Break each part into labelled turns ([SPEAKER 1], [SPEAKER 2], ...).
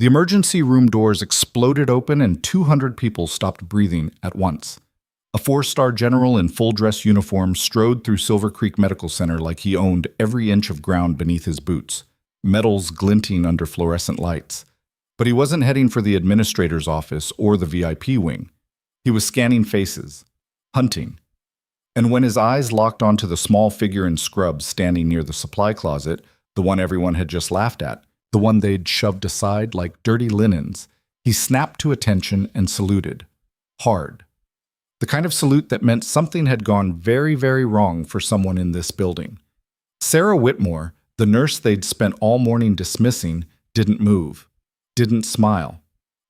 [SPEAKER 1] The emergency room doors exploded open and 200 people stopped breathing at once. A four-star general in full-dress uniform strode through Silver Creek Medical Center like he owned every inch of ground beneath his boots, metals glinting under fluorescent lights. But he wasn't heading for the administrator's office or the VIP wing. He was scanning faces, hunting. And when his eyes locked onto the small figure in scrubs standing near the supply closet, the one everyone had just laughed at, the one they'd shoved aside like dirty linens, he snapped to attention and saluted. Hard. The kind of salute that meant something had gone very, very wrong for someone in this building. Sarah Whitmore, the nurse they'd spent all morning dismissing, didn't move, didn't smile.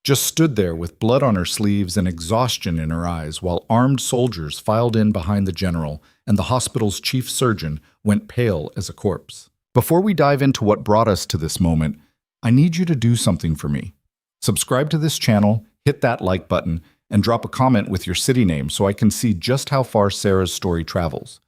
[SPEAKER 1] Just stood there with blood on her sleeves and exhaustion in her eyes while armed soldiers filed in behind the general and the hospital's chief surgeon went pale as a corpse. Before we dive into what brought us to this moment, I need you to do something for me. Subscribe to this channel, hit that like button, and drop a comment with your city name so I can see just how far Sarah's story travels.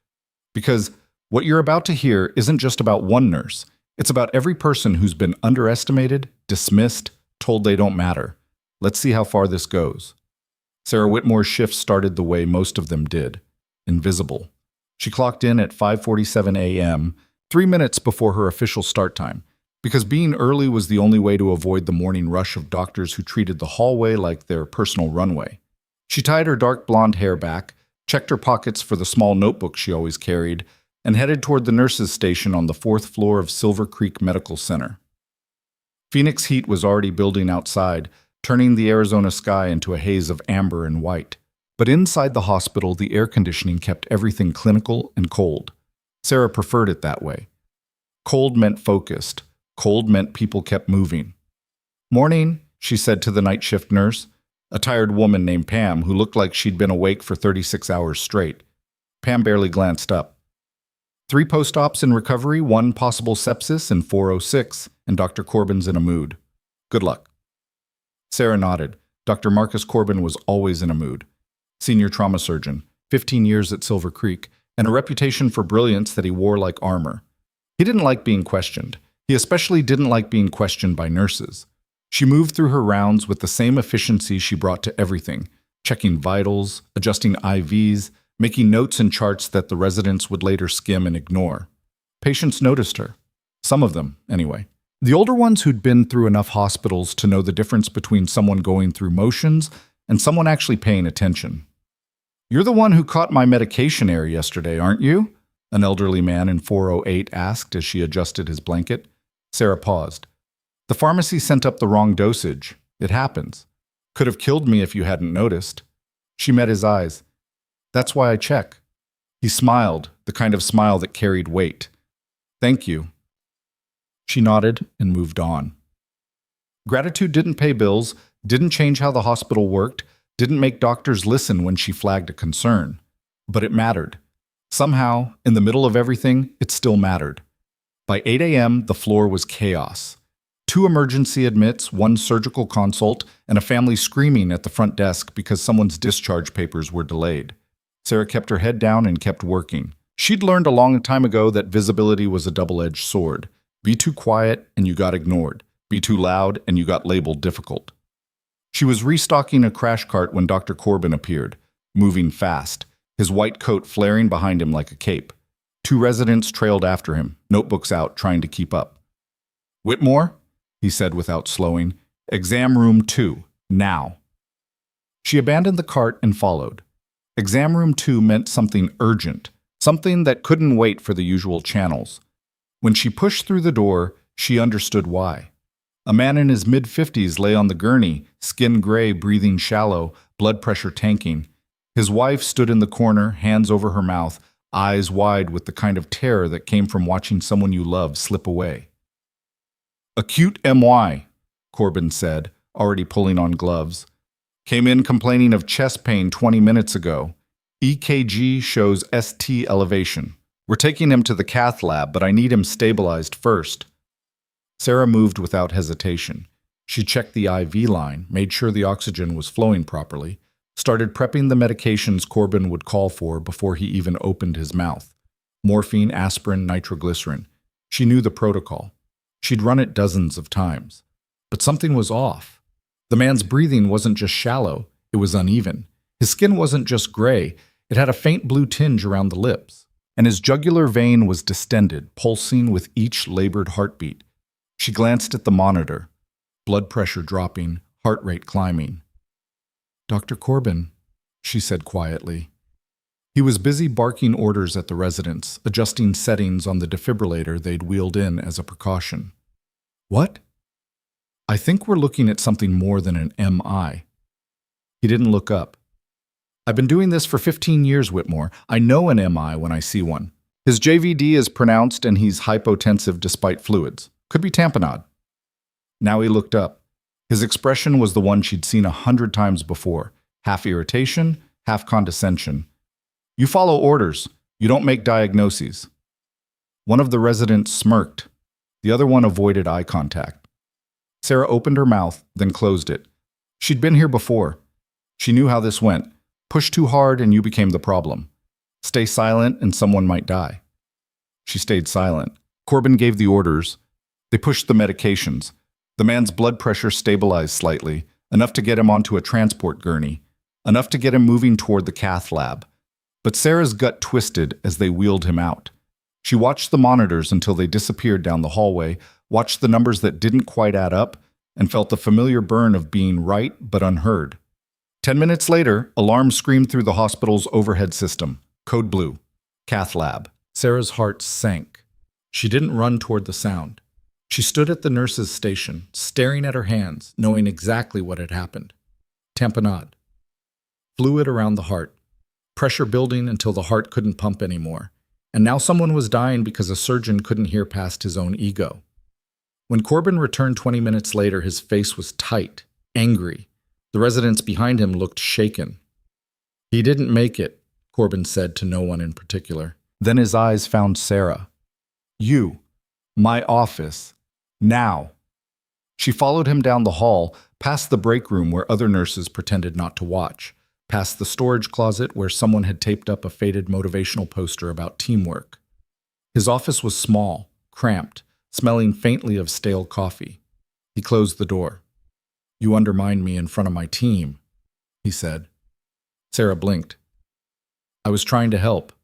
[SPEAKER 1] Because what you're about to hear isn't just about one nurse. It's about every person who's been underestimated, dismissed, told they don't matter. Let's see how far this goes. Sarah Whitmore's shift started the way most of them did. Invisible. She clocked in at 5:47 a.m., 3 minutes before her official start time, because being early was the only way to avoid the morning rush of doctors who treated the hallway like their personal runway. She tied her dark blonde hair back, checked her pockets for the small notebook she always carried, and headed toward the nurses' station on the 4th floor of Silver Creek Medical Center. Phoenix heat was already building outside, turning the Arizona sky into a haze of amber and white. But inside the hospital, the air conditioning kept everything clinical and cold. Sarah preferred it that way. Cold meant focused. Cold meant people kept moving. "Morning," she said to the night shift nurse, a tired woman named Pam who looked like she'd been awake for 36 hours straight. Pam barely glanced up. 3 post-ops in recovery, 1 possible sepsis in 4:06, and Dr. Corbin's in a mood. Good luck. Sarah nodded. Dr. Marcus Corbin was always in a mood. Senior trauma surgeon, 15 years at Silver Creek, and a reputation for brilliance that he wore like armor. He didn't like being questioned. He especially didn't like being questioned by nurses. She moved through her rounds with the same efficiency she brought to everything, checking vitals, adjusting IVs, making notes and charts that the residents would later skim and ignore. Patients noticed her. Some of them, anyway. The older ones who'd been through enough hospitals to know the difference between someone going through motions and someone actually paying attention. "You're the one who caught my medication error yesterday, aren't you?" an elderly man in 408 asked as she adjusted his blanket. Sarah paused. "The pharmacy sent up the wrong dosage. It happens. Could have killed me if you hadn't noticed." She met his eyes. "That's why I check." He smiled, the kind of smile that carried weight. "Thank you." She nodded and moved on. Gratitude didn't pay bills, didn't change how the hospital worked, didn't make doctors listen when she flagged a concern. But it mattered. Somehow, in the middle of everything, it still mattered. By 8 a.m., the floor was chaos. 2 emergency admits, 1 surgical consult, and a family screaming at the front desk because someone's discharge papers were delayed. Sarah kept her head down and kept working. She'd learned a long time ago that visibility was a double-edged sword. Be too quiet and you got ignored. Be too loud and you got labeled difficult. She was restocking a crash cart when Dr. Corbin appeared, moving fast, his white coat flaring behind him like a cape. 2 residents trailed after him, notebooks out, trying to keep up. "Whitmore," he said without slowing, "exam room 2, now." She abandoned the cart and followed. Exam room 2 meant something urgent, something that couldn't wait for the usual channels. When she pushed through the door, she understood why. A man in his mid-50s lay on the gurney, skin gray, breathing shallow, blood pressure tanking. His wife stood in the corner, hands over her mouth, eyes wide with the kind of terror that came from watching someone you love slip away. "Acute MY," Corbin said, already pulling on gloves. "Came in complaining of chest pain 20 minutes ago. EKG shows ST elevation. We're taking him to the cath lab, but I need him stabilized first." Sarah moved without hesitation. She checked the IV line, made sure the oxygen was flowing properly, started prepping the medications Corbin would call for before he even opened his mouth. Morphine, aspirin, nitroglycerin. She knew the protocol. She'd run it dozens of times. But something was off. The man's breathing wasn't just shallow, it was uneven. His skin wasn't just gray, it had a faint blue tinge around the lips. And his jugular vein was distended, pulsing with each labored heartbeat. She glanced at the monitor, blood pressure dropping, heart rate climbing. "Dr. Corbin," she said quietly. He was busy barking orders at the residents, adjusting settings on the defibrillator they'd wheeled in as a precaution. "What?" "I think we're looking at something more than an MI." He didn't look up. "I've been doing this for 15 years, Whitmore. I know an MI when I see one. His JVD is pronounced and he's hypotensive despite fluids. Could be tamponade." Now he looked up. His expression was the one she'd seen 100 times before, half irritation, half condescension. "You follow orders. You don't make diagnoses." One of the residents smirked. The other one avoided eye contact. Sarah opened her mouth, then closed it. She'd been here before. She knew how this went. Push too hard and you became the problem. Stay silent and someone might die. She stayed silent. Corbin gave the orders. They pushed the medications. The man's blood pressure stabilized slightly, enough to get him onto a transport gurney, enough to get him moving toward the cath lab. But Sarah's gut twisted as they wheeled him out. She watched the monitors until they disappeared down the hallway, watched the numbers that didn't quite add up, and felt the familiar burn of being right but unheard. 10 minutes later, alarms screamed through the hospital's overhead system. Code blue. Cath lab. Sarah's heart sank. She didn't run toward the sound. She stood at the nurse's station, staring at her hands, knowing exactly what had happened. Tamponade. Fluid around the heart. Pressure building until the heart couldn't pump anymore. And now someone was dying because a surgeon couldn't hear past his own ego. When Corbin returned 20 minutes later, his face was tight, angry. The residents behind him looked shaken. "He didn't make it," Corbin said to no one in particular. Then his eyes found Sarah. "You. My office. Now." She followed him down the hall, past the break room where other nurses pretended not to watch, past the storage closet where someone had taped up a faded motivational poster about teamwork. His office was small, cramped, smelling faintly of stale coffee. He closed the door. "You undermined me in front of my team," he said. Sarah blinked. "I was trying to help."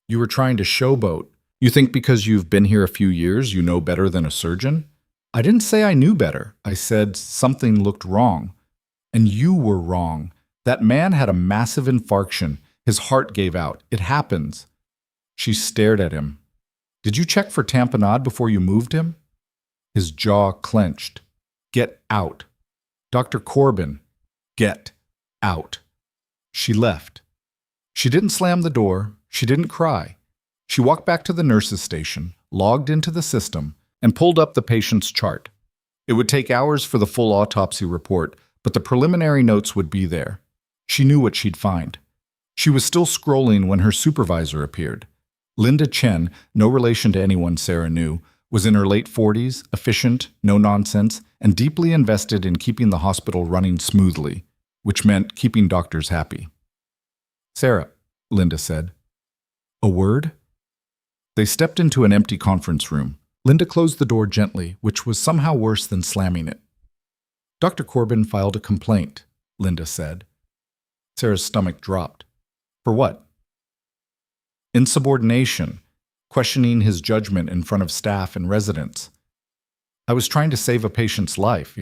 [SPEAKER 1] "You were trying to showboat. You think because you've been here a few years you know better than a surgeon?" "I didn't say I knew better. I said something looked wrong. And you were wrong. That man had a massive infarction. His heart gave out. It happens." She stared at him. "Did you check for tamponade before you moved him?" His jaw clenched. "Get out. Dr. Corbin, get out." She left. She didn't slam the door. She didn't cry. She walked back to the nurse's station, logged into the system, and pulled up the patient's chart. It would take hours for the full autopsy report, but the preliminary notes would be there. She knew what she'd find. She was still scrolling when her supervisor appeared. Linda Chen, no relation to anyone Sarah knew, was in her late 40s, efficient, no nonsense, and deeply invested in keeping the hospital running smoothly, which meant keeping doctors happy. "Sarah," Linda said. "A word?" They stepped into an empty conference room. Linda closed the door gently, which was somehow worse than slamming it. "Dr. Corbin filed a complaint," Linda said. Sarah's stomach dropped. "For what?" "Insubordination, questioning his judgment in front of staff and residents. I was trying to save a patient's life.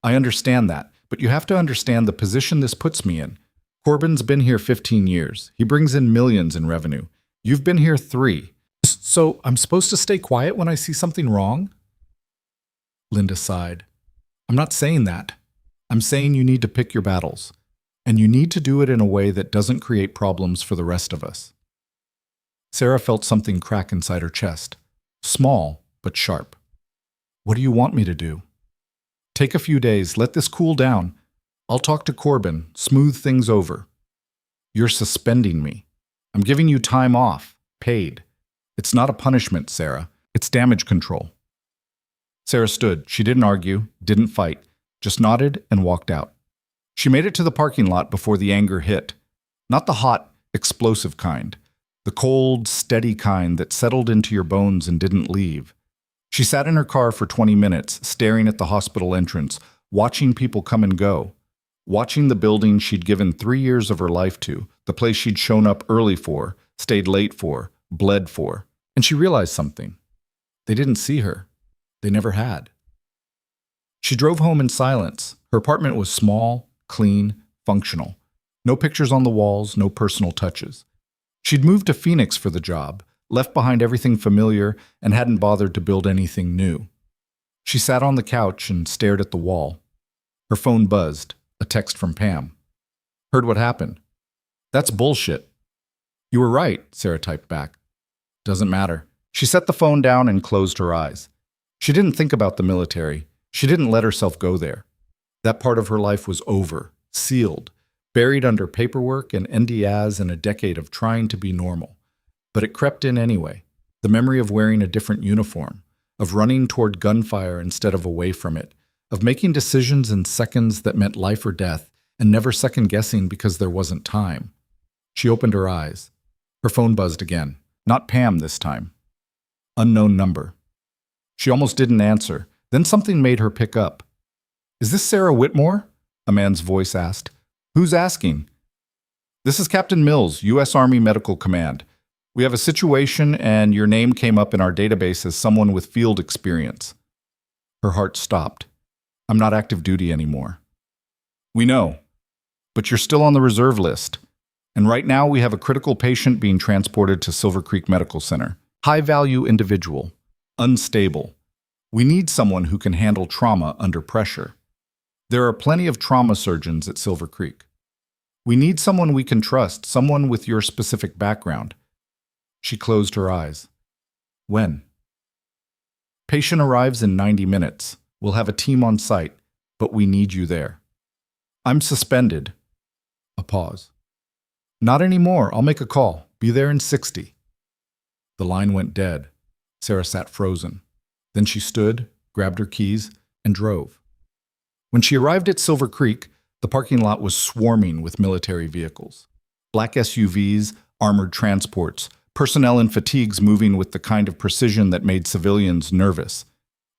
[SPEAKER 1] I understand that, but you have to understand the position this puts me in. Corbin's been here 15 years. He brings in millions in revenue. You've been here 3. So I'm supposed to stay quiet when I see something wrong?" Linda sighed. "I'm not saying that. I'm saying you need to pick your battles. And you need to do it in a way that doesn't create problems for the rest of us." Sarah felt something crack inside her chest. Small, but sharp. "What do you want me to do?" "Take a few days. Let this cool down. I'll talk to Corbin. Smooth things over." "You're suspending me. I'm giving you time off. Paid. It's not a punishment, Sarah. It's damage control." Sarah stood. She didn't argue, didn't fight, just nodded and walked out. She made it to the parking lot before the anger hit. Not the hot, explosive kind. The cold, steady kind that settled into your bones and didn't leave. She sat in her car for 20 minutes, staring at the hospital entrance, watching people come and go, watching the building she'd given 3 years of her life to, the place she'd shown up early for, stayed late for, bled for. And she realized something. They didn't see her. They never had. She drove home in silence. Her apartment was small, clean, functional. No pictures on the walls, no personal touches. She'd moved to Phoenix for the job, left behind everything familiar, and hadn't bothered to build anything new. She sat on the couch and stared at the wall. Her phone buzzed, a text from Pam. Heard what happened. That's bullshit. You were right, Sarah typed back. Doesn't matter. She set the phone down and closed her eyes. She didn't think about the military. She didn't let herself go there. That part of her life was over, sealed, buried under paperwork and NDAs and a decade of trying to be normal. But it crept in anyway. The memory of wearing a different uniform, of running toward gunfire instead of away from it, of making decisions in seconds that meant life or death, and never second-guessing because there wasn't time. She opened her eyes. Her phone buzzed again. Not Pam this time. Unknown number. She almost didn't answer. Then something made her pick up. Is this Sarah Whitmore? A man's voice asked. Who's asking? This is Captain Mills, U.S. Army Medical Command. We have a situation and your name came up in our database as someone with field experience. Her heart stopped. I'm not active duty anymore. We know, but you're still on the reserve list. And right now we have a critical patient being transported to Silver Creek Medical Center. High-value individual. Unstable. We need someone who can handle trauma under pressure. There are plenty of trauma surgeons at Silver Creek. We need someone we can trust, someone with your specific background. She closed her eyes. When? Patient arrives in 90 minutes. We'll have a team on site, but we need you there. I'm suspended. A pause. Not anymore. I'll make a call. Be there in 60. The line went dead. Sarah sat frozen. Then she stood, grabbed her keys, and drove. When she arrived at Silver Creek, the parking lot was swarming with military vehicles. Black SUVs, armored transports, personnel in fatigues moving with the kind of precision that made civilians nervous.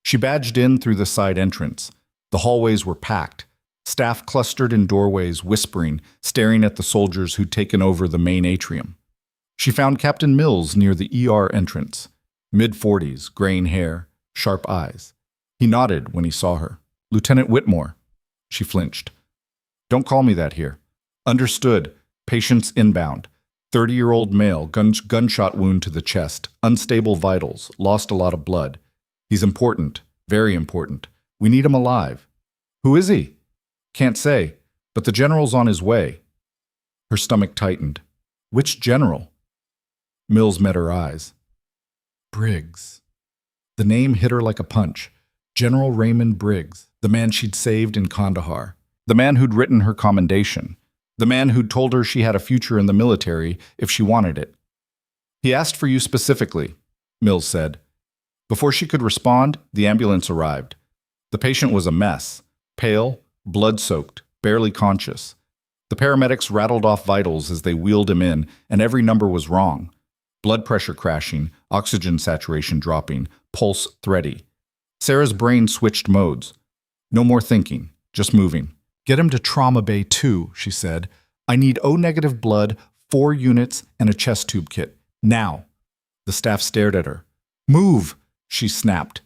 [SPEAKER 1] She badged in through the side entrance. The hallways were packed. Staff clustered in doorways, whispering, staring at the soldiers who'd taken over the main atrium. She found Captain Mills near the ER entrance. Mid-40s, graying hair, sharp eyes. He nodded when he saw her. Lieutenant Whitmore. She flinched. Don't call me that here. Understood. Patients inbound. 30-year-old male, gunshot wound to the chest. Unstable vitals. Lost a lot of blood. He's important. Very important. We need him alive. Who is he? Can't say, but the general's on his way. Her stomach tightened. Which general? Mills met her eyes. Briggs. The name hit her like a punch. General Raymond Briggs, the man she'd saved in Kandahar. The man who'd written her commendation. The man who'd told her she had a future in the military if she wanted it. He asked for you specifically, Mills said. Before she could respond, the ambulance arrived. The patient was a mess. Pale, blood-soaked, barely conscious. The paramedics rattled off vitals as they wheeled him in, and every number was wrong. Blood pressure crashing, oxygen saturation dropping, pulse thready. Sarah's brain switched modes. No more thinking, just moving. Get him to Trauma Bay 2, she said. I need O-negative blood, 4 units, and a chest tube kit. Now. The staff stared at her. Move, she snapped.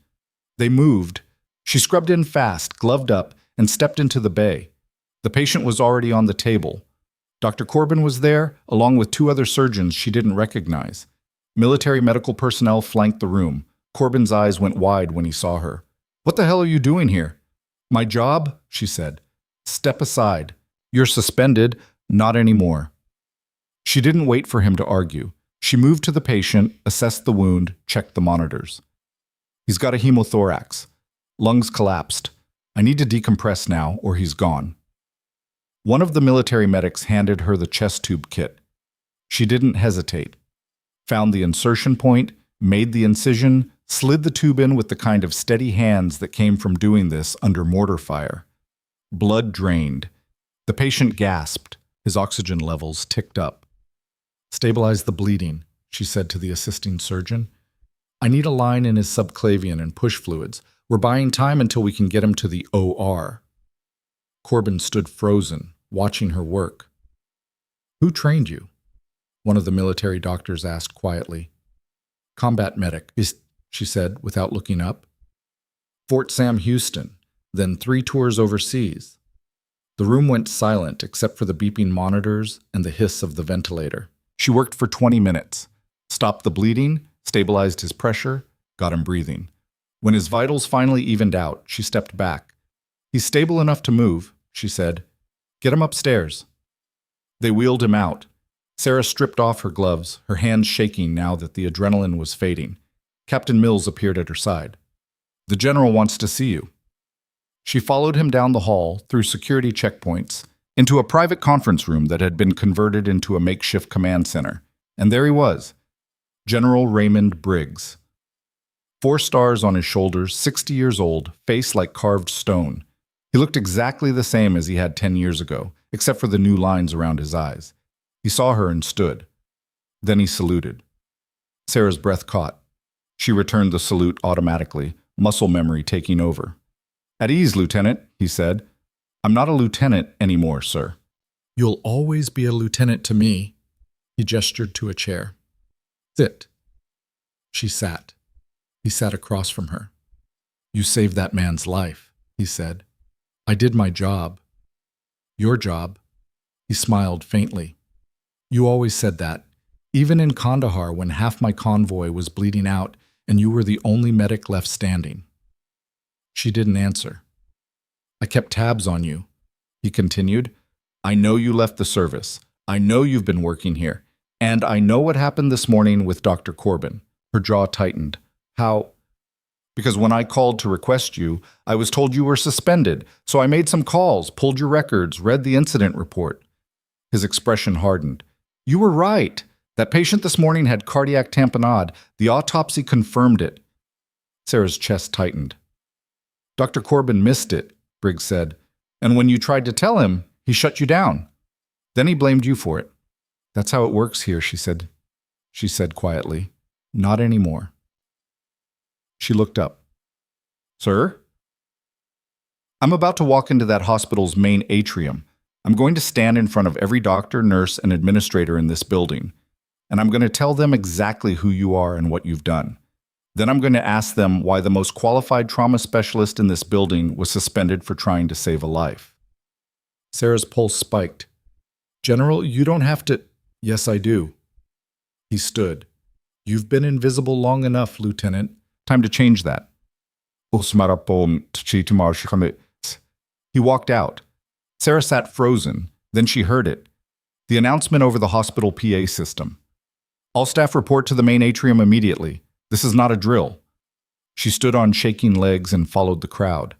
[SPEAKER 1] They moved. She scrubbed in fast, gloved up, and stepped into the bay. The patient was already on the table. Dr. Corbin was there, along with 2 other surgeons she didn't recognize. Military medical personnel flanked the room. Corbin's eyes went wide when he saw her. What the hell are you doing here? My job, she said. Step aside. You're suspended, not anymore. She didn't wait for him to argue. She moved to the patient, assessed the wound, checked the monitors. He's got a hemothorax. Lungs collapsed. I need to decompress now, or he's gone. One of the military medics handed her the chest tube kit. She didn't hesitate. Found the insertion point, made the incision, slid the tube in with the kind of steady hands that came from doing this under mortar fire. Blood drained. The patient gasped. His oxygen levels ticked up. Stabilize the bleeding, she said to the assisting surgeon. I need a line in his subclavian and push fluids. We're buying time until we can get him to the OR. Corbin stood frozen, watching her work. Who trained you? One of the military doctors asked quietly. Combat medic, she said without looking up. Fort Sam Houston, then 3 tours overseas. The room went silent except for the beeping monitors and the hiss of the ventilator. She worked for 20 minutes, stopped the bleeding, stabilized his pressure, got him breathing. When his vitals finally evened out, she stepped back. He's stable enough to move, she said. Get him upstairs. They wheeled him out. Sarah stripped off her gloves, her hands shaking now that the adrenaline was fading. Captain Mills appeared at her side. The general wants to see you. She followed him down the hall, through security checkpoints, into a private conference room that had been converted into a makeshift command center. And there he was, General Raymond Briggs. 4 stars on his shoulders, 60 years old, face like carved stone. He looked exactly the same as he had 10 years ago, except for the new lines around his eyes. He saw her and stood. Then he saluted. Sarah's breath caught. She returned the salute automatically, muscle memory taking over. At ease, Lieutenant, he said. I'm not a lieutenant anymore, sir. You'll always be a lieutenant to me. He gestured to a chair. Sit. She sat. He sat across from her. You saved that man's life, he said. I did my job. Your job. He smiled faintly. You always said that, even in Kandahar when half my convoy was bleeding out and you were the only medic left standing. She didn't answer. I kept tabs on you, he continued. I know you left the service. I know you've been working here. And I know what happened this morning with Dr. Corbin. Her jaw tightened. How? Because when I called to request you, I was told you were suspended, so I made some calls, pulled your records, read the incident report. His expression hardened. You were right. That patient this morning had cardiac tamponade. The autopsy confirmed it. Sarah's chest tightened. Dr. Corbin missed it, Briggs said, and when you tried to tell him, he shut you down. Then he blamed you for it. That's how it works here, she said quietly. Not anymore. She looked up. Sir? I'm about to walk into that hospital's main atrium. I'm going to stand in front of every doctor, nurse, and administrator in this building, and I'm going to tell them exactly who you are and what you've done. Then I'm going to ask them why the most qualified trauma specialist in this building was suspended for trying to save a life. Sarah's pulse spiked. General, you don't have to... Yes, I do. He stood. You've been invisible long enough, Lieutenant. Time to change that. He walked out. Sarah sat frozen. Then she heard it. The announcement over the hospital PA system. All staff report to the main atrium immediately. This is not a drill. She stood on shaking legs and followed the crowd.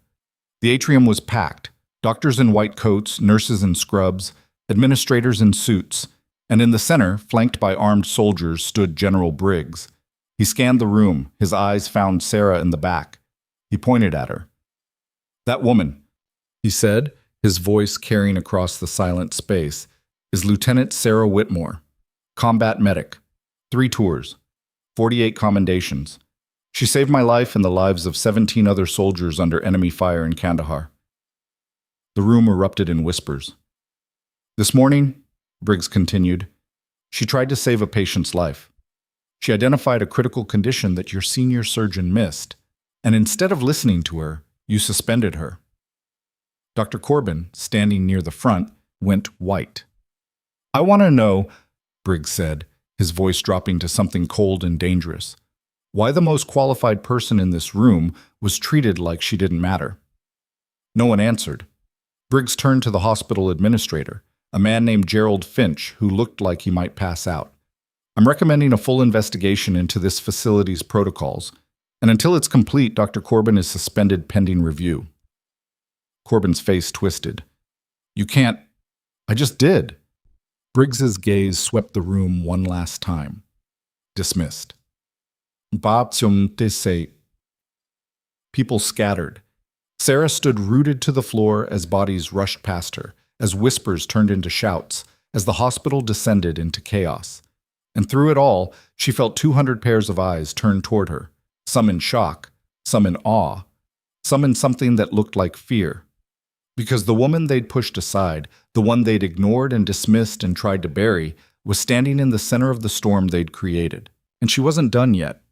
[SPEAKER 1] The atrium was packed. Doctors in white coats, nurses in scrubs, administrators in suits, and in the center, flanked by armed soldiers, stood General Briggs. He scanned the room. His eyes found Sarah in the back. He pointed at her. That woman, he said, his voice carrying across the silent space, is Lieutenant Sarah Whitmore, combat medic, 3 tours, 48 commendations. She saved my life and the lives of 17 other soldiers under enemy fire in Kandahar. The room erupted in whispers. This morning, Briggs continued, she tried to save a patient's life. She identified a critical condition that your senior surgeon missed, and instead of listening to her, you suspended her. Dr. Corbin, standing near the front, went white. I want to know, Briggs said, his voice dropping to something cold and dangerous, why the most qualified person in this room was treated like she didn't matter. No one answered. Briggs turned to the hospital administrator, a man named Gerald Finch, who looked like he might pass out. I'm recommending a full investigation into this facility's protocols, and until it's complete, Dr. Corbin is suspended pending review. Corbin's face twisted. You can't... I just did. Briggs's gaze swept the room one last time. Dismissed. People scattered. Sarah stood rooted to the floor as bodies rushed past her, as whispers turned into shouts, as the hospital descended into chaos. And through it all, she felt 200 pairs of eyes turned toward her, some in shock, some in awe, some in something that looked like fear. Because the woman they'd pushed aside, the one they'd ignored and dismissed and tried to bury, was standing in the center of the storm they'd created. And she wasn't done yet.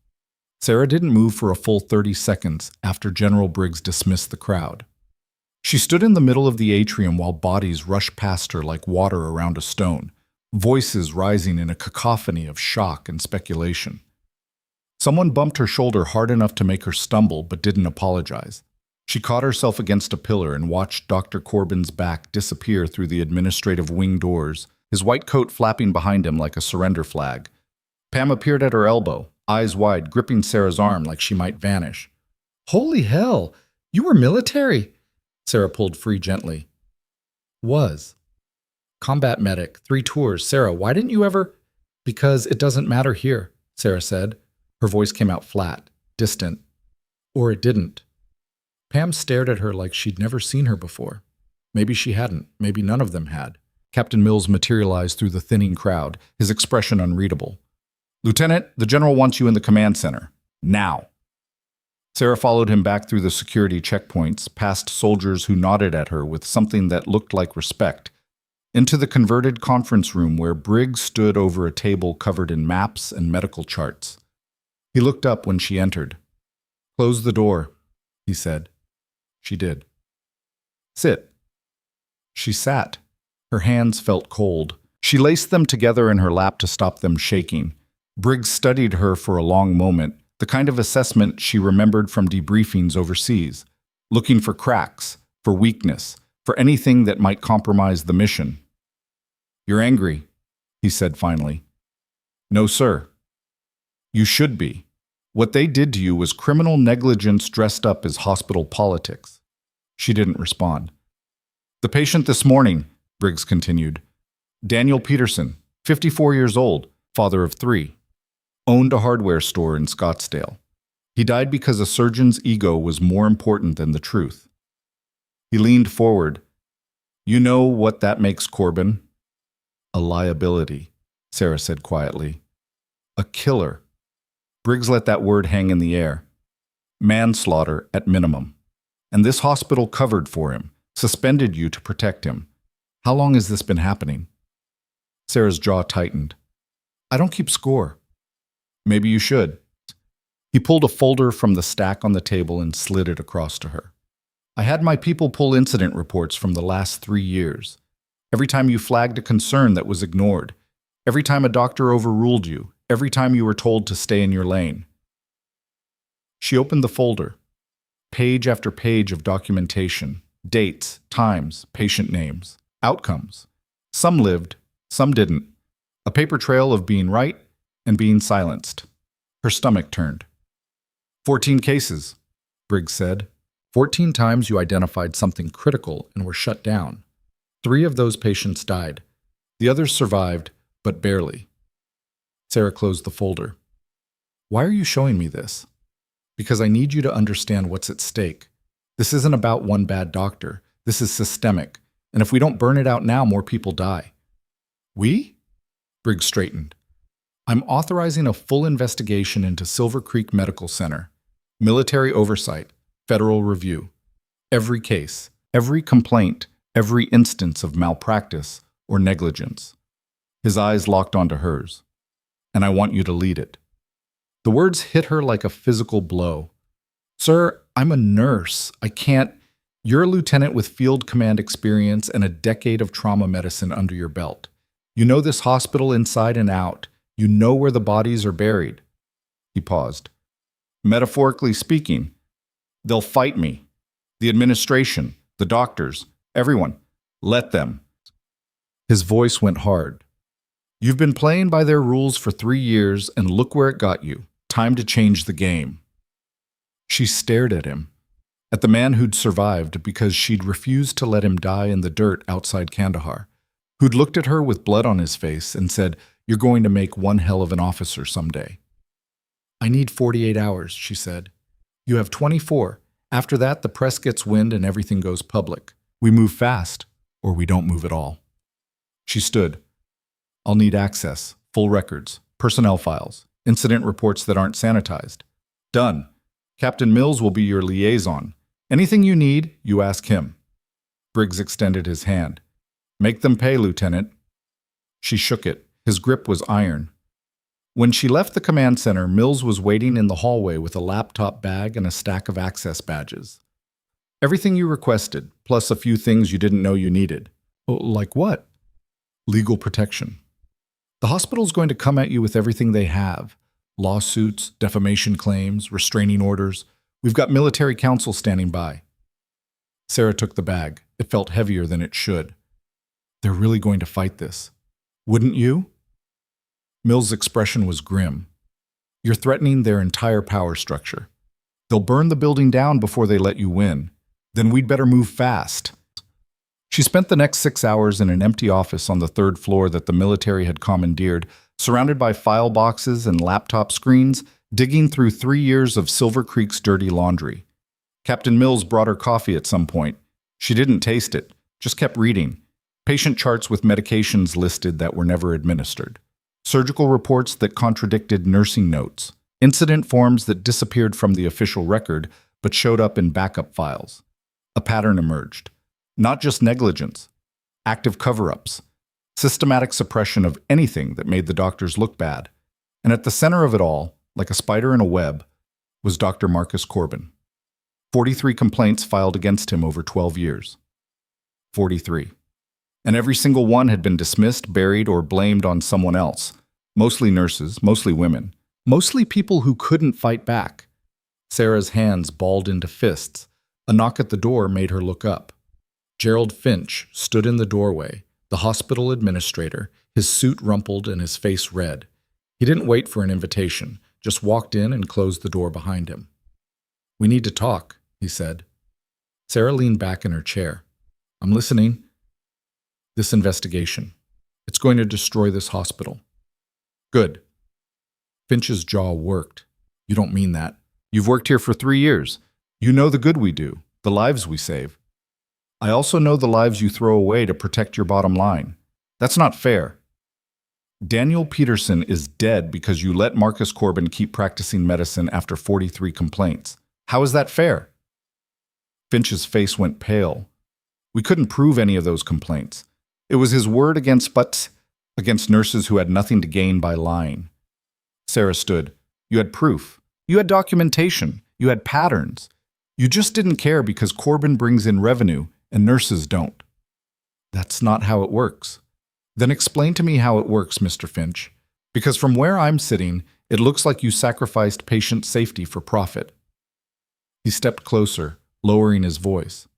[SPEAKER 1] Sarah didn't move for a full 30 seconds after General Briggs dismissed the crowd. She stood in the middle of the atrium while bodies rushed past her like water around a stone, voices rising in a cacophony of shock and speculation. Someone bumped her shoulder hard enough to make her stumble but didn't apologize. She caught herself against a pillar and watched Dr. Corbin's back disappear through the administrative wing doors, his white coat flapping behind him like a surrender flag. Pam appeared at her elbow, eyes wide, gripping Sarah's arm like she might vanish. "Holy hell! You were military!" Sarah pulled free gently. "Was. Combat medic, 3 tours. Sarah, why didn't you ever—" "Because it doesn't matter here," Sarah said. Her voice came out flat, distant. Or it didn't. Pam stared at her like she'd never seen her before. Maybe she hadn't. Maybe none of them had. Captain Mills materialized through the thinning crowd, his expression unreadable. "Lieutenant, the general wants you in the command center. Now." Sarah followed him back through the security checkpoints, past soldiers who nodded at her with something that looked like respect, into the converted conference room where Briggs stood over a table covered in maps and medical charts. He looked up when she entered. "Close the door," he said. She did. "Sit." She sat. Her hands felt cold. She laced them together in her lap to stop them shaking. Briggs studied her for a long moment, the kind of assessment she remembered from debriefings overseas, looking for cracks, for weakness, for anything that might compromise the mission. "You're angry," he said finally. "No, sir." "You should be. What they did to you was criminal negligence dressed up as hospital politics." She didn't respond. "The patient this morning," Briggs continued. "Daniel Peterson, 54 years old, father of 3. Owned a hardware store in Scottsdale. He died because a surgeon's ego was more important than the truth." He leaned forward. "You know what that makes Corbin?" "A liability," Sarah said quietly. "A killer." Briggs let that word hang in the air. "Manslaughter at minimum. And this hospital covered for him, suspended you to protect him. How long has this been happening?" Sarah's jaw tightened. "I don't keep score." "Maybe you should." He pulled a folder from the stack on the table and slid it across to her. "I had my people pull incident reports from the last 3 years. Every time you flagged a concern that was ignored. Every time a doctor overruled you. Every time you were told to stay in your lane." She opened the folder. Page after page of documentation. Dates, times, patient names, outcomes. Some lived, some didn't. A paper trail of being right and being silenced. Her stomach turned. 14 cases, Briggs said. 14 times you identified something critical and were shut down. 3 of those patients died. The others survived, but barely. Sarah closed the folder. "Why are you showing me this?" "Because I need you to understand what's at stake. This isn't about one bad doctor. This is systemic. And if we don't burn it out now, more people die." "We?" Briggs straightened. "I'm authorizing a full investigation into Silver Creek Medical Center. Military oversight, federal review. Every case, every complaint, every instance of malpractice or negligence." His eyes locked onto hers. "And I want you to lead it." The words hit her like a physical blow. "Sir, I'm a nurse. I can't—" "You're a lieutenant with field command experience and a decade of trauma medicine under your belt. You know this hospital inside and out. You know where the bodies are buried." He paused. "Metaphorically speaking, they'll fight me. The administration, the doctors, everyone. Let them." His voice went hard. "You've been playing by their rules for 3 years, and look where it got you. Time to change the game." She stared at him, at the man who'd survived because she'd refused to let him die in the dirt outside Kandahar, who'd looked at her with blood on his face and said, "You're going to make one hell of an officer someday." "I need 48 hours, she said. "You have 24. After that, the press gets wind and everything goes public. We move fast, or we don't move at all." She stood. "I'll need access, full records, Personnel files. Incident reports that aren't sanitized. Done. Captain Mills will be your liaison. Anything you need, you ask him. Briggs extended his hand. Make them pay, Lieutenant. She shook it. His grip was iron. When she left the command center, Mills was waiting in the hallway with a laptop bag and a stack of access badges. Everything you requested, plus a few things you didn't know you needed. Like what? Legal protection. The hospital's going to come at you with everything they have. Lawsuits, defamation claims, restraining orders. We've got military counsel standing by. Sarah took the bag. It felt heavier than it should. They're really going to fight this. Wouldn't you? Mills' expression was grim. You're threatening their entire power structure. They'll burn the building down before they let you win. Then we'd better move fast. She spent the next 6 hours in an empty office on the 3rd floor that the military had commandeered, surrounded by file boxes and laptop screens, digging through 3 years of Silver Creek's dirty laundry. Captain Mills brought her coffee at some point. She didn't taste it, just kept reading. Patient charts with medications listed that were never administered. Surgical reports that contradicted nursing notes. Incident forms that disappeared from the official record but showed up in backup files. A pattern emerged. Not just negligence, active cover-ups, systematic suppression of anything that made the doctors look bad. And at the center of it all, like a spider in a web, was Dr. Marcus Corbin. 43 complaints filed against him over 12 years. 43. And every single one had been dismissed, buried, or blamed on someone else. Mostly nurses, mostly women. Mostly people who couldn't fight back. Sarah's hands balled into fists. A knock at the door made her look up. Gerald Finch stood in the doorway, the hospital administrator, his suit rumpled and his face red. He didn't wait for an invitation, just walked in and closed the door behind him. "We need to talk," he said. Sarah leaned back in her chair. "I'm listening." "This investigation. It's going to destroy this hospital." "Good." Finch's jaw worked. "You don't mean that. You've worked here for 3 years. You know the good we do, the lives we save. I also know the lives you throw away to protect your bottom line. That's not fair. Daniel Peterson is dead because you let Marcus Corbin keep practicing medicine after 43 complaints. How is that fair?" Finch's face went pale. "We couldn't prove any of those complaints. It was his word against nurses who had nothing to gain by lying." Sarah stood. "You had proof. You had documentation. You had patterns. You just didn't care because Corbin brings in revenue and nurses don't." "That's not how it works." "Then explain to me how it works, Mr. Finch. Because from where I'm sitting, it looks like you sacrificed patient safety for profit." He stepped closer, lowering his voice.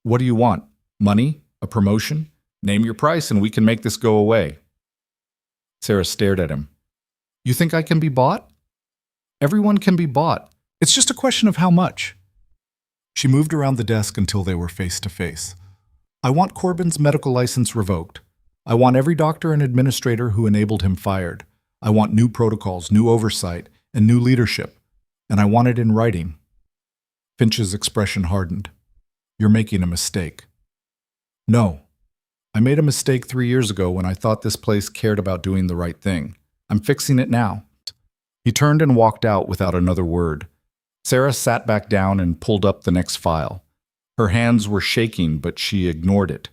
[SPEAKER 1] "What do you want? Money? A promotion? Name your price and we can make this go away." Sarah stared at him. "You think I can be bought?" "Everyone can be bought. It's just a question of how much." She moved around the desk until they were face to face. "I want Corbin's medical license revoked. I want every doctor and administrator who enabled him fired. I want new protocols, new oversight, and new leadership. And I want it in writing." Finch's expression hardened. "You're making a mistake." "No. I made a mistake 3 years ago when I thought this place cared about doing the right thing. I'm fixing it now." He turned and walked out without another word. Sarah sat back down and pulled up the next file. Her hands were shaking, but she ignored it,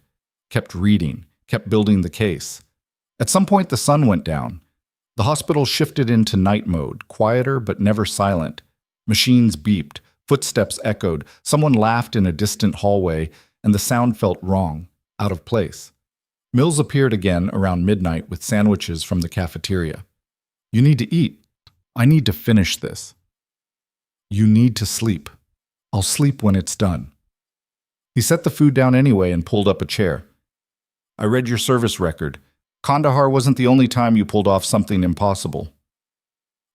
[SPEAKER 1] kept reading, kept building the case. At some point, the sun went down. The hospital shifted into night mode, quieter but never silent. Machines beeped, footsteps echoed, someone laughed in a distant hallway, and the sound felt wrong, out of place. Mills appeared again around midnight with sandwiches from the cafeteria. "You need to eat. I need to finish this." "You need to sleep. I'll sleep when it's done." He set the food down anyway and pulled up a chair. "I read your service record. Kandahar wasn't the only time you pulled off something impossible."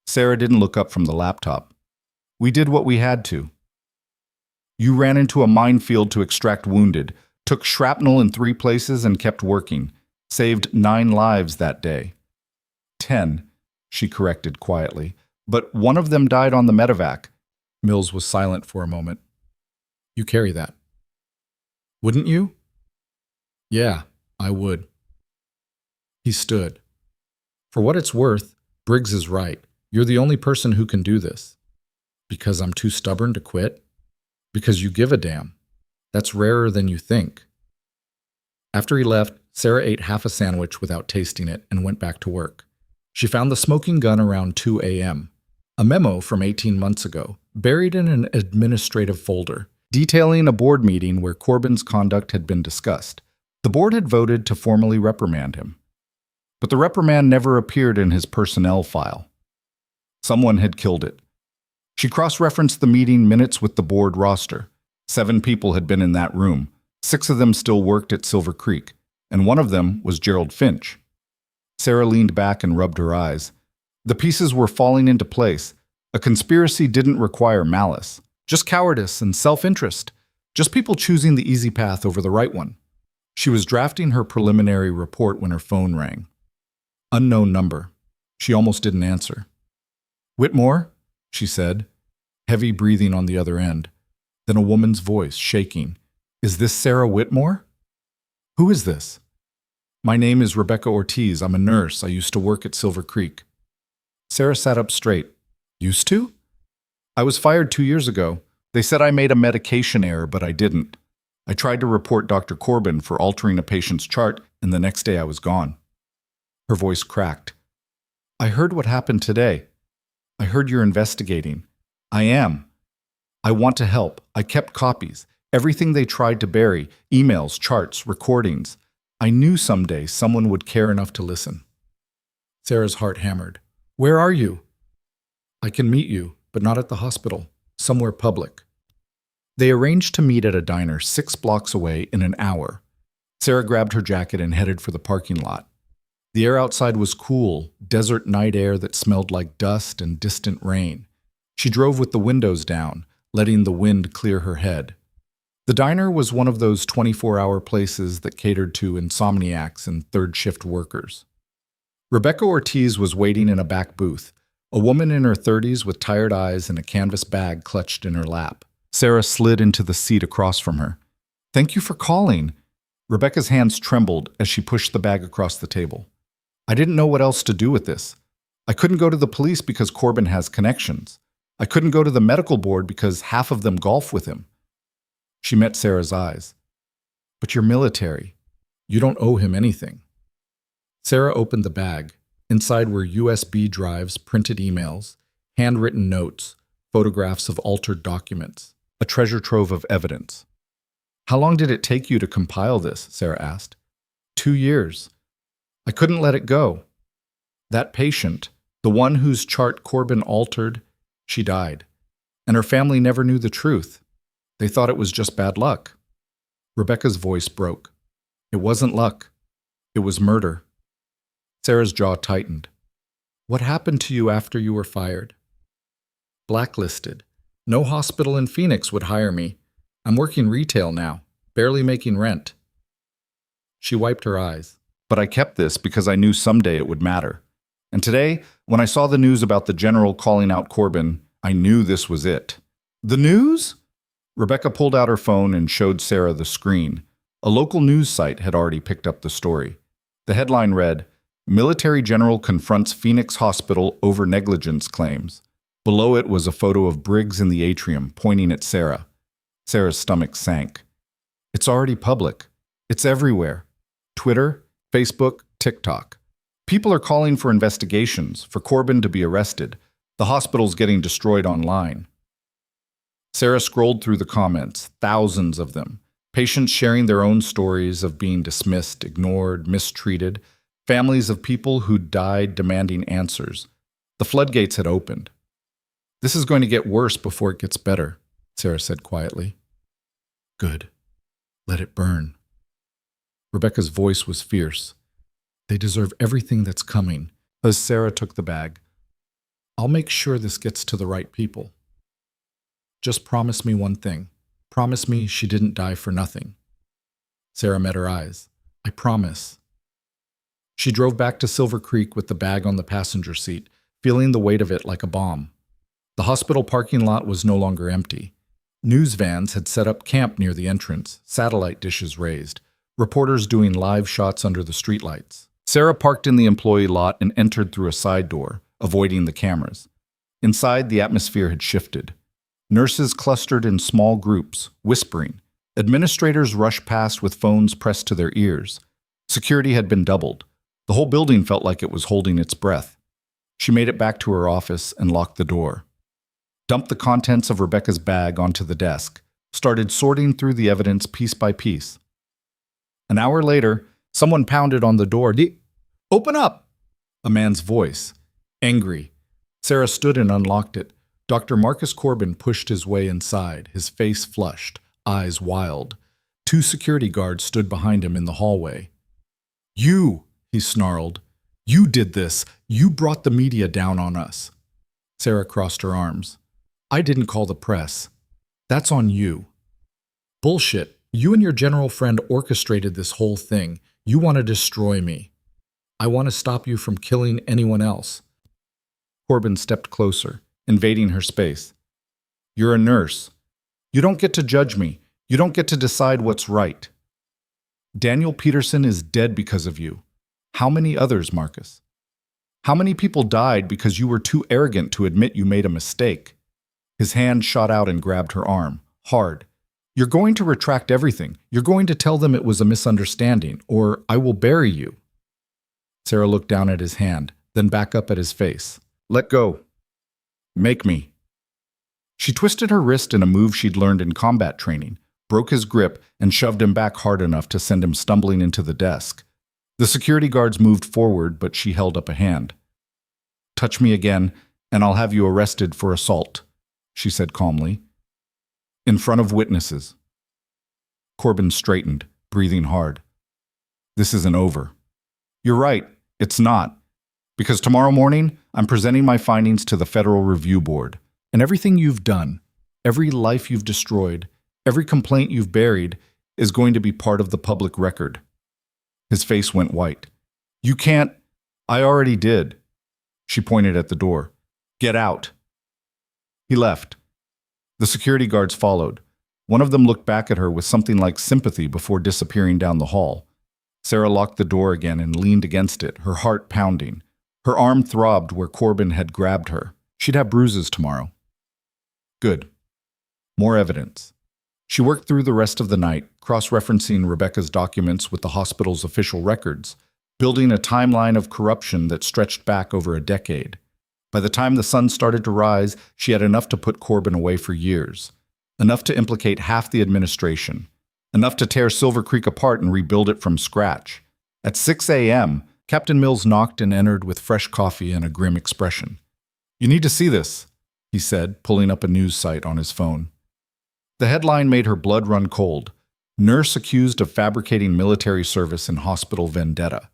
[SPEAKER 1] Sarah didn't look up from the laptop. "We did what we had to. You ran into a minefield to extract wounded, took shrapnel in 3 places and kept working. Saved 9 lives that day. 10, she corrected quietly, but one of them died on the medevac." Mills was silent for a moment. "You carry that." "Wouldn't you?" "Yeah, I would." He stood. "For what it's worth, Briggs is right. You're the only person who can do this. Because I'm too stubborn to quit? Because you give a damn. That's rarer than you think. After he left, Sarah ate half a sandwich without tasting it and went back to work. She found the smoking gun around 2 a.m. A memo from 18 months ago, buried in an administrative folder, detailing a board meeting where Corbin's conduct had been discussed. The board had voted to formally reprimand him. But the reprimand never appeared in his personnel file. Someone had killed it. She cross-referenced the meeting minutes with the board roster. 7 people had been in that room. 6 of them still worked at Silver Creek, and one of them was Gerald Finch. Sarah leaned back and rubbed her eyes. The pieces were falling into place. A conspiracy didn't require malice, just cowardice and self-interest, just people choosing the easy path over the right one. She was drafting her preliminary report when her phone rang. Unknown number. She almost didn't answer. "Whitmore?" she said, heavy breathing on the other end. Then a woman's voice, shaking. "Is this Sarah Whitmore?" "Who is this?" "My name is Rebecca Ortiz. I'm a nurse. I used to work at Silver Creek." Sarah sat up straight. "Used to?" "I was fired 2 years ago. They said I made a medication error, but I didn't. I tried to report Dr. Corbin for altering a patient's chart, and the next day I was gone." Her voice cracked. "I heard what happened today. I heard you're investigating. I am. I want to help. I kept copies. Everything they tried to bury, emails, charts, recordings. I knew someday someone would care enough to listen." Sarah's heart hammered. "Where are you?" "I can meet you, but not at the hospital. Somewhere public." They arranged to meet at a diner 6 blocks away in an hour. Sarah grabbed her jacket and headed for the parking lot. The air outside was cool, desert night air that smelled like dust and distant rain. She drove with the windows down, letting the wind clear her head. The diner was one of those 24-hour places that catered to insomniacs and third-shift workers. Rebecca Ortiz was waiting in a back booth, a woman in her 30s with tired eyes and a canvas bag clutched in her lap. Sarah slid into the seat across from her. "Thank you for calling." Rebecca's hands trembled as she pushed the bag across the table. "I didn't know what else to do with this. I couldn't go to the police because Corbin has connections. I couldn't go to the medical board because half of them golf with him." She met Sarah's eyes. "But you're military. You don't owe him anything." Sarah opened the bag. Inside were USB drives, printed emails, handwritten notes, photographs of altered documents, a treasure trove of evidence. "How long did it take you to compile this?" Sarah asked. 2 years. I couldn't let it go. That patient, the one whose chart Corbin altered, she died. And her family never knew the truth. They thought it was just bad luck." Rebecca's voice broke. "It wasn't luck. It was murder." Sarah's jaw tightened. "What happened to you after you were fired?" "Blacklisted. No hospital in Phoenix would hire me. I'm working retail now, barely making rent." She wiped her eyes. "But I kept this because I knew someday it would matter. And today, when I saw the news about the general calling out Corbin, I knew this was it." "The news?" Rebecca pulled out her phone and showed Sarah the screen. A local news site had already picked up the story. The headline read, "Military General Confronts Phoenix Hospital Over Negligence Claims." Below it was a photo of Briggs in the atrium, pointing at Sarah. Sarah's stomach sank. "It's already public. It's everywhere. Twitter, Facebook, TikTok. People are calling for investigations, for Corbin to be arrested. The hospital's getting destroyed online." Sarah scrolled through the comments, thousands of them. Patients sharing their own stories of being dismissed, ignored, mistreated. Families of people who died demanding answers. The floodgates had opened. "This is going to get worse before it gets better," Sarah said quietly. "Good. Let it burn." Rebecca's voice was fierce. "They deserve everything that's coming." As Sarah took the bag, "I'll make sure this gets to the right people. Just promise me one thing. Promise me she didn't die for nothing." Sarah met her eyes. "I promise." She drove back to Silver Creek with the bag on the passenger seat, feeling the weight of it like a bomb. The hospital parking lot was no longer empty. News vans had set up camp near the entrance, satellite dishes raised, reporters doing live shots under the streetlights. Sarah parked in the employee lot and entered through a side door, avoiding the cameras. Inside, the atmosphere had shifted. Nurses clustered in small groups, whispering. Administrators rushed past with phones pressed to their ears. Security had been doubled. The whole building felt like it was holding its breath. She made it back to her office and locked the door. Dumped the contents of Rebecca's bag onto the desk. Started sorting through the evidence piece by piece. An hour later, someone pounded on the door. Open up! A man's voice. Angry. Sarah stood and unlocked it. Dr. Marcus Corbin pushed his way inside, his face flushed, eyes wild. 2 security guards stood behind him in the hallway. You, he snarled. You did this. You brought the media down on us. Sarah crossed her arms. I didn't call the press. That's on you. Bullshit. You and your general friend orchestrated this whole thing. You want to destroy me. I want to stop you from killing anyone else. Corbin stepped closer, invading her space. You're a nurse. You don't get to judge me. You don't get to decide what's right. Daniel Peterson is dead because of you. How many others, Marcus? How many people died because you were too arrogant to admit you made a mistake? His hand shot out and grabbed her arm, hard. You're going to retract everything. You're going to tell them it was a misunderstanding, or I will bury you. Sarah looked down at his hand, then back up at his face. Let go. Make me. She twisted her wrist in a move she'd learned in combat training, broke his grip, and shoved him back hard enough to send him stumbling into the desk. The security guards moved forward, but she held up a hand. Touch me again, and I'll have you arrested for assault, she said calmly. In front of witnesses. Corbin straightened, breathing hard. This isn't over. You're right, it's not. Because tomorrow morning, I'm presenting my findings to the Federal Review Board. And everything you've done, every life you've destroyed, every complaint you've buried, is going to be part of the public record. His face went white. You can't. I already did. She pointed at the door. Get out. He left. The security guards followed. One of them looked back at her with something like sympathy before disappearing down the hall. Sarah locked the door again and leaned against it, her heart pounding. Her arm throbbed where Corbin had grabbed her. She'd have bruises tomorrow. Good. More evidence. She worked through the rest of the night, cross-referencing Rebecca's documents with the hospital's official records, building a timeline of corruption that stretched back over a decade. By the time the sun started to rise, she had enough to put Corbin away for years, enough to implicate half the administration, enough to tear Silver Creek apart and rebuild it from scratch. At 6 a.m., Captain Mills knocked and entered with fresh coffee and a grim expression. You need to see this, he said, pulling up a news site on his phone. The headline made her blood run cold. Nurse accused of fabricating military service in hospital vendetta.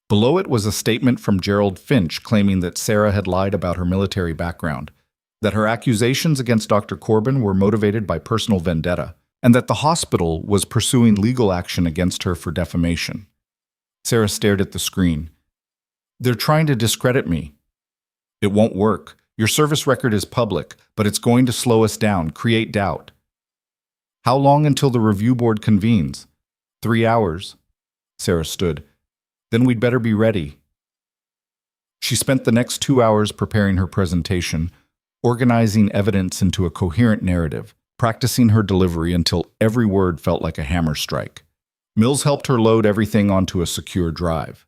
[SPEAKER 1] Below it was a statement from Gerald Finch claiming that Sarah had lied about her military background, that her accusations against Dr. Corbin were motivated by personal vendetta, and that the hospital was pursuing legal action against her for defamation. Sarah stared at the screen. They're trying to discredit me. It won't work. Your service record is public, but it's going to slow us down, create doubt. How long until the review board convenes? 3 hours. Sarah stood. Then we'd better be ready. She spent the next 2 hours preparing her presentation, organizing evidence into a coherent narrative, practicing her delivery until every word felt like a hammer strike. Mills helped her load everything onto a secure drive.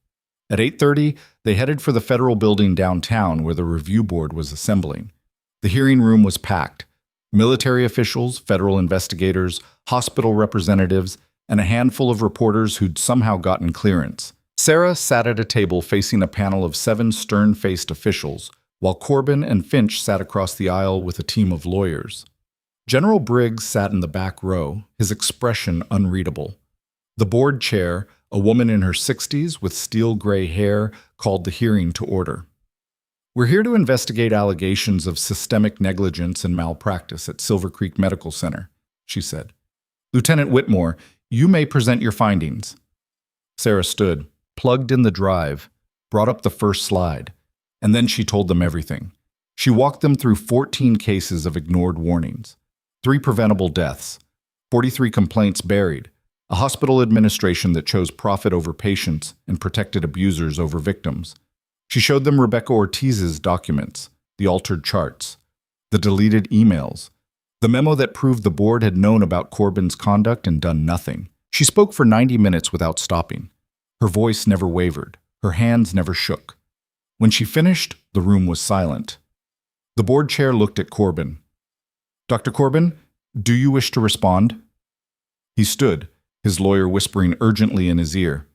[SPEAKER 1] At 8:30, they headed for the federal building downtown where the review board was assembling. The hearing room was packed. Military officials, federal investigators, hospital representatives, and a handful of reporters who'd somehow gotten clearance. Sarah sat at a table facing a panel of 7 stern-faced officials, while Corbin and Finch sat across the aisle with a team of lawyers. General Briggs sat in the back row, his expression unreadable. The board chair, a woman in her 60s with steel-gray hair, called the hearing to order. We're here to investigate allegations of systemic negligence and malpractice at Silver Creek Medical Center, she said. Lieutenant Whitmore, you may present your findings. Sarah stood, plugged in the drive, brought up the first slide, and then she told them everything. She walked them through 14 cases of ignored warnings, 3 preventable deaths, 43 complaints buried, a hospital administration that chose profit over patients and protected abusers over victims. She showed them Rebecca Ortiz's documents, the altered charts, the deleted emails, the memo that proved the board had known about Corbin's conduct and done nothing. She spoke for 90 minutes without stopping. Her voice never wavered. Her hands never shook. When she finished, the room was silent. The board chair looked at Corbin. "Dr. Corbin, do you wish to respond?" He stood, his lawyer whispering urgently in his ear.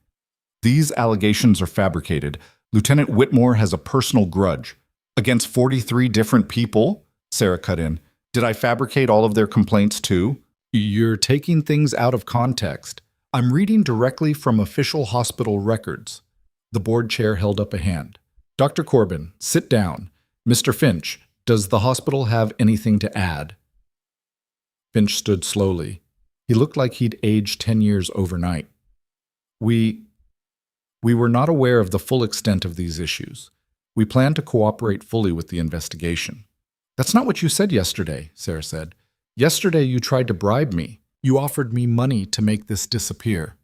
[SPEAKER 1] "These allegations are fabricated. Lieutenant Whitmore has a personal grudge. Against 43 different people?" Sarah cut in. "Did I fabricate all of their complaints too?" "You're taking things out of context. I'm reading directly from official hospital records." The board chair held up a hand. "Dr. Corbin, sit down. Mr. Finch, does the hospital have anything to add?" Finch stood slowly. He looked like he'd aged 10 years overnight. We were not aware of the full extent of these issues. We plan to cooperate fully with the investigation." "That's not what you said yesterday," Sarah said. "Yesterday you tried to bribe me. You offered me money to make this disappear."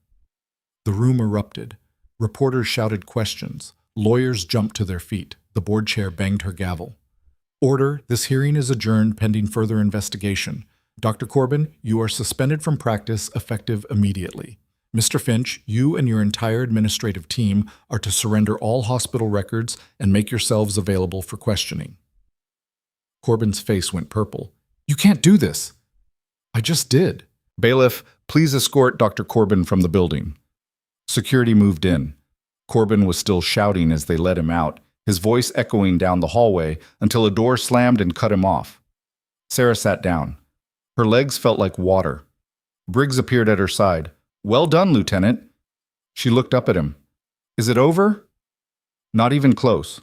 [SPEAKER 1] The room erupted. Reporters shouted questions. Lawyers jumped to their feet. The board chair banged her gavel. "Order, this hearing is adjourned pending further investigation. Dr. Corbin, you are suspended from practice effective immediately. Mr. Finch, you and your entire administrative team are to surrender all hospital records and make yourselves available for questioning." Corbin's face went purple. "You can't do this." "I just did." "Bailiff, please escort Dr. Corbin from the building." Security moved in. Corbin was still shouting as they led him out, his voice echoing down the hallway until a door slammed and cut him off. Sarah sat down. Her legs felt like water. Briggs appeared at her side. "Well done, Lieutenant." She looked up at him. "Is it over?" "Not even close.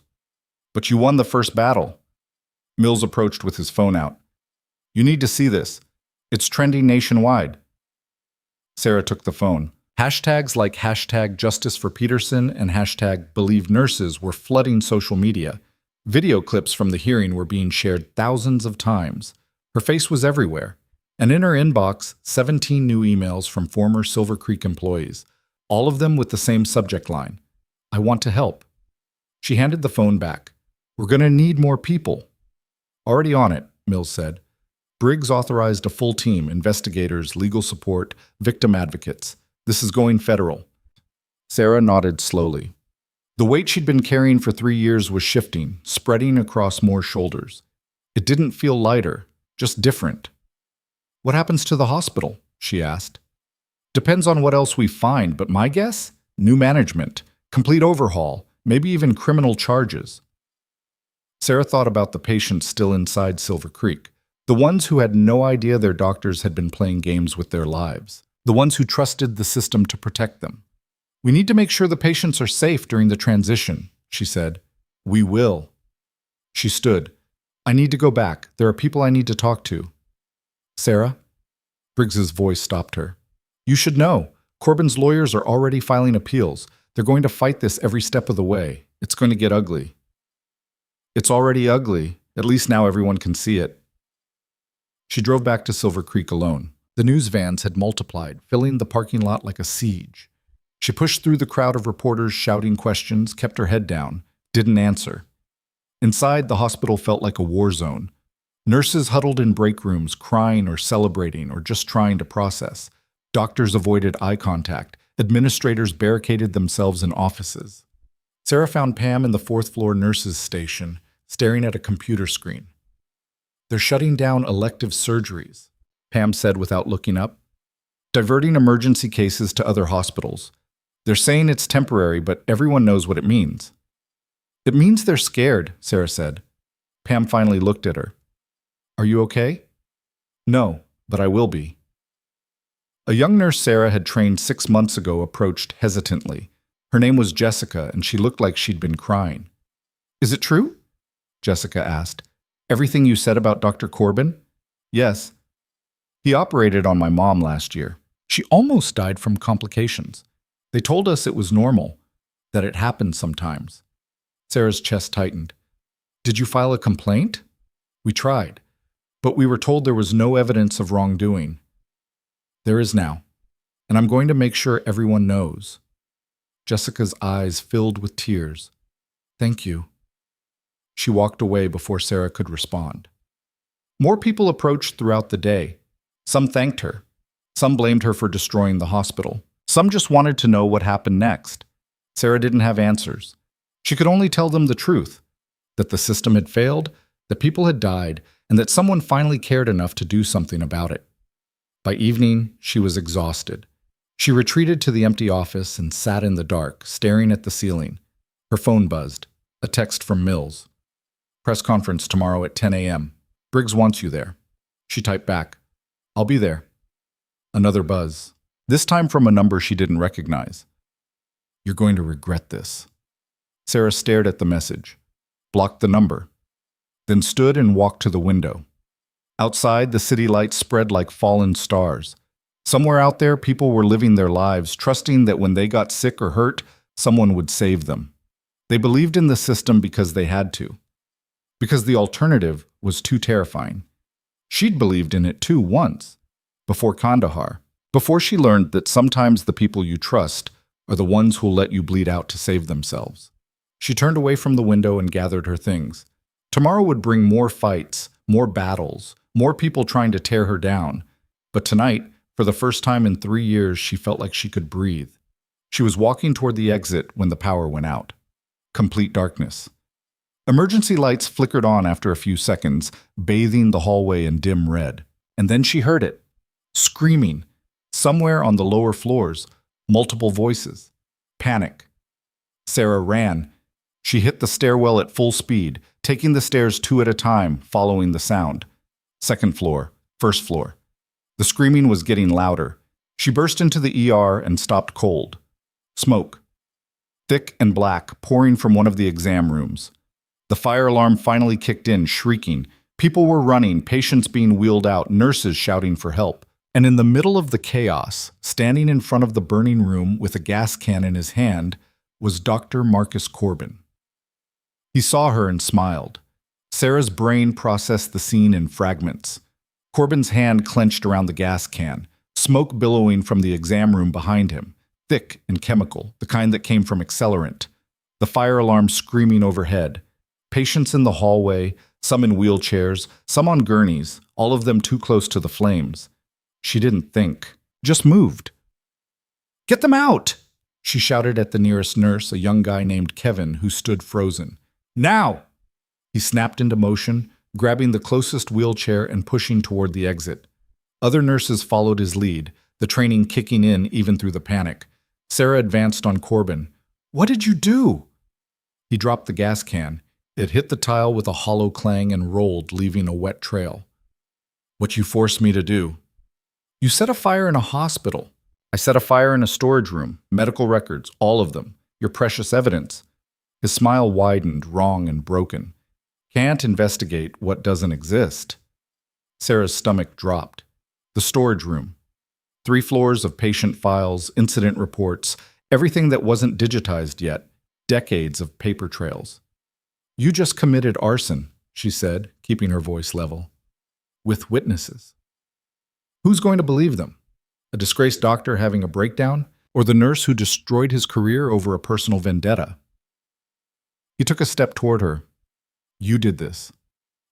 [SPEAKER 1] But you won the first battle." Mills approached with his phone out. "You need to see this. It's trending nationwide." Sarah took the phone. Hashtags like hashtag Justice for Peterson and hashtag Believe Nurses were flooding social media. Video clips from the hearing were being shared thousands of times. Her face was everywhere. And in her inbox, 17 new emails from former Silver Creek employees, all of them with the same subject line: "I want to help." She handed the phone back. "We're going to need more people." "Already on it," Mills said. Briggs authorized a full team: investigators, legal support, victim advocates. "This is going federal." Sarah nodded slowly. The weight she'd been carrying for 3 years was shifting, spreading across more shoulders. It didn't feel lighter, just different. "What happens to the hospital?" she asked. "Depends on what else we find, but my guess? New management, complete overhaul, maybe even criminal charges." Sarah thought about the patients still inside Silver Creek, the ones who had no idea their doctors had been playing games with their lives, the ones who trusted the system to protect them. "We need to make sure the patients are safe during the transition," she said. "We will." She stood. "I need to go back. There are people I need to talk to." "Sarah?" Briggs's voice stopped her. "You should know. Corbin's lawyers are already filing appeals. They're going to fight this every step of the way. It's going to get ugly." "It's already ugly. At least now everyone can see it." She drove back to Silver Creek alone. The news vans had multiplied, filling the parking lot like a siege. She pushed through the crowd of reporters shouting questions, kept her head down, didn't answer. Inside, the hospital felt like a war zone. Nurses huddled in break rooms, crying or celebrating or just trying to process. Doctors avoided eye contact. Administrators barricaded themselves in offices. Sarah found Pam in the 4th-floor nurses' station, staring at a computer screen. "They're shutting down elective surgeries," Pam said without looking up. "Diverting emergency cases to other hospitals. They're saying it's temporary, but everyone knows what it means." "It means they're scared," Sarah said. Pam finally looked at her. "Are you okay?" "No, but I will be." A young nurse Sarah had trained 6 months ago approached hesitantly. Her name was Jessica, and she looked like she'd been crying. "Is it true?" Jessica asked. "Everything you said about Dr. Corbin?" "Yes. He operated on my mom last year. She almost died from complications. They told us it was normal, that it happened sometimes." Sarah's chest tightened. "Did you file a complaint?" "We tried, but we were told there was no evidence of wrongdoing." "There is now, and I'm going to make sure everyone knows." Jessica's eyes filled with tears. Thank you. She walked away before Sarah could respond. More people approached throughout the day. Some thanked her. Some blamed her for destroying the hospital. Some just wanted to know what happened next. Sarah didn't have answers. She could only tell them the truth, that the system had failed, that people had died, and that someone finally cared enough to do something about it. By evening, she was exhausted. She retreated to the empty office and sat in the dark, staring at the ceiling. Her phone buzzed. A text from Mills. Press conference tomorrow at 10 a.m. Briggs wants you there. She typed back, I'll be there. Another buzz, this time from a number she didn't recognize. You're going to regret this. Sarah stared at the message, blocked the number, then stood and walked to the window. Outside, the city lights spread like fallen stars. Somewhere out there, people were living their lives, trusting that when they got sick or hurt, someone would save them. They believed in the system because they had to, because the alternative was too terrifying. She'd believed in it too once, before Kandahar, before she learned that sometimes the people you trust are the ones who'll let you bleed out to save themselves. She turned away from the window and gathered her things. Tomorrow would bring more fights, more battles, more people trying to tear her down. But tonight, for the first time in 3 years, she felt like she could breathe. She was walking toward the exit when the power went out. Complete darkness. Emergency lights flickered on after a few seconds, bathing the hallway in dim red. And then she heard it. Screaming. Somewhere on the lower floors. Multiple voices. Panic. Sarah ran. She hit the stairwell at full speed, taking the stairs 2 at a time, following the sound. Second floor. First floor. The screaming was getting louder. She burst into the ER and stopped cold. Smoke. Thick and black, pouring from one of the exam rooms. The fire alarm finally kicked in, shrieking. People were running, patients being wheeled out, nurses shouting for help. And in the middle of the chaos, standing in front of the burning room with a gas can in his hand, was Dr. Marcus Corbin. He saw her and smiled. Sarah's brain processed the scene in fragments. Corbin's hand clenched around the gas can, smoke billowing from the exam room behind him, thick and chemical, the kind that came from accelerant. The fire alarm screaming overhead. Patients in the hallway, some in wheelchairs, some on gurneys, all of them too close to the flames. She didn't think, just moved. "Get them out!" She shouted at the nearest nurse, a young guy named Kevin, who stood frozen. "Now!" He snapped into motion, grabbing the closest wheelchair and pushing toward the exit. Other nurses followed his lead, the training kicking in even through the panic. Sarah advanced on Corbin. "What did you do?" He dropped the gas can. It hit the tile with a hollow clang and rolled, leaving a wet trail. "What you forced me to do." "You set a fire in a hospital." "I set a fire in a storage room, medical records, all of them, your precious evidence." His smile widened, wrong and broken. "Can't investigate what doesn't exist." Sarah's stomach dropped. The storage room. 3 floors of patient files, incident reports, everything that wasn't digitized yet, decades of paper trails. "You just committed arson," she said, keeping her voice level. "With witnesses. Who's going to believe them? A disgraced doctor having a breakdown? Or the nurse who destroyed his career over a personal vendetta?" He took a step toward her. "You did this.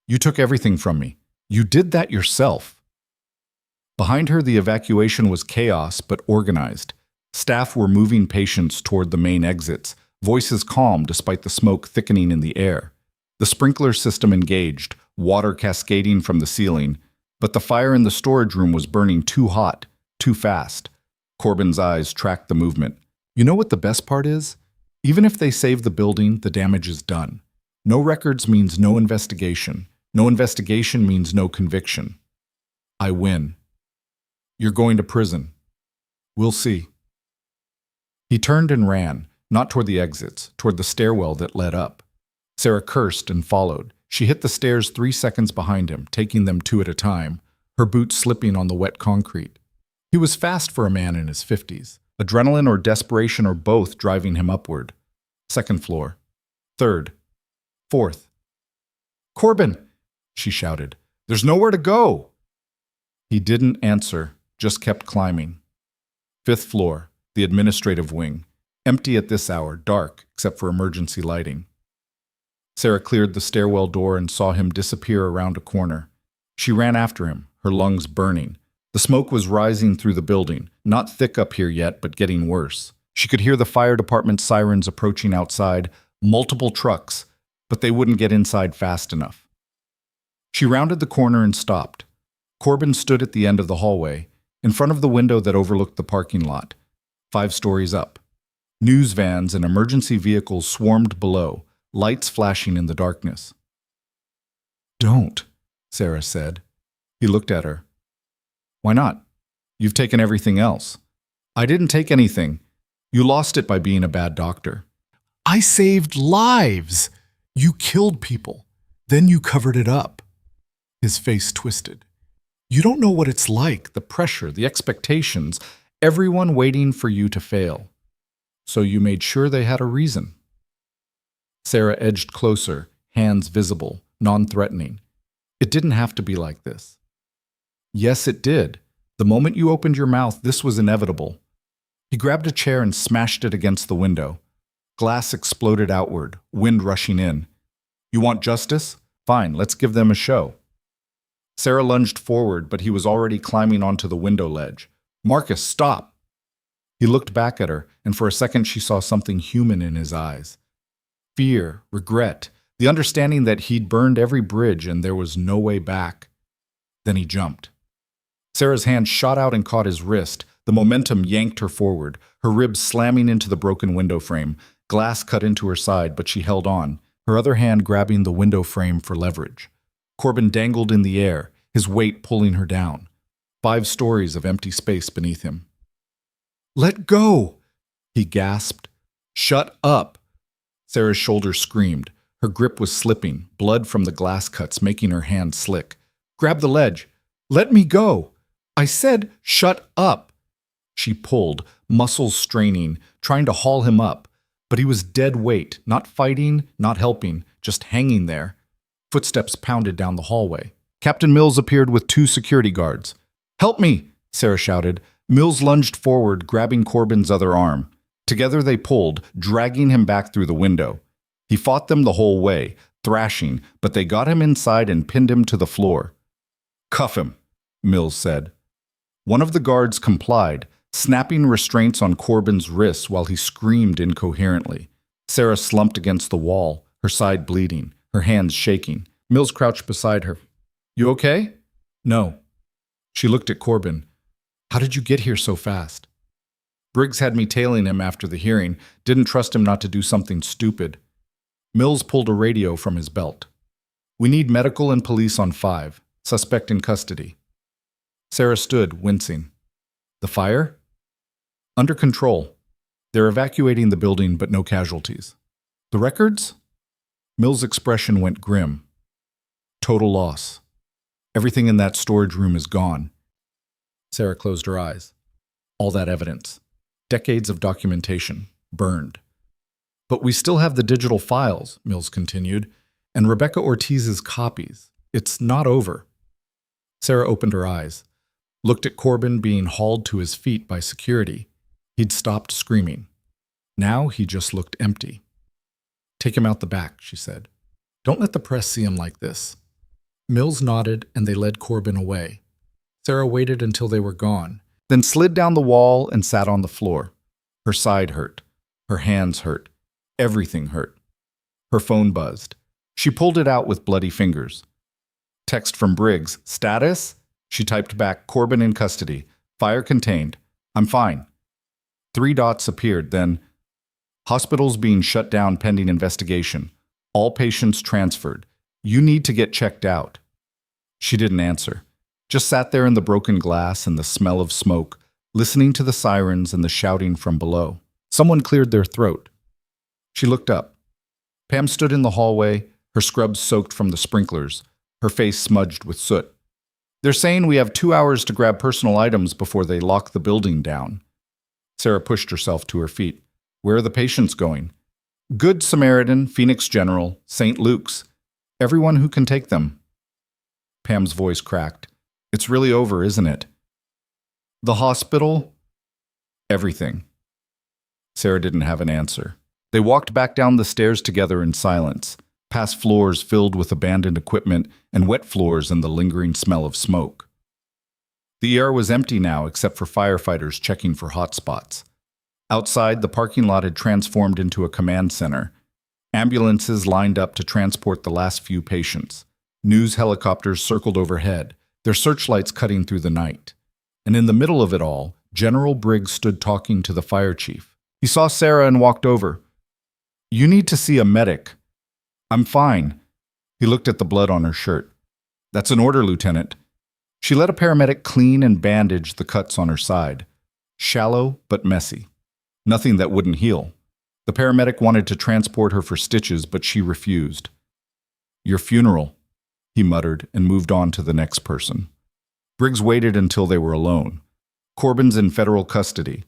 [SPEAKER 1] You took everything from me. You did that yourself." Behind her, the evacuation was chaos but organized. Staff were moving patients toward the main exits, voices calm despite the smoke thickening in the air. The sprinkler system engaged, water cascading from the ceiling, but the fire in the storage room was burning too hot, too fast. Corbin's eyes tracked the movement. "You know what the best part is? Even if they save the building, the damage is done. No records means no investigation. No investigation means no conviction. I win. You're going to prison. We'll see." He turned and ran, not toward the exits, toward the stairwell that led up. Sarah cursed and followed. She hit the stairs 3 seconds behind him, taking them 2 at a time, her boots slipping on the wet concrete. He was fast for a man in his 50s. Adrenaline or desperation or both driving him upward. Second floor. Third. Fourth. "Corbin!" she shouted. "There's nowhere to go!" He didn't answer, just kept climbing. Fifth floor, the administrative wing. Empty at this hour, dark, except for emergency lighting. Sarah cleared the stairwell door and saw him disappear around a corner. She ran after him, her lungs burning. The smoke was rising through the building, not thick up here yet, but getting worse. She could hear the fire department sirens approaching outside, multiple trucks, but they wouldn't get inside fast enough. She rounded the corner and stopped. Corbin stood at the end of the hallway, in front of the window that overlooked the parking lot, 5 stories up. News vans and emergency vehicles swarmed below, lights flashing in the darkness. "Don't," Sarah said. He looked at her. "Why not? You've taken everything else." "I didn't take anything. You lost it by being a bad doctor."
[SPEAKER 2] I saved lives. You killed people. Then you covered it up. His face twisted. You don't know what it's like.
[SPEAKER 1] The pressure, the expectations, everyone waiting for you to fail. So you made sure they had a reason. Sarah edged closer, hands visible, non-threatening. It didn't have to be like this. Yes, it did. The moment you opened your mouth, this was inevitable. He grabbed a chair and smashed it against the window. Glass exploded outward, wind rushing in. "You want justice? Fine, let's give them a show." Sarah lunged forward, but he was already climbing onto the window ledge. "Marcus, stop!" He looked back at her, and for a second she saw something human in his eyes. Fear, regret, the understanding that he'd burned every bridge and there was no way back. Then he jumped. Sarah's hand shot out and caught his wrist. The momentum yanked her forward, her ribs slamming into the broken window frame. Glass cut into her side, but she held on, her other hand grabbing the window frame for leverage. Corbin dangled in the air, his weight pulling her down. 5 stories of empty space beneath him. "Let go!" he gasped. "Shut up!" Sarah's shoulder screamed. Her grip was slipping, blood from the glass cuts making her hand slick. "Grab the ledge! Let me go! I said, shut up!" She pulled, muscles straining, trying to haul him up. But he was dead weight, not fighting, not helping, just hanging there. Footsteps pounded down the hallway. Captain Mills appeared with 2 security guards. "Help me!" Sarah shouted. Mills lunged forward, grabbing Corbin's other arm. Together they pulled, dragging him back through the window. He fought them the whole way, thrashing, but they got him inside and pinned him to the floor. "Cuff him," Mills said. One of the guards complied, snapping restraints on Corbin's wrists while he screamed incoherently. Sarah slumped against the wall, her side bleeding, her hands shaking. Mills crouched beside her. "You okay?" "No." She looked at Corbin. "How did you get here so fast?" "Briggs had me tailing him after the hearing. Didn't trust him not to do something stupid." Mills pulled a radio from his belt. "We need medical and police on 5. Suspect in custody." Sarah stood, wincing. "The fire?" "Under control. They're evacuating the building, but no casualties." "The records?" Mills' expression went grim. "Total loss. Everything in that storage room is gone." Sarah closed her eyes. All that evidence. Decades of documentation. Burned. "But we still have the digital files," Mills continued, "and Rebecca Ortiz's copies. It's not over." Sarah opened her eyes, looked at Corbin being hauled to his feet by security. He'd stopped screaming. Now he just looked empty. "Take him out the back," she said. "Don't let the press see him like this." Mills nodded, and they led Corbin away. Sarah waited until they were gone, then slid down the wall and sat on the floor. Her side hurt. Her hands hurt. Everything hurt. Her phone buzzed. She pulled it out with bloody fingers. Text from Briggs. "Status?" She typed back, "Corbin in custody. Fire contained. I'm fine." 3 dots appeared, then, "Hospitals being shut down pending investigation. All patients transferred. You need to get checked out." She didn't answer. Just sat there in the broken glass and the smell of smoke, listening to the sirens and the shouting from below. Someone cleared their throat. She looked up. Pam stood in the hallway, her scrubs soaked from the sprinklers, her face smudged with soot. "They're saying we have 2 hours to grab personal items before they lock the building down." Sarah pushed herself to her feet. "Where are the patients going?" "Good Samaritan, Phoenix General, St. Luke's. Everyone who can take them." Pam's voice cracked. "It's really over, isn't it?" "The hospital?" "Everything." Sarah didn't have an answer. They walked back down the stairs together in silence. past floors filled with abandoned equipment and wet floors and the lingering smell of smoke. The air was empty now except for firefighters checking for hot spots. Outside, the parking lot had transformed into a command center. Ambulances lined up to transport the last few patients. News helicopters circled overhead, their searchlights cutting through the night. And in the middle of it all, General Briggs stood talking to the fire chief. He saw Sarah and walked over. "You need to see a medic." "I'm fine." He looked at the blood on her shirt. "That's an order, Lieutenant." She let a paramedic clean and bandage the cuts on her side. Shallow but messy. Nothing that wouldn't heal. The paramedic wanted to transport her for stitches, but she refused. "Your funeral," he muttered and moved on to the next person. Briggs waited until they were alone. Corbin's in federal custody.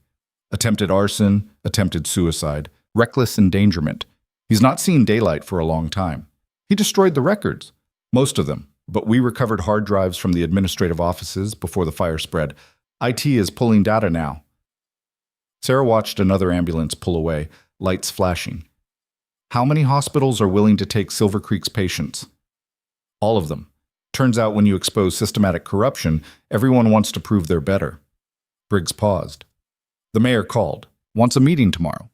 [SPEAKER 1] Attempted arson, attempted suicide, reckless endangerment. He's not seen daylight for a long time. He destroyed the records, most of them, but we recovered hard drives from the administrative offices before the fire spread. IT is pulling data now. Sarah watched another ambulance pull away, lights flashing. "How many hospitals are willing to take Silver Creek's patients?" "All of them. Turns out when you expose systematic corruption, everyone wants to prove they're better." Briggs paused. "The mayor called. Wants a meeting tomorrow.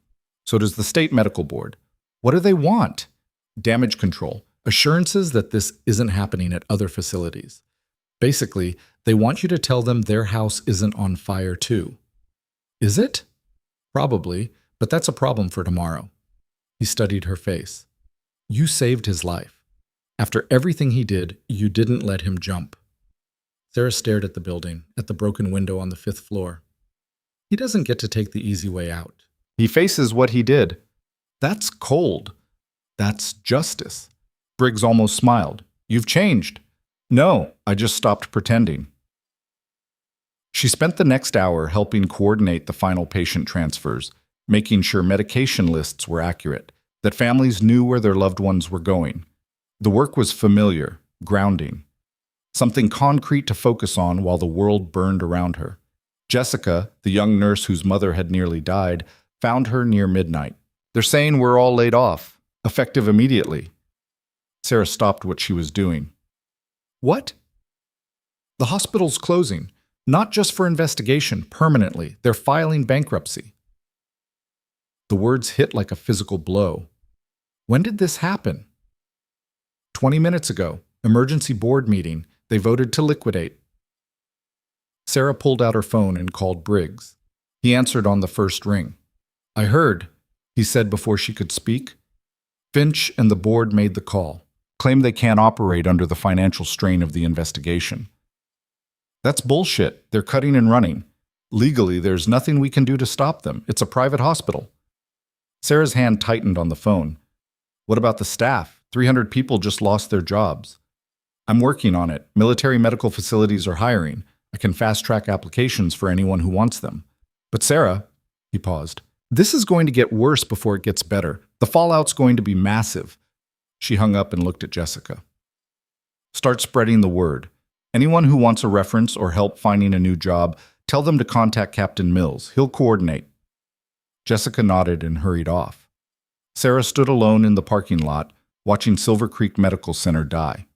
[SPEAKER 1] So does the state medical board. What do they want?" "Damage control. Assurances that this isn't happening at other facilities. Basically, they want you to tell them their house isn't on fire too." "Is it?" "Probably, but that's a problem for tomorrow." He studied her face. "You saved his life. After everything he did, you didn't let him jump." Sarah stared at the building, at the broken window on the 5th floor. "He doesn't get to take the easy way out. He faces what he did. That's cold. That's justice." Briggs almost smiled. "You've changed." "No, I just stopped pretending." She spent the next hour helping coordinate the final patient transfers, making sure medication lists were accurate, that families knew where their loved ones were going. The work was familiar, grounding, something concrete to focus on while the world burned around her. Jessica, the young nurse whose mother had nearly died, found her near midnight. "They're saying we're all laid off, effective immediately." Sarah stopped what she was doing. "What?" "The hospital's closing. Not just for investigation, permanently. They're filing bankruptcy." The words hit like a physical blow. "When did this happen?" 20 minutes ago. Emergency board meeting. They voted to liquidate." Sarah pulled out her phone and called Briggs. He answered on the first ring. "I heard," he said before she could speak. "Finch and the board made the call. Claim they can't operate under the financial strain of the investigation." "That's bullshit. They're cutting and running. Legally, there's nothing we can do to stop them. It's a private hospital." Sarah's hand tightened on the phone. "What about the staff? 300 people just lost their jobs." "I'm working on it. Military medical facilities are hiring. I can fast-track applications for anyone who wants them." "But Sarah," he paused, "this is going to get worse before it gets better. The fallout's going to be massive." She hung up and looked at Jessica. "Start spreading the word. Anyone who wants a reference or help finding a new job, tell them to contact Captain Mills. He'll coordinate." Jessica nodded and hurried off. Sarah stood alone in the parking lot, watching Silver Creek Medical Center die.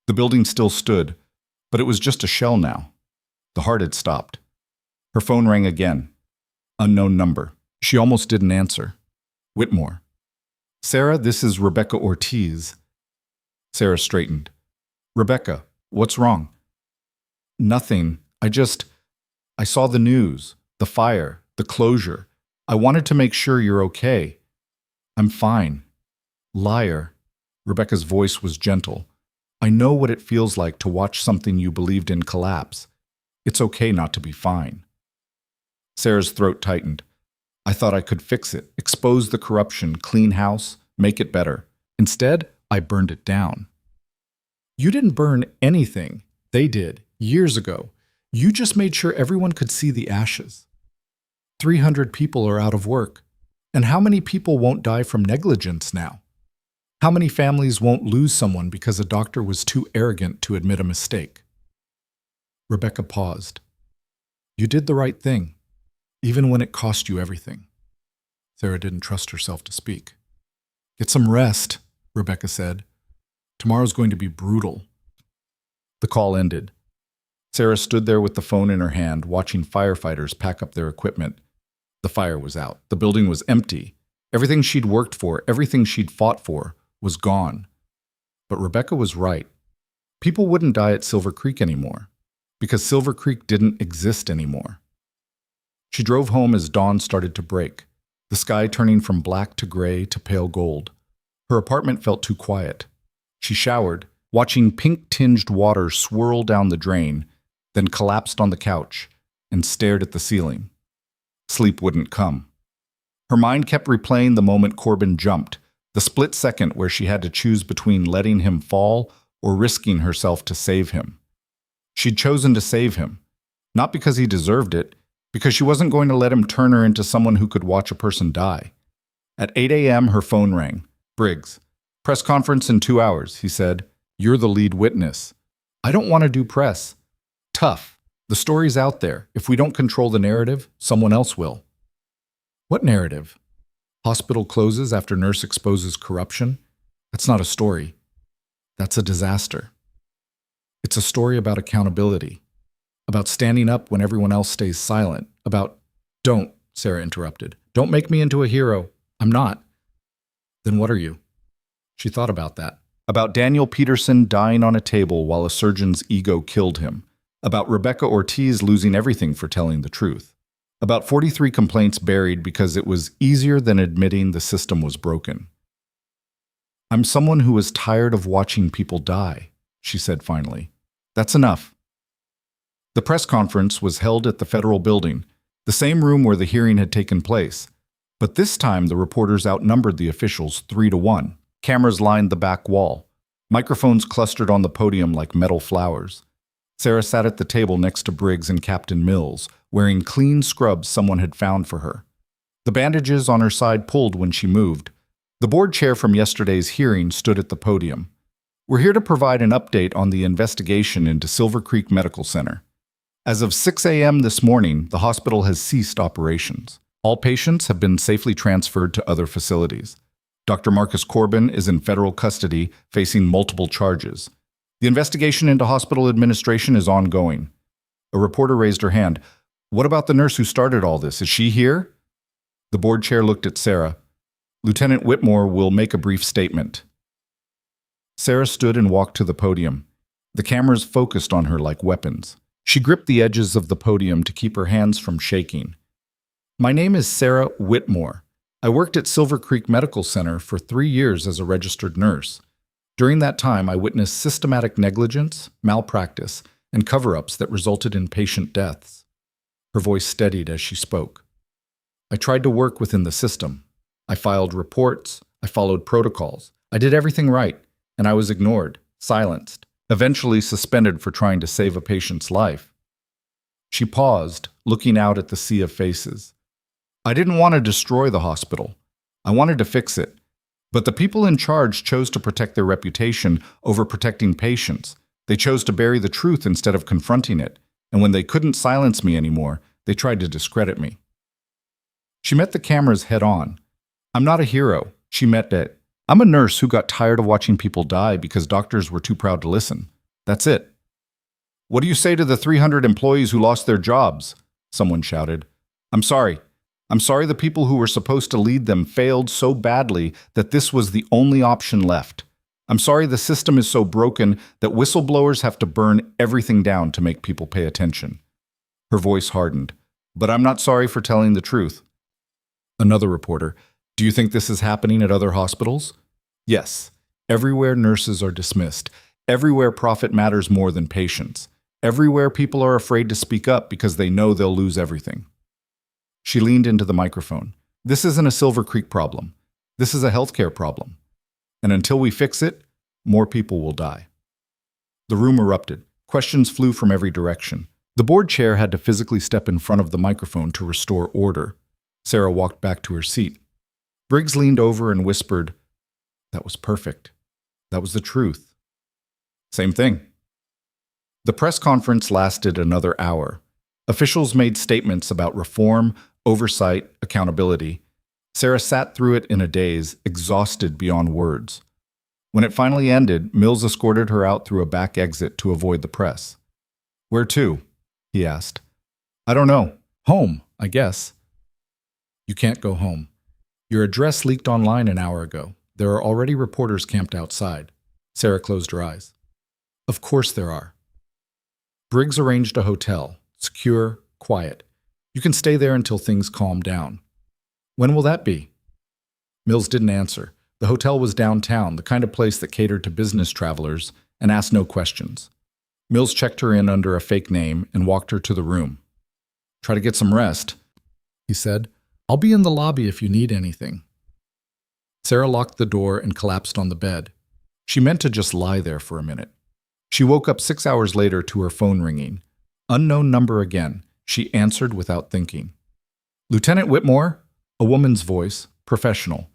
[SPEAKER 1] The building still stood, but it was just a shell now. The heart had stopped. Her phone rang again. Unknown number. She almost didn't answer. Whitmore. "Sarah, this is Rebecca Ortiz." Sarah straightened. "Rebecca, what's wrong?" "Nothing. I saw the news, the fire, the closure. I wanted to make sure you're okay." "I'm fine." "Liar." Rebecca's voice was gentle. "I know what it feels like to watch something you believed in collapse. It's okay not to be fine." Sarah's throat tightened. "I thought I could fix it, expose the corruption, clean house, make it better. Instead, I burned it down." "You didn't burn anything. They did, years ago. You just made sure everyone could see the ashes. 300 people are out of work. And how many people won't die from negligence now? How many families won't lose someone because a doctor was too arrogant to admit a mistake?" Rebecca paused. "You did the right thing, even when it cost you everything." Sarah didn't trust herself to speak. "Get some rest,"
[SPEAKER 2] Rebecca said. Tomorrow's going to be brutal.
[SPEAKER 1] The call ended. Sarah stood there with the phone in her hand, watching firefighters pack up their equipment. The fire was out. The building was empty. Everything she'd worked for, everything she'd fought for, was gone. But Rebecca was right. People wouldn't die at Silver Creek anymore, because Silver Creek didn't exist anymore. She drove home as dawn started to break, the sky turning from black to gray to pale gold. Her apartment felt too quiet. She showered, watching pink-tinged water swirl down the drain, then collapsed on the couch and stared at the ceiling. Sleep wouldn't come. Her mind kept replaying the moment Corbin jumped, the split second where she had to choose between letting him fall or risking herself to save him. She'd chosen to save him, not because he deserved it, because she wasn't going to let him turn her into someone who could watch a person die. At 8 a.m., her phone rang. "Briggs, press conference in 2 hours," he said. "You're the lead witness." "I don't want to do press." "Tough. The story's out there. If we don't control the narrative, someone else will." "What narrative?" "Hospital closes after nurse exposes corruption." "That's not a story. That's a disaster." "It's a story about accountability, about standing up when everyone else stays silent, about—" "Don't," Sarah interrupted. "Don't make me into a hero. I'm not." "Then what are you?" She thought about that. About Daniel Peterson dying on a table while a surgeon's ego killed him. About Rebecca Ortiz losing everything for telling the truth. About 43 complaints buried because it was easier than admitting the system was broken. "I'm someone who is tired of watching people die," she said finally. "That's enough." The press conference was held at the federal building, the same room where the hearing had taken place. But this time the reporters outnumbered the officials 3-1. Cameras lined the back wall. Microphones clustered on the podium like metal flowers. Sarah sat at the table next to Briggs and Captain Mills, wearing clean scrubs someone had found for her. The bandages on her side pulled when she moved. The board chair from yesterday's hearing stood at the podium. "We're here to provide an update on the investigation into Silver Creek Medical Center. As of 6 a.m. this morning, the hospital has ceased operations. All patients have been safely transferred to other facilities. Dr. Marcus Corbin is in federal custody, facing multiple charges. The investigation into hospital administration is ongoing." A reporter raised her hand. "What about the nurse who started all this? Is she here?" The board chair looked at Sarah. "Lieutenant Whitmore will make a brief statement." Sarah stood and walked to the podium. The cameras focused on her like weapons. She gripped the edges of the podium to keep her hands from shaking. "My name is Sarah Whitmore. I worked at Silver Creek Medical Center for 3 years as a registered nurse. During that time, I witnessed systematic negligence, malpractice, and cover-ups that resulted in patient deaths." Her voice steadied as she spoke. "I tried to work within the system. I filed reports. I followed protocols. I did everything right, and I was ignored, silenced, eventually suspended for trying to save a patient's life." She paused, looking out at the sea of faces. "I didn't want to destroy the hospital. I wanted to fix it. But the people in charge chose to protect their reputation over protecting patients. They chose to bury the truth instead of confronting it. And when they couldn't silence me anymore, they tried to discredit me." She met the cameras head on. "I'm not a hero," she met it. "I'm a nurse who got tired of watching people die because doctors were too proud to listen. That's it." "What do you say to the 300 employees who lost their jobs?" someone shouted. "I'm sorry. I'm sorry the people who were supposed to lead them failed so badly that this was the only option left. I'm sorry the system is so broken that whistleblowers have to burn everything down to make people pay attention." Her voice hardened. "But I'm not sorry for telling the truth." Another reporter. "Do you think this is happening at other hospitals?" "Yes. Everywhere nurses are dismissed. Everywhere profit matters more than patients. Everywhere people are afraid to speak up because they know they'll lose everything." She leaned into the microphone. "This isn't a Silver Creek problem. This is a healthcare problem. And until we fix it, more people will die." The room erupted. Questions flew from every direction. The board chair had to physically step in front of the microphone to restore order. Sarah walked back to her seat. Briggs leaned over and whispered, "That was perfect. That was the truth." "Same thing." The press conference lasted another hour. Officials made statements about reform, oversight, accountability. Sarah sat through it in a daze, exhausted beyond words. When it finally ended, Mills escorted her out through a back exit to avoid the press. "Where to?" he asked. "I don't know. Home, I guess." "You can't go home. Your address leaked online an hour ago. There are already reporters camped outside." Sarah closed her eyes. "Of course there are." Briggs arranged a hotel, secure, quiet. "You can stay there until things calm down." "When will that be?" Mills didn't answer. The hotel was downtown, the kind of place that catered to business travelers, and asked no questions. Mills checked her in under a fake name and walked her to the room. "Try to get some rest," he said. "I'll be in the lobby if you need anything." Sarah locked the door and collapsed on the bed. She meant to just lie there for a minute. She woke up 6 hours later to her phone ringing. Unknown number again. She answered without thinking. "Lieutenant Whitmore?" A woman's voice, professional.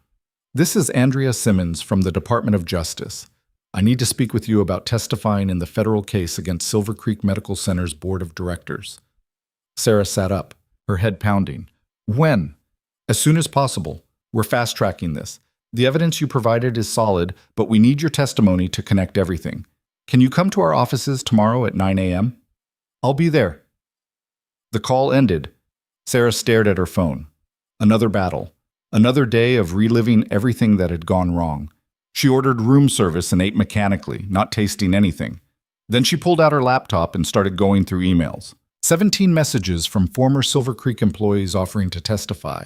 [SPEAKER 1] "This is Andrea Simmons from the Department of Justice. I need to speak with you about testifying in the federal case against Silver Creek Medical Center's board of directors." Sarah sat up, her head pounding. "When?" "As soon as possible. We're fast-tracking this. The evidence you provided is solid, but we need your testimony to connect everything. Can you come to our offices tomorrow at 9 a.m.? "I'll be there." The call ended. Sarah stared at her phone. Another battle. Another day of reliving everything that had gone wrong. She ordered room service and ate mechanically, not tasting anything. Then she pulled out her laptop and started going through emails. 17 messages from former Silver Creek employees offering to testify.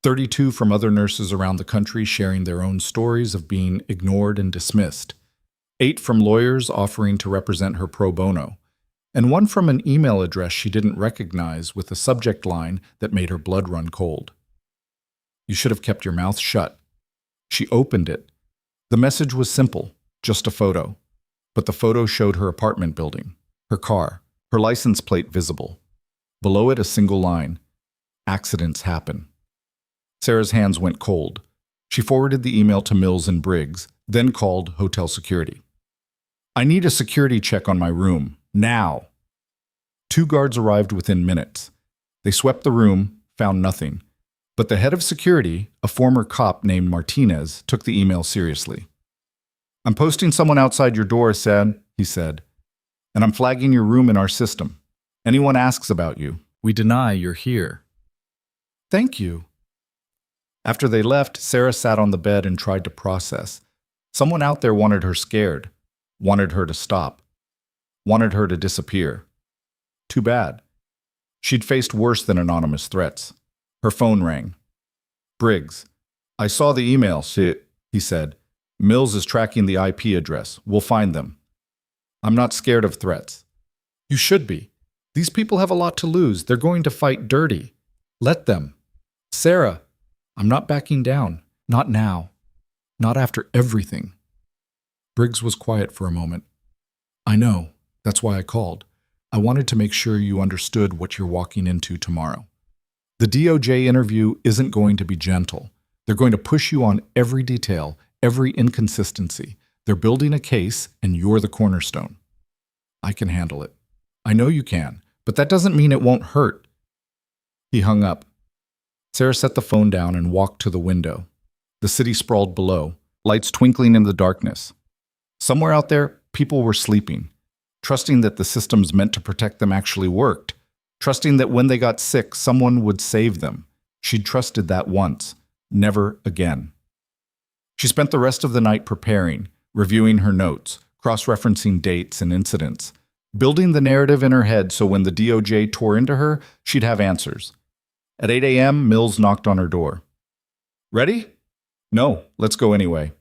[SPEAKER 1] 32 from other nurses around the country sharing their own stories of being ignored and dismissed. 8 from lawyers offering to represent her pro bono. And 1 from an email address she didn't recognize with a subject line that made her blood run cold. "You should have kept your mouth shut." She opened it. The message was simple, just a photo. But the photo showed her apartment building, her car, her license plate visible. Below it, a single line: "Accidents happen." Sarah's hands went cold. She forwarded the email to Mills and Briggs, then called hotel security. "I need a security check on my room, now." 2 guards arrived within minutes. They swept the room, found nothing. But the head of security, a former cop named Martinez, took the email seriously. "I'm posting someone outside your door, he said, "and I'm flagging your room in our system. Anyone asks about you, we deny you're here." "Thank you." After they left, Sarah sat on the bed and tried to process. Someone out there wanted her scared, wanted her to stop, wanted her to disappear. Too bad. She'd faced worse than anonymous threats. Her phone rang. "Briggs, I saw the email, he said. "Mills is tracking the IP address. We'll find them." "I'm not scared of threats." "You should be. These people have a lot to lose. They're going to fight dirty. Let them." "Sarah, I'm not backing down. Not now. Not after everything." Briggs was quiet for a moment. "I know. That's why I called. I wanted to make sure you understood what you're walking into tomorrow. The DOJ interview isn't going to be gentle. They're going to push you on every detail, every inconsistency. They're building a case, and you're the cornerstone. I can handle it. I know you can, but that doesn't mean it won't hurt." He hung up. Sarah set the phone down and walked to the window. The city sprawled below, lights twinkling in the darkness. Somewhere out there, people were sleeping, trusting that the systems meant to protect them actually worked, trusting that when they got sick, someone would save them. She'd trusted that once, never again. She spent the rest of the night preparing, reviewing her notes, cross-referencing dates and incidents, building the narrative in her head so when the DOJ tore into her, she'd have answers. At 8 a.m., Mills knocked on her door. "Ready?" "No, let's go anyway."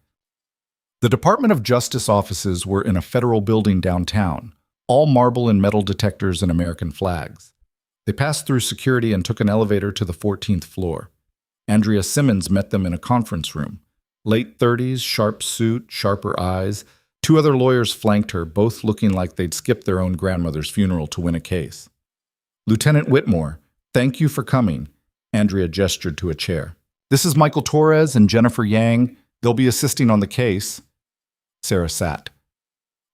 [SPEAKER 1] The Department of Justice offices were in a federal building downtown, all marble and metal detectors and American flags. They passed through security and took an elevator to the 14th floor. Andrea Simmons met them in a conference room. Late 30s, sharp suit, sharper eyes. 2 other lawyers flanked her, both looking like they'd skipped their own grandmother's funeral to win a case. "Lieutenant Whitmore, thank you for coming." Andrea gestured to a chair. "This is Michael Torres and Jennifer Yang. They'll be assisting on the case." Sarah sat.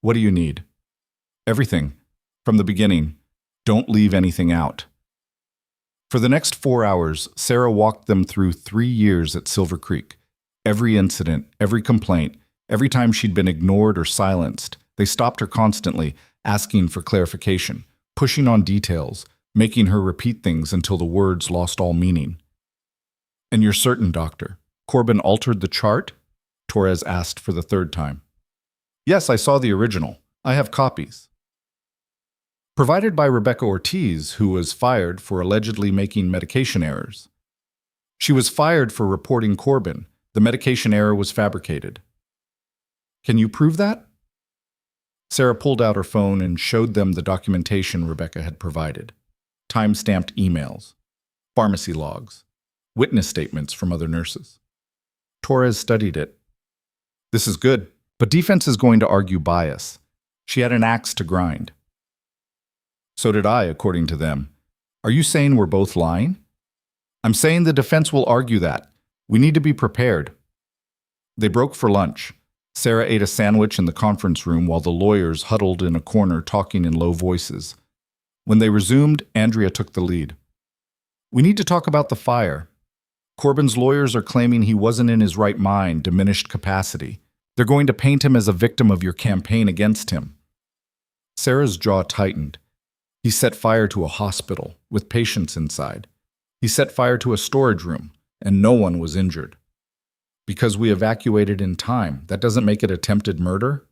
[SPEAKER 1] "What do you need?" "Everything. From the beginning. Don't leave anything out." For the next 4 hours, Sarah walked them through 3 years at Silver Creek. Every incident, every complaint, Every time she'd been ignored or silenced, they stopped her constantly, asking for clarification, pushing on details, making her repeat things until the words lost all meaning. "And you're certain, doctor, Corbin altered the chart?" Torres asked for the third time. "Yes, I saw the original. I have copies." Provided by Rebecca Ortiz, who was fired for allegedly making medication errors. She was fired for reporting Corbin. The medication error was fabricated. "Can you prove that?" Sarah pulled out her phone and showed them the documentation Rebecca had provided. Time-stamped emails, pharmacy logs, witness statements from other nurses. Torres studied it. "This is good, but defense is going to argue bias. She had an axe to grind." "So did I, according to them. Are you saying we're both lying?" "I'm saying the defense will argue that. We need to be prepared." They broke for lunch. Sarah ate a sandwich in the conference room while the lawyers huddled in a corner talking in low voices. When they resumed, Andrea took the lead. "We need to talk about the fire. Corbin's lawyers are claiming he wasn't in his right mind, diminished capacity. They're going to paint him as a victim of your campaign against him." Sarah's jaw tightened. "He set fire to a hospital with patients inside. He set fire to a storage room, and no one was injured. Because we evacuated in time, that doesn't make it attempted murder?"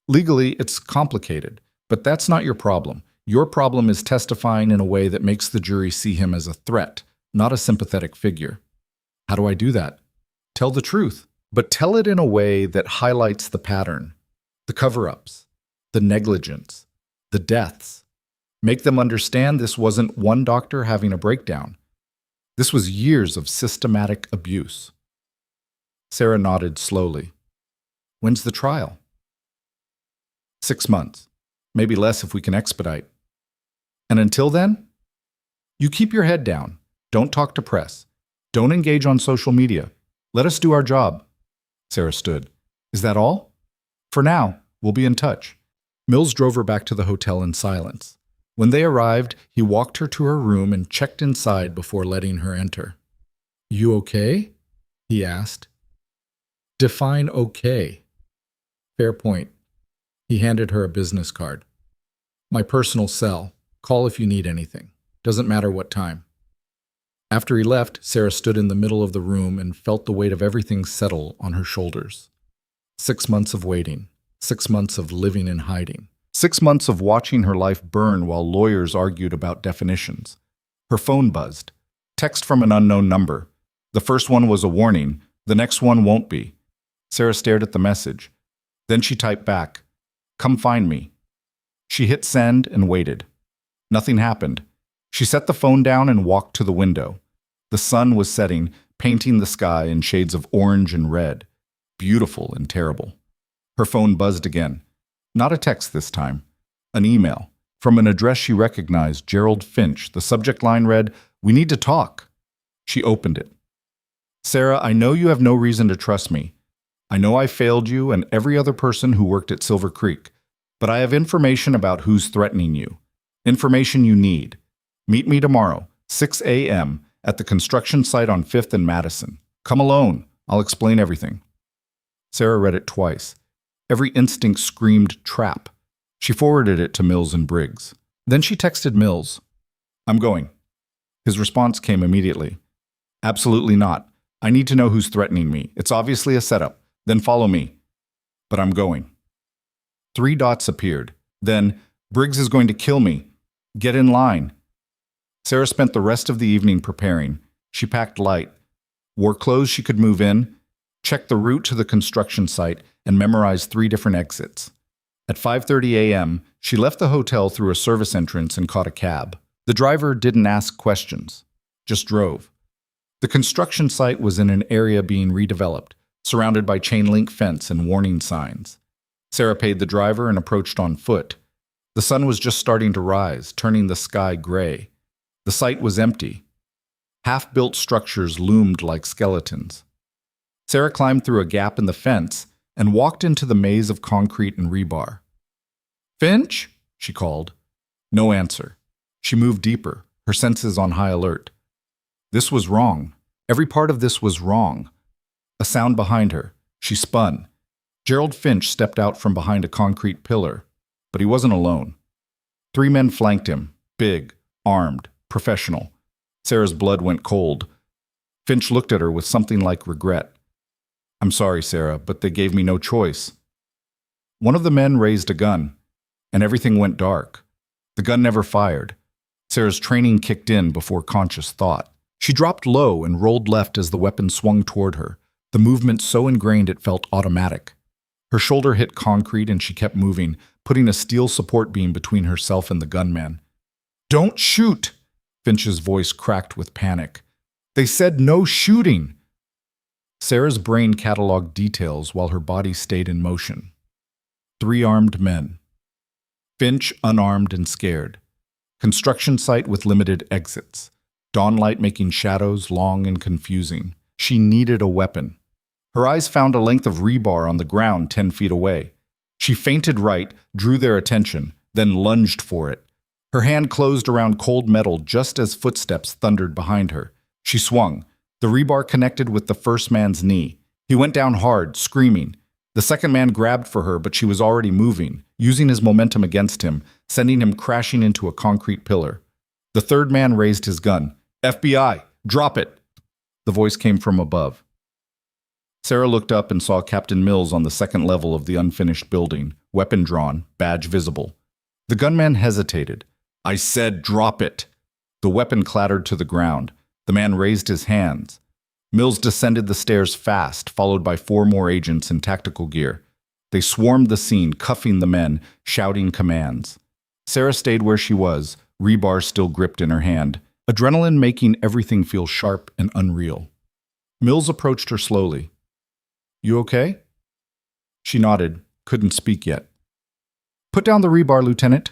[SPEAKER 1] "Legally, it's complicated, but that's not your problem. Your problem is testifying in a way that makes the jury see him as a threat, not a sympathetic figure." "How do I do that?" "Tell the truth, but tell it in a way that highlights the pattern, the cover-ups, the negligence, the deaths. Make them understand this wasn't one doctor having a breakdown. This was years of systematic abuse." Sarah nodded slowly. "When's the trial?" 6 months. Maybe less if we can expedite." "And until then?" "You keep your head down. Don't talk to press. Don't engage on social media. Let us do our job." Sarah stood. "Is that all?" "For now. We'll be in touch." Mills drove her back to the hotel in silence. When they arrived, he walked her to her room and checked inside before letting her enter. "You okay?" he asked. "Define okay." "Fair point." He handed her a business card. "My personal cell. Call if you need anything. Doesn't matter what time." After he left, Sarah stood in the middle of the room and felt the weight of everything settle on her shoulders. 6 months of waiting. 6 months of living in hiding. 6 months of watching her life burn while lawyers argued about definitions. Her phone buzzed. Text from an unknown number. The first one was a warning. The next one won't be. Sarah stared at the message. Then she typed back, "Come find me." She hit send and waited. Nothing happened. She set the phone down and walked to the window. The sun was setting, painting the sky in shades of orange and red. Beautiful and terrible. Her phone buzzed again. Not a text this time. An email. From an address she recognized, Gerald Finch. The subject line read, "We need to talk." She opened it. "Sarah, I know you have no reason to trust me. I know I failed you and every other person who worked at Silver Creek. But I have information about who's threatening you. Information you need. Meet me tomorrow, 6 a.m., at the construction site on 5th and Madison. Come alone. I'll explain everything." Sarah read it twice. Every instinct screamed trap. She forwarded it to Mills and Briggs. Then she texted Mills. "I'm going." His response came immediately. "Absolutely not. I need to know who's threatening me. It's obviously a setup. Then follow me." "But I'm going." 3 dots appeared. Then, "Briggs is going to kill me. Get in line." Sarah spent the rest of the evening preparing. She packed light, wore clothes she could move in, checked the route to the construction site, and memorized 3 different exits. At 5:30 a.m., she left the hotel through a service entrance and caught a cab. The driver didn't ask questions, just drove. The construction site was in an area being redeveloped, surrounded by chain-link fence and warning signs. Sarah paid the driver and approached on foot. The sun was just starting to rise, turning the sky gray. The site was empty. Half-built structures loomed like skeletons. Sarah climbed through a gap in the fence and walked into the maze of concrete and rebar. "Finch?" she called. No answer. She moved deeper, her senses on high alert. This was wrong. Every part of this was wrong. A sound behind her. She spun. Gerald Finch stepped out from behind a concrete pillar, but he wasn't alone. 3 men flanked him, big, armed, professional. Sarah's blood went cold. Finch looked at her with something like regret. "I'm sorry, Sarah, but they gave me no choice." One of the men raised a gun, and everything went dark. The gun never fired. Sarah's training kicked in before conscious thought. She dropped low and rolled left as the weapon swung toward her, the movement so ingrained it felt automatic. Her shoulder hit concrete and she kept moving, putting a steel support beam between herself and the gunman. "Don't shoot!" Finch's voice cracked with panic. "They said no shooting!" Sarah's brain cataloged details while her body stayed in motion. 3 armed men. Finch unarmed and scared. Construction site with limited exits. Dawnlight making shadows long and confusing. She needed a weapon. Her eyes found a length of rebar on the ground 10 feet away. She feinted right, drew their attention, then lunged for it. Her hand closed around cold metal just as footsteps thundered behind her. She swung. The rebar connected with the first man's knee. He went down hard, screaming. The second man grabbed for her, but she was already moving, using his momentum against him, sending him crashing into a concrete pillar. The third man raised his gun. "FBI, drop it!" The voice came from above. Sarah looked up and saw Captain Mills on the second level of the unfinished building, weapon drawn, badge visible. The gunman hesitated. "I said drop it!" The weapon clattered to the ground. The man raised his hands. Mills descended the stairs fast, followed by 4 more agents in tactical gear. They swarmed the scene, cuffing the men, shouting commands. Sarah stayed where she was, rebar still gripped in her hand, adrenaline making everything feel sharp and unreal. Mills approached her slowly. "You okay?" She nodded, couldn't speak yet. "Put down the rebar, Lieutenant."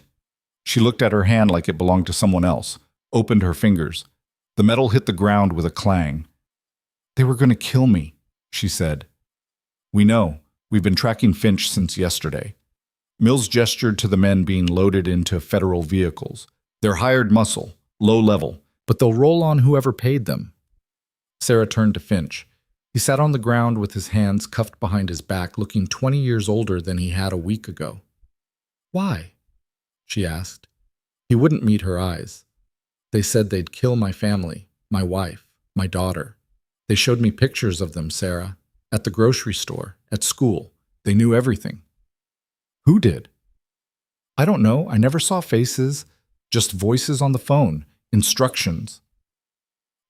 [SPEAKER 1] She looked at her hand like it belonged to someone else, opened her fingers. The metal hit the ground with a clang. "They were going to kill me," she said. "We know. We've been tracking Finch since yesterday." Mills gestured to the men being loaded into federal vehicles. "They're hired muscle, low level, but they'll roll on whoever paid them." Sarah turned to Finch. He sat on the ground with his hands cuffed behind his back, looking 20 years older than he had a week ago. "Why?" she asked. He wouldn't meet her eyes. "They said they'd kill my family, my wife, my daughter. They showed me pictures of them, Sarah, at the grocery store, at school. They knew everything." "Who did?" "I don't know. I never saw faces, just voices on the phone, instructions."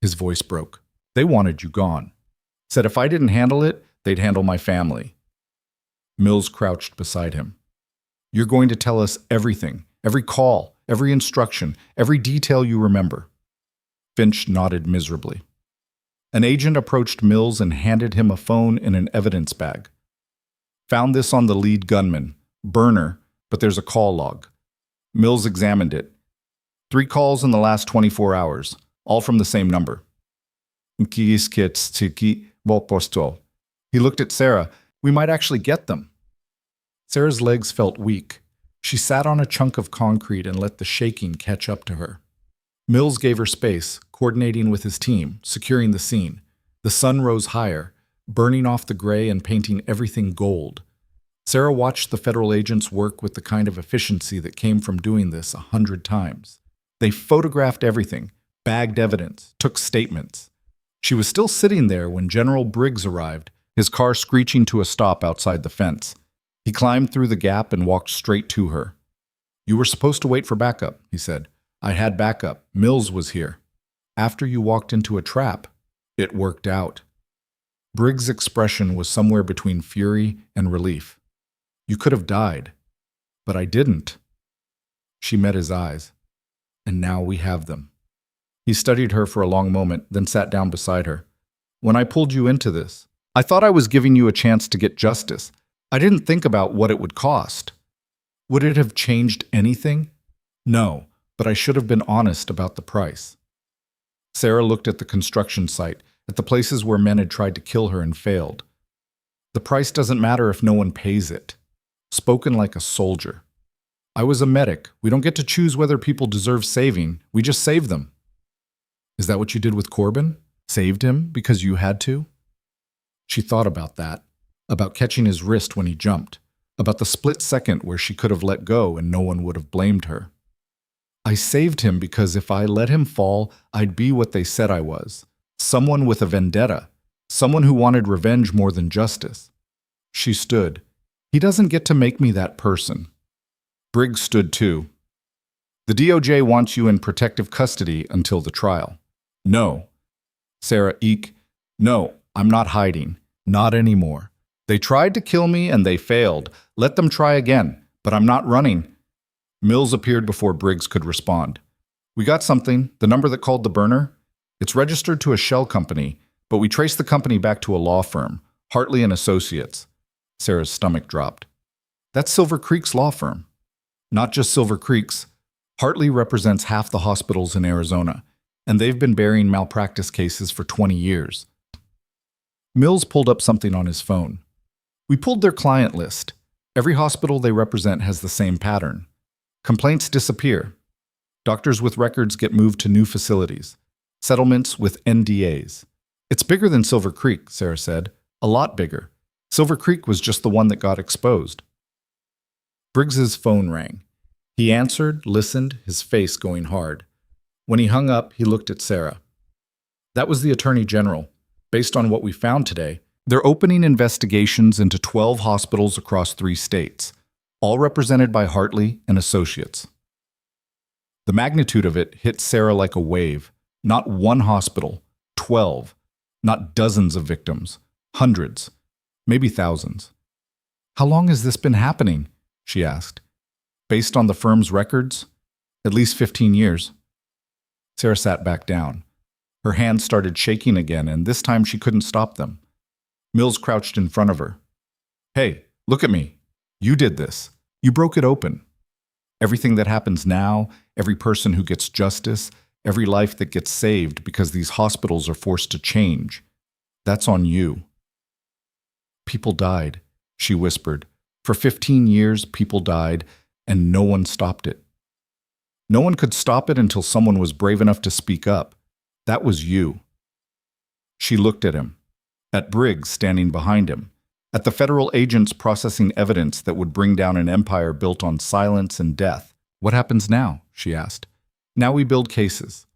[SPEAKER 1] His voice broke. "They wanted you gone. Said if I didn't handle it, they'd handle my family." Mills crouched beside him. "You're going to tell us everything, every call, every instruction, every detail you remember." Finch nodded miserably. An agent approached Mills and handed him a phone and an evidence bag. "Found this on the lead gunman. Burner, but there's a call log." Mills examined it. 3 calls in the last 24 hours, all from the same number. He looked at Sarah. "We might actually get them." Sarah's legs felt weak. She sat on a chunk of concrete and let the shaking catch up to her. Mills gave her space, coordinating with his team, securing the scene. The sun rose higher, burning off the gray and painting everything gold. Sarah watched the federal agents work with the kind of efficiency that came from doing this 100 times. They photographed everything, bagged evidence, took statements. She was still sitting there when General Briggs arrived, his car screeching to a stop outside the fence. He climbed through the gap and walked straight to her. "You were supposed to wait for backup," he said. "I had backup. Mills was here. After you walked into a trap, it worked out." Briggs' expression was somewhere between fury and relief. "You could have died, but I didn't." She met his eyes. "And now we have them." He studied her for a long moment, then sat down beside her. "When I pulled you into this, I thought I was giving you a chance to get justice. I didn't think about what it would cost. Would it have changed anything? No, but I should have been honest about the price." Sarah looked at the construction site, at the places where men had tried to kill her and failed. "The price doesn't matter if no one pays it." Spoken like a soldier. "I was a medic. We don't get to choose whether people deserve saving. We just save them." "Is that what you did with Corbin? Saved him because you had to?" She thought about that. about catching his wrist when he jumped, about the split second where she could have let go and no one would have blamed her. I saved him because if I let him fall, I'd be what they said I was. Someone with a vendetta. Someone who wanted revenge more than justice. She stood. He doesn't get to make me that person. Briggs stood too. The DOJ wants you in protective custody until the trial. No. Sarah, eek. No, I'm not hiding. Not anymore. They tried to kill me and they failed. Let them try again. But I'm not running. Mills appeared before Briggs could respond. We got something, the number that called the burner. It's registered to a shell company, but we traced the company back to a law firm, Hartley and Associates. Sarah's stomach dropped. That's Silver Creek's law firm. Not just Silver Creek's. Hartley represents half the hospitals in Arizona, and they've been burying malpractice cases for 20 years. Mills pulled up something on his phone. We pulled their client list. Every hospital they represent has the same pattern. Complaints disappear. Doctors with records get moved to new facilities. Settlements with NDAs. It's bigger than Silver Creek, Sarah said. A lot bigger. Silver Creek was just the one that got exposed. Briggs's phone rang. He answered, listened, his face going hard. When he hung up, he looked at Sarah. That was the Attorney General. Based on what we found today, they're opening investigations into 12 hospitals across 3 states, all represented by Hartley and Associates. The magnitude of it hit Sarah like a wave. Not one hospital, 12. Not dozens of victims, hundreds, maybe thousands. How long has this been happening? She asked. Based on the firm's records, at least 15 years. Sarah sat back down. Her hands started shaking again, and this time she couldn't stop them. Mills crouched in front of her. Hey, look at me. You did this. You broke it open. Everything that happens now, every person who gets justice, every life that gets saved because these hospitals are forced to change, that's on you. People died, she whispered. For 15 years, people died, and no one stopped it. No one could stop it until someone was brave enough to speak up. That was you. She looked at him, at Briggs standing behind him, at the federal agents processing evidence that would bring down an empire built on silence and death. What happens now? She asked. Now we build cases.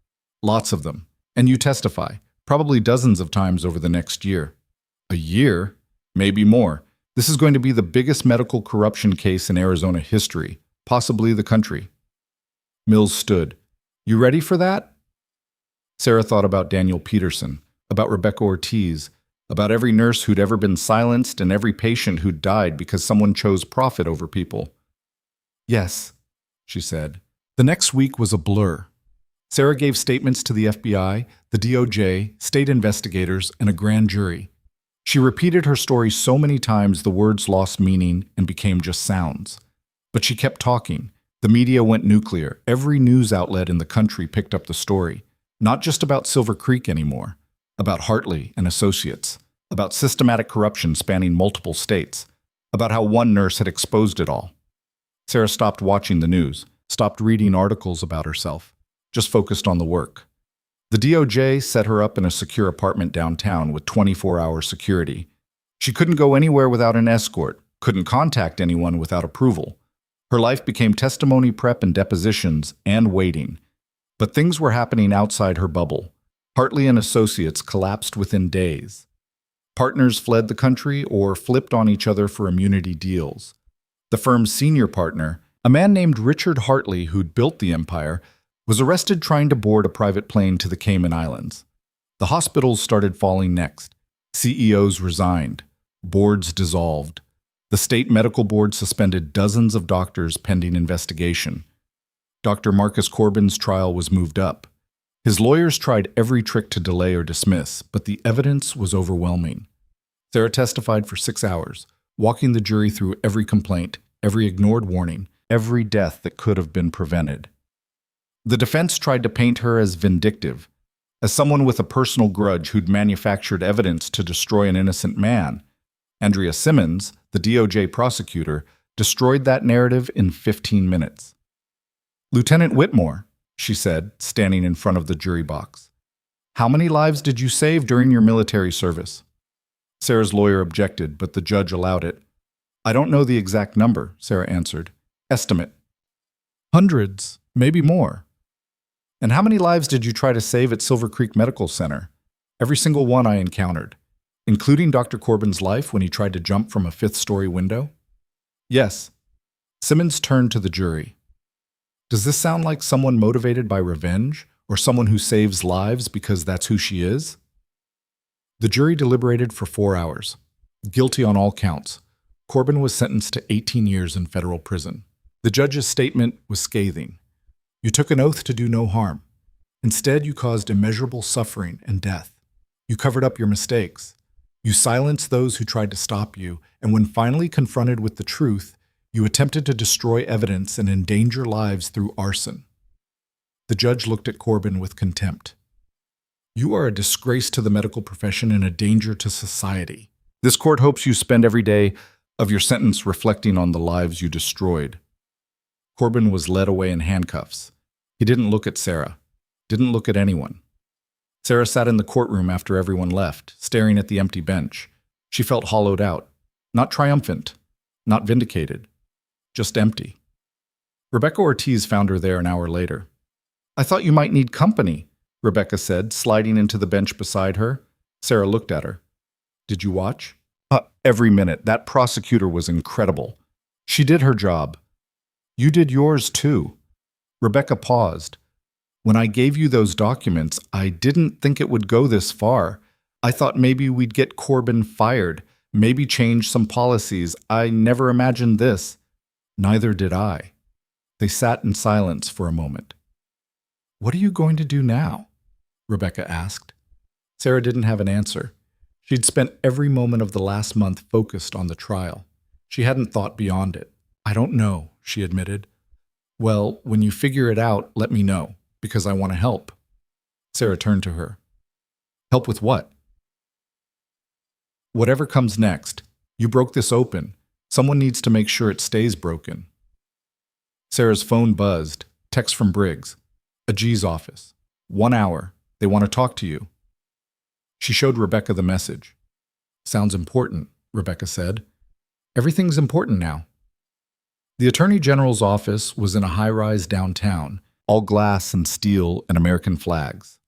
[SPEAKER 1] Lots of them. And you testify, probably dozens of times over the next year. A year? Maybe more. This is going to be the biggest medical corruption case in Arizona history, possibly the country. Mills stood. You ready for that? Sarah thought about Daniel Peterson, about Rebecca Ortiz, about every nurse who'd ever been silenced and every patient who'd died because someone chose profit over people. Yes, she said. The next week was a blur. Sarah gave statements to the FBI, the DOJ, state investigators, and a grand jury. She repeated her story so many times the words lost meaning and became just sounds. But she kept talking. The media went nuclear. Every news outlet in the country picked up the story. Not just about Silver Creek anymore. About Hartley and Associates. About systematic corruption spanning multiple states. About how one nurse had exposed it all. Sarah stopped watching the news, stopped reading articles about herself, just focused on the work. The DOJ set her up in a secure apartment downtown with 24-hour security. She couldn't go anywhere without an escort, couldn't contact anyone without approval. Her life became testimony prep and depositions and waiting. But things were happening outside her bubble. Hartley and Associates collapsed within days. Partners fled the country or flipped on each other for immunity deals. The firm's senior partner, a man named Richard Hartley who'd built the empire, was arrested trying to board a private plane to the Cayman Islands. The hospitals started falling next. CEOs resigned. Boards dissolved. The state medical board suspended dozens of doctors pending investigation. Dr. Marcus Corbin's trial was moved up. His lawyers tried every trick to delay or dismiss, but the evidence was overwhelming. Sarah testified for 6 hours, walking the jury through every complaint, every ignored warning, every death that could have been prevented. The defense tried to paint her as vindictive, as someone with a personal grudge who'd manufactured evidence to destroy an innocent man. Andrea Simmons, the DOJ prosecutor, destroyed that narrative in 15 minutes. Lieutenant Whitmore, she said, standing in front of the jury box. How many lives did you save during your military service? Sarah's lawyer objected, but the judge allowed it. I don't know the exact number, Sarah answered. Estimate. Hundreds, maybe more. And how many lives did you try to save at Silver Creek Medical Center? Every single one I encountered, including Dr. Corbin's life when he tried to jump from a fifth-story window? Yes. Simmons turned to the jury. Does this sound like someone motivated by revenge, or someone who saves lives because that's who she is? The jury deliberated for 4 hours. Guilty on all counts. Corbin was sentenced to 18 years in federal prison. The judge's statement was scathing. You took an oath to do no harm. Instead, you caused immeasurable suffering and death. You covered up your mistakes. You silenced those who tried to stop you, and when finally confronted with the truth, you attempted to destroy evidence and endanger lives through arson. The judge looked at Corbin with contempt. You are a disgrace to the medical profession and a danger to society. This court hopes you spend every day of your sentence reflecting on the lives you destroyed. Corbin was led away in handcuffs. He didn't look at Sarah, didn't look at anyone. Sarah sat in the courtroom after everyone left, staring at the empty bench. She felt hollowed out, not triumphant, not vindicated, just empty. Rebecca Ortiz found her there an hour later. I thought you might need company, Rebecca said, sliding into the bench beside her. Sarah looked at her. Did you watch? Every minute. That prosecutor was incredible. She did her job. You did yours too. Rebecca paused. When I gave you those documents, I didn't think it would go this far. I thought maybe we'd get Corbin fired, maybe change some policies. I never imagined this. Neither did I. They sat in silence for a moment. What are you going to do now? Rebecca asked. Sarah didn't have an answer. She'd spent every moment of the last month focused on the trial. She hadn't thought beyond it. I don't know, she admitted. Well, when you figure it out, let me know, because I want to help. Sarah turned to her. Help with what? Whatever comes next. You broke this open. Someone needs to make sure it stays broken. Sarah's phone buzzed. Text from Briggs. A G's office. 1 hour. They want to talk to you. She showed Rebecca the message. Sounds important, Rebecca said. Everything's important now. The Attorney General's office was in a high-rise downtown, all glass and steel and American flags.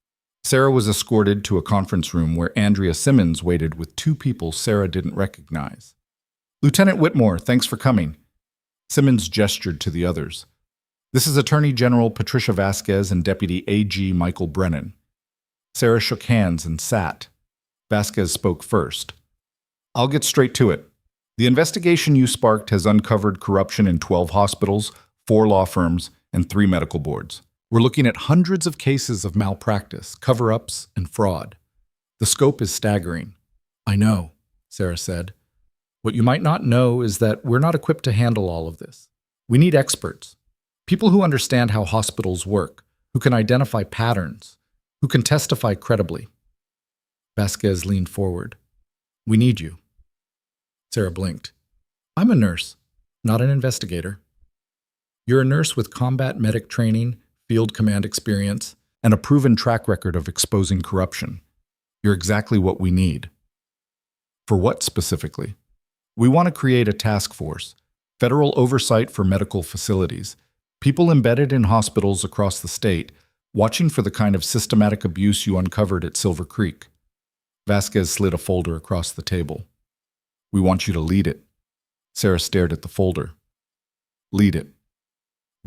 [SPEAKER 1] Sarah was escorted to a conference room where Andrea Simmons waited with 2 people Sarah didn't recognize. Lieutenant Whitmore, thanks for coming. Simmons gestured to the others. This is Attorney General Patricia Vasquez and Deputy A.G. Michael Brennan. Sarah shook hands and sat. Vasquez spoke first. I'll get straight to it. The investigation you sparked has uncovered corruption in 12 hospitals, 4 law firms, and 3 medical boards. We're looking at hundreds of cases of malpractice, cover-ups, and fraud. The scope is staggering. I know, Sarah said. What you might not know is that we're not equipped to handle all of this. We need experts. People who understand how hospitals work, who can identify patterns, who can testify credibly. Vasquez leaned forward. We need you. Sarah blinked. I'm a nurse, not an investigator. You're a nurse with combat medic training, field command experience, and a proven track record of exposing corruption. You're exactly what we need. For what specifically? We want to create a task force, federal oversight for medical facilities, people embedded in hospitals across the state, watching for the kind of systematic abuse you uncovered at Silver Creek. Vasquez slid a folder across the table. We want you to lead it. Sarah stared at the folder. Lead it.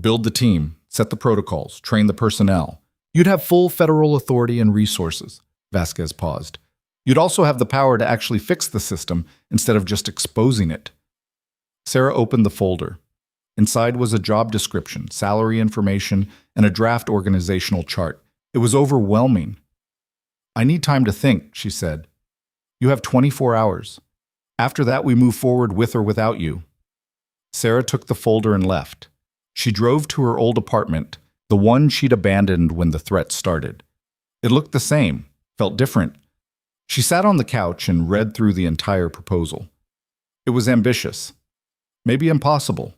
[SPEAKER 1] Build the team, set the protocols, train the personnel. You'd have full federal authority and resources. Vasquez paused. You'd also have the power to actually fix the system instead of just exposing it. Sarah opened the folder. Inside was a job description, salary information, and a draft organizational chart. It was overwhelming. I need time to think, she said. You have 24 hours. After that, we move forward with or without you. Sarah took the folder and left. She drove to her old apartment, the one she'd abandoned when the threat started. It looked the same, felt different. She sat on the couch and read through the entire proposal. It was ambitious, maybe impossible.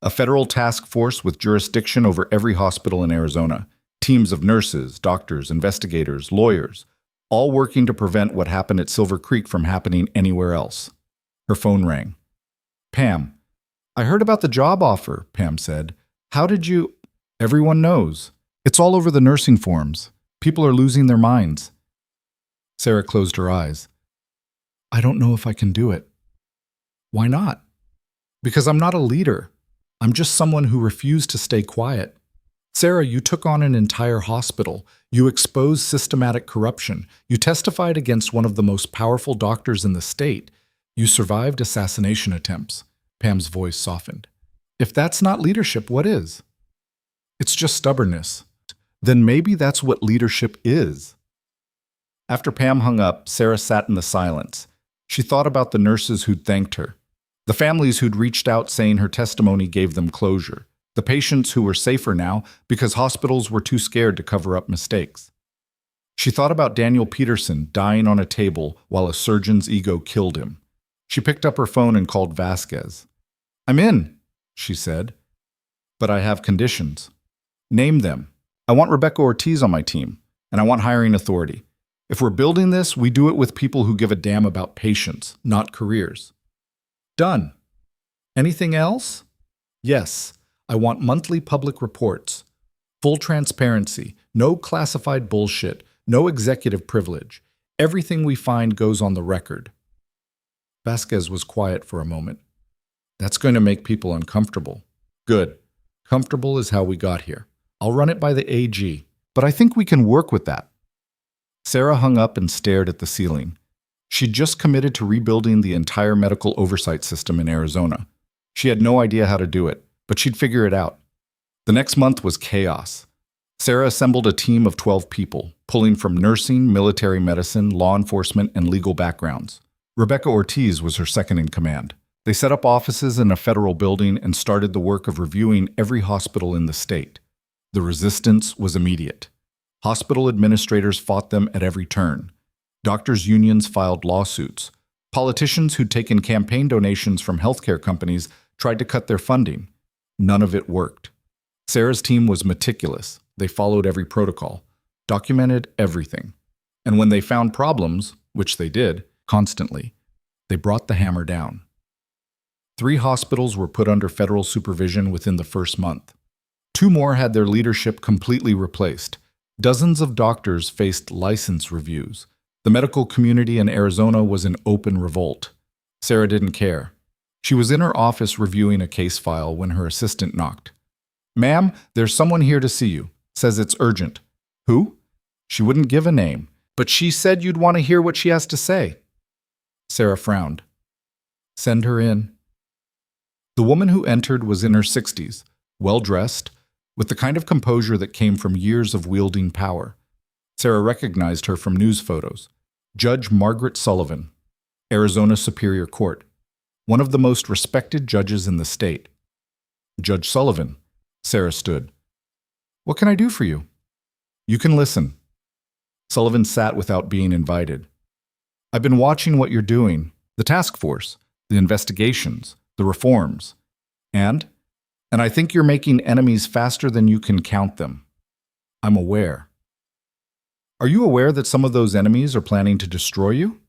[SPEAKER 1] A federal task force with jurisdiction over every hospital in Arizona, teams of nurses, doctors, investigators, lawyers, all working to prevent what happened at Silver Creek from happening anywhere else. Her phone rang. Pam, I heard about the job offer, Pam said. How did you? Everyone knows. It's all over the nursing forums. People are losing their minds. Sarah closed her eyes. I don't know if I can do it. Why not? Because I'm not a leader. I'm just someone who refused to stay quiet. Sarah, you took on an entire hospital. You exposed systematic corruption. You testified against one of the most powerful doctors in the state. You survived assassination attempts. Pam's voice softened. If that's not leadership, what is? It's just stubbornness. Then maybe that's what leadership is. After Pam hung up, Sarah sat in the silence. She thought about the nurses who'd thanked her, the families who'd reached out saying her testimony gave them closure, the patients who were safer now because hospitals were too scared to cover up mistakes. She thought about Daniel Peterson dying on a table while a surgeon's ego killed him. She picked up her phone and called Vasquez. I'm in, she said. But I have conditions. Name them. I want Rebecca Ortiz on my team, and I want hiring authority. If we're building this, we do it with people who give a damn about patients, not careers. Done. Anything else? Yes. I want monthly public reports. Full transparency. No classified bullshit. No executive privilege. Everything we find goes on the record. Vasquez was quiet for a moment. That's going to make people uncomfortable. Good. Comfortable is how we got here. I'll run it by the AG, but I think we can work with that. Sarah hung up and stared at the ceiling. She'd just committed to rebuilding the entire medical oversight system in Arizona. She had no idea how to do it, but she'd figure it out. The next month was chaos. Sarah assembled a team of 12 people, pulling from nursing, military medicine, law enforcement, and legal backgrounds. Rebecca Ortiz was her second in command. They set up offices in a federal building and started the work of reviewing every hospital in the state. The resistance was immediate. Hospital administrators fought them at every turn. Doctors' unions filed lawsuits. Politicians who'd taken campaign donations from healthcare companies tried to cut their funding. None of it worked. Sarah's team was meticulous. They followed every protocol, documented everything. And when they found problems, which they did, constantly, they brought the hammer down. 3 hospitals were put under federal supervision within the first month. 2 more had their leadership completely replaced. Dozens of doctors faced license reviews. The medical community in Arizona was in open revolt. Sarah didn't care. She was in her office reviewing a case file when her assistant knocked. Ma'am, there's someone here to see you. Says it's urgent. Who? She wouldn't give a name, but she said you'd want to hear what she has to say. Sarah frowned. Send her in. The woman who entered was in her 60s, well-dressed, with the kind of composure that came from years of wielding power. Sarah recognized her from news photos. Judge Margaret Sullivan, Arizona Superior Court, one of the most respected judges in the state. Judge Sullivan, Sarah stood. What can I do for you? You can listen. Sullivan sat without being invited. I've been watching what you're doing, the task force, the investigations, the reforms, and I think you're making enemies faster than you can count them. I'm aware. Are you aware that some of those enemies are planning to destroy you?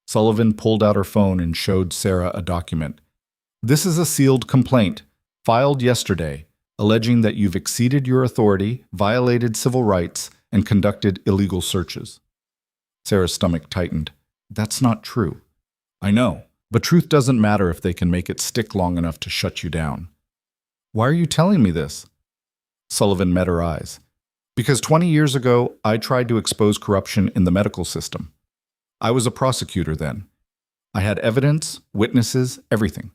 [SPEAKER 1] Sullivan pulled out her phone and showed Sarah a document. This is a sealed complaint, filed yesterday, alleging that you've exceeded your authority, violated civil rights, and conducted illegal searches. Sarah's stomach tightened. That's not true. I know, but truth doesn't matter if they can make it stick long enough to shut you down. Why are you telling me this? Sullivan met her eyes. Because 20 years ago, I tried to expose corruption in the medical system. I was a prosecutor then. I had evidence, witnesses, everything.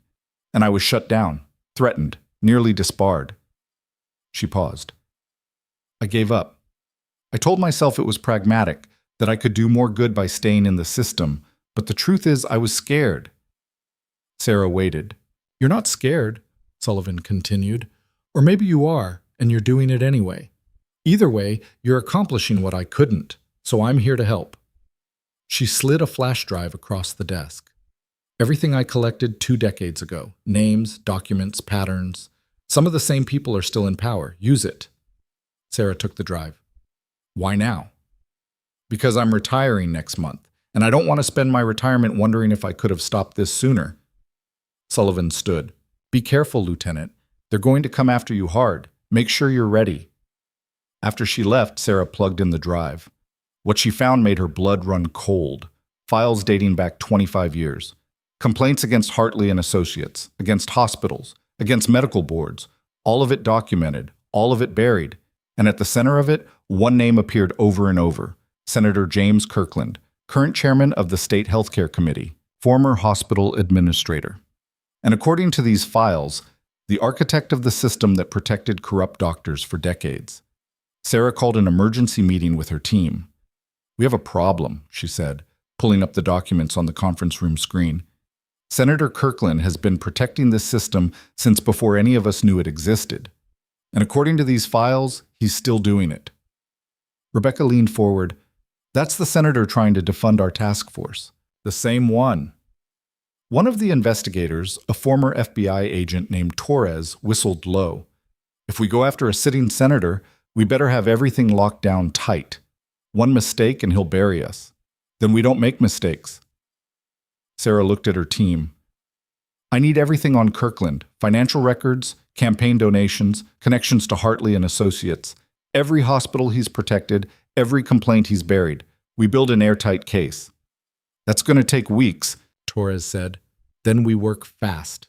[SPEAKER 1] And I was shut down, threatened, nearly disbarred. She paused. I gave up. I told myself it was pragmatic, that I could do more good by staying in the system, but the truth is I was scared. Sarah waited. You're not scared, Sullivan continued. Or maybe you are, and you're doing it anyway. Either way, you're accomplishing what I couldn't, so I'm here to help. She slid a flash drive across the desk. Everything I collected 2 decades ago. Names, documents, patterns. Some of the same people are still in power. Use it. Sarah took the drive. Why now? Because I'm retiring next month, and I don't want to spend my retirement wondering if I could have stopped this sooner. Sullivan stood. Be careful, Lieutenant. They're going to come after you hard. Make sure you're ready. After she left, Sarah plugged in the drive. What she found made her blood run cold. Files dating back 25 years. Complaints against Hartley and Associates, against hospitals, against medical boards. All of it documented, all of it buried. And at the center of it, one name appeared over and over. Senator James Kirkland, current chairman of the State Healthcare Committee, former hospital administrator. And according to these files, the architect of the system that protected corrupt doctors for decades. Sarah called an emergency meeting with her team. We have a problem, she said, pulling up the documents on the conference room screen. Senator Kirkland has been protecting this system since before any of us knew it existed. And according to these files, he's still doing it. Rebecca leaned forward. That's the senator trying to defund our task force. The same one. One of the investigators, a former FBI agent named Torres, whistled low. If we go after a sitting senator, we better have everything locked down tight. One mistake and he'll bury us. Then we don't make mistakes. Sarah looked at her team. I need everything on Kirkland, financial records, campaign donations, connections to Hartley and Associates, every hospital he's protected, every complaint he's buried. We build an airtight case. That's going to take weeks, Torres said. Then we work fast.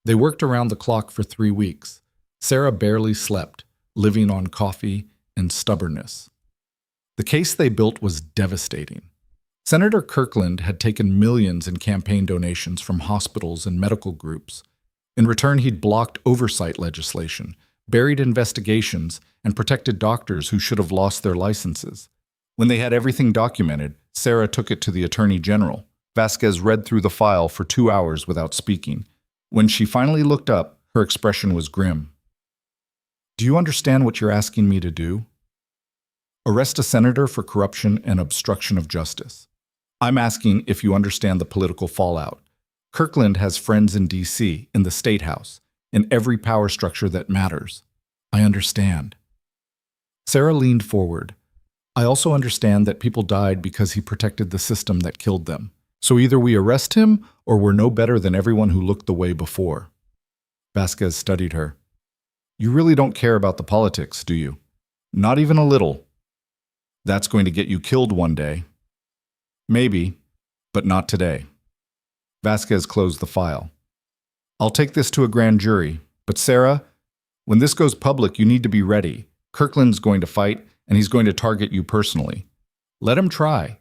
[SPEAKER 1] They worked around the clock for 3 weeks. Sarah barely slept, living on coffee and stubbornness. The case they built was devastating. Senator Kirkland had taken millions in campaign donations from hospitals and medical groups. In return, he'd blocked oversight legislation, buried investigations, and protected doctors who should have lost their licenses. When they had everything documented, Sarah took it to the Attorney General. Vasquez read through the file for 2 hours without speaking. When she finally looked up, her expression was grim. Do you understand what you're asking me to do? Arrest a senator for corruption and obstruction of justice. I'm asking if you understand the political fallout. Kirkland has friends in D.C., in the State House, in every power structure that matters. I understand. Sarah leaned forward. I also understand that people died because he protected the system that killed them. So either we arrest him or we're no better than everyone who looked the way before. Vasquez studied her. You really don't care about the politics, do you? Not even a little. That's going to get you killed one day. Maybe, but not today. Vasquez closed the file. I'll take this to a grand jury, but Sarah, when this goes public, you need to be ready. Kirkland's going to fight, and he's going to target you personally. Let him try.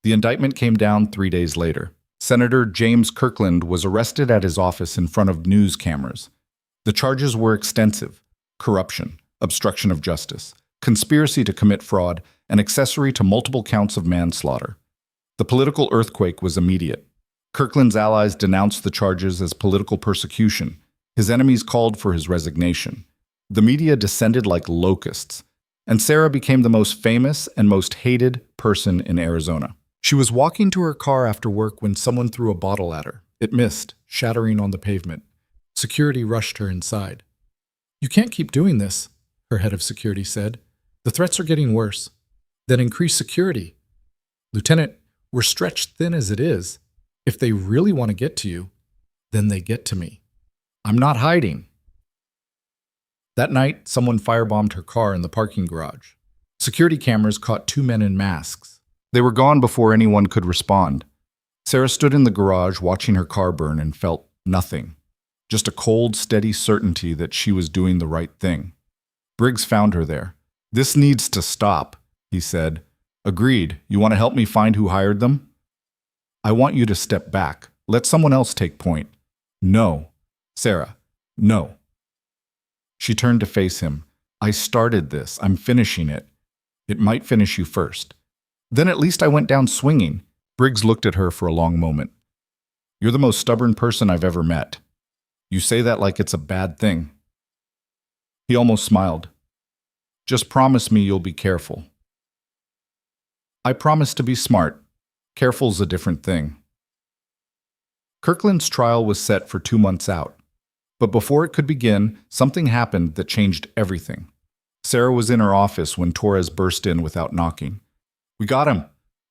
[SPEAKER 1] The indictment came down 3 days later. Senator James Kirkland was arrested at his office in front of news cameras. The charges were extensive: corruption, obstruction of justice, conspiracy to commit fraud, and accessory to multiple counts of manslaughter. The political earthquake was immediate. Kirkland's allies denounced the charges as political persecution. His enemies called for his resignation. The media descended like locusts, and Sarah became the most famous and most hated person in Arizona. She was walking to her car after work when someone threw a bottle at her. It missed, shattering on the pavement. Security rushed her inside. You can't keep doing this, her head of security said. The threats are getting worse. Then increase security. Lieutenant, we're stretched thin as it is. If they really want to get to you, then they get to me. I'm not hiding. That night, someone firebombed her car in the parking garage. Security cameras caught 2 men in masks. They were gone before anyone could respond. Sarah stood in the garage watching her car burn and felt nothing. Just a cold, steady certainty that she was doing the right thing. Briggs found her there. This needs to stop, he said. Agreed. You want to help me find who hired them? I want you to step back. Let someone else take point. No. Sarah, no. She turned to face him. I started this. I'm finishing it. It might finish you first. Then at least I went down swinging. Briggs looked at her for a long moment. You're the most stubborn person I've ever met. You say that like it's a bad thing. He almost smiled. Just promise me you'll be careful. I promise to be smart. Careful's a different thing. Kirkland's trial was set for 2 months out. But before it could begin, something happened that changed everything. Sarah was in her office when Torres burst in without knocking. We got him,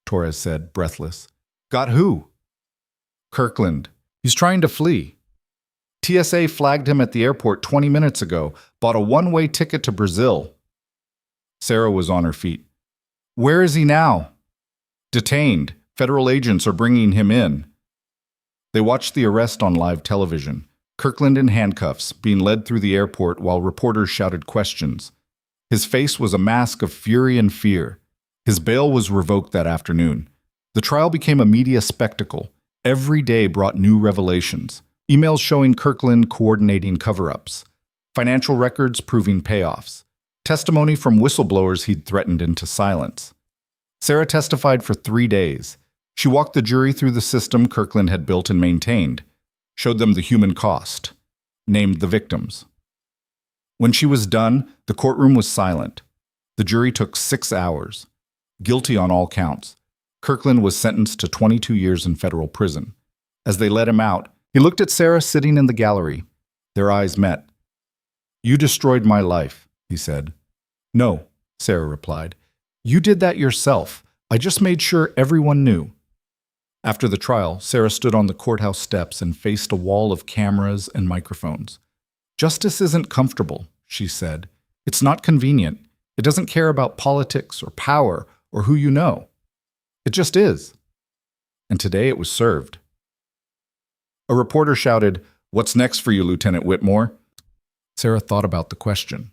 [SPEAKER 1] Torres said, breathless. Got who? Kirkland. He's trying to flee. TSA flagged him at the airport 20 minutes ago, bought a one-way ticket to Brazil. Sarah was on her feet. Where is he now? Detained. Federal agents are bringing him in. They watched the arrest on live television. Kirkland in handcuffs, being led through the airport while reporters shouted questions. His face was a mask of fury and fear. His bail was revoked that afternoon. The trial became a media spectacle. Every day brought new revelations. Emails showing Kirkland coordinating cover-ups. Financial records proving payoffs. Testimony from whistleblowers he'd threatened into silence. Sarah testified for 3 days. She walked the jury through the system Kirkland had built and maintained, showed them the human cost, named the victims. When she was done, the courtroom was silent. The jury took 6 hours. Guilty on all counts. Kirkland was sentenced to 22 years in federal prison. As they let him out, he looked at Sarah sitting in the gallery. Their eyes met. You destroyed my life, he said. No, Sarah replied. You did that yourself. I just made sure everyone knew. After the trial, Sarah stood on the courthouse steps and faced a wall of cameras and microphones. Justice isn't comfortable, she said. It's not convenient. It doesn't care about politics or power or who you know. It just is. And today it was served. A reporter shouted, What's next for you, Lieutenant Whitmore? Sarah thought about the question,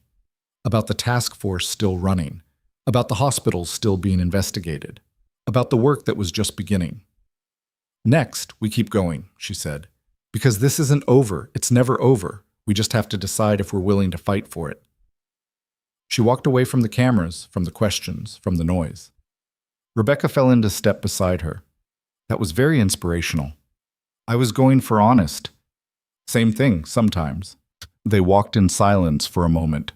[SPEAKER 1] about the task force still running, about the hospitals still being investigated, about the work that was just beginning. Next, we keep going, she said, because this isn't over. It's never over. We just have to decide if we're willing to fight for it. She walked away from the cameras, from the questions, from the noise. Rebecca fell into step beside her. That was very inspirational. I was going for honest. Same thing, sometimes. They walked in silence for a moment.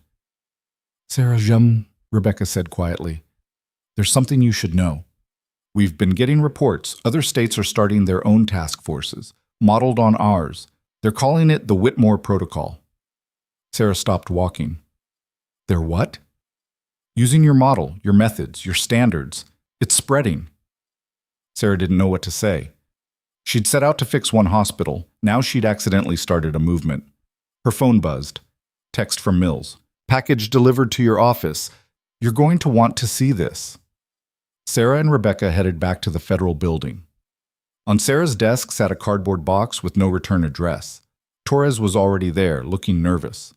[SPEAKER 1] Sarah, Rebecca said quietly. There's something you should know. We've been getting reports. Other states are starting their own task forces, modeled on ours. They're calling it the Whitmore Protocol. Sarah stopped walking. They're what? Using your model, your methods, your standards. It's spreading. Sarah didn't know what to say. She'd set out to fix one hospital. Now she'd accidentally started a movement. Her phone buzzed. Text from Mills. Package delivered to your office. You're going to want to see this. Sarah and Rebecca headed back to the federal building. On Sarah's desk sat a cardboard box with no return address. Torres was already there, looking nervous.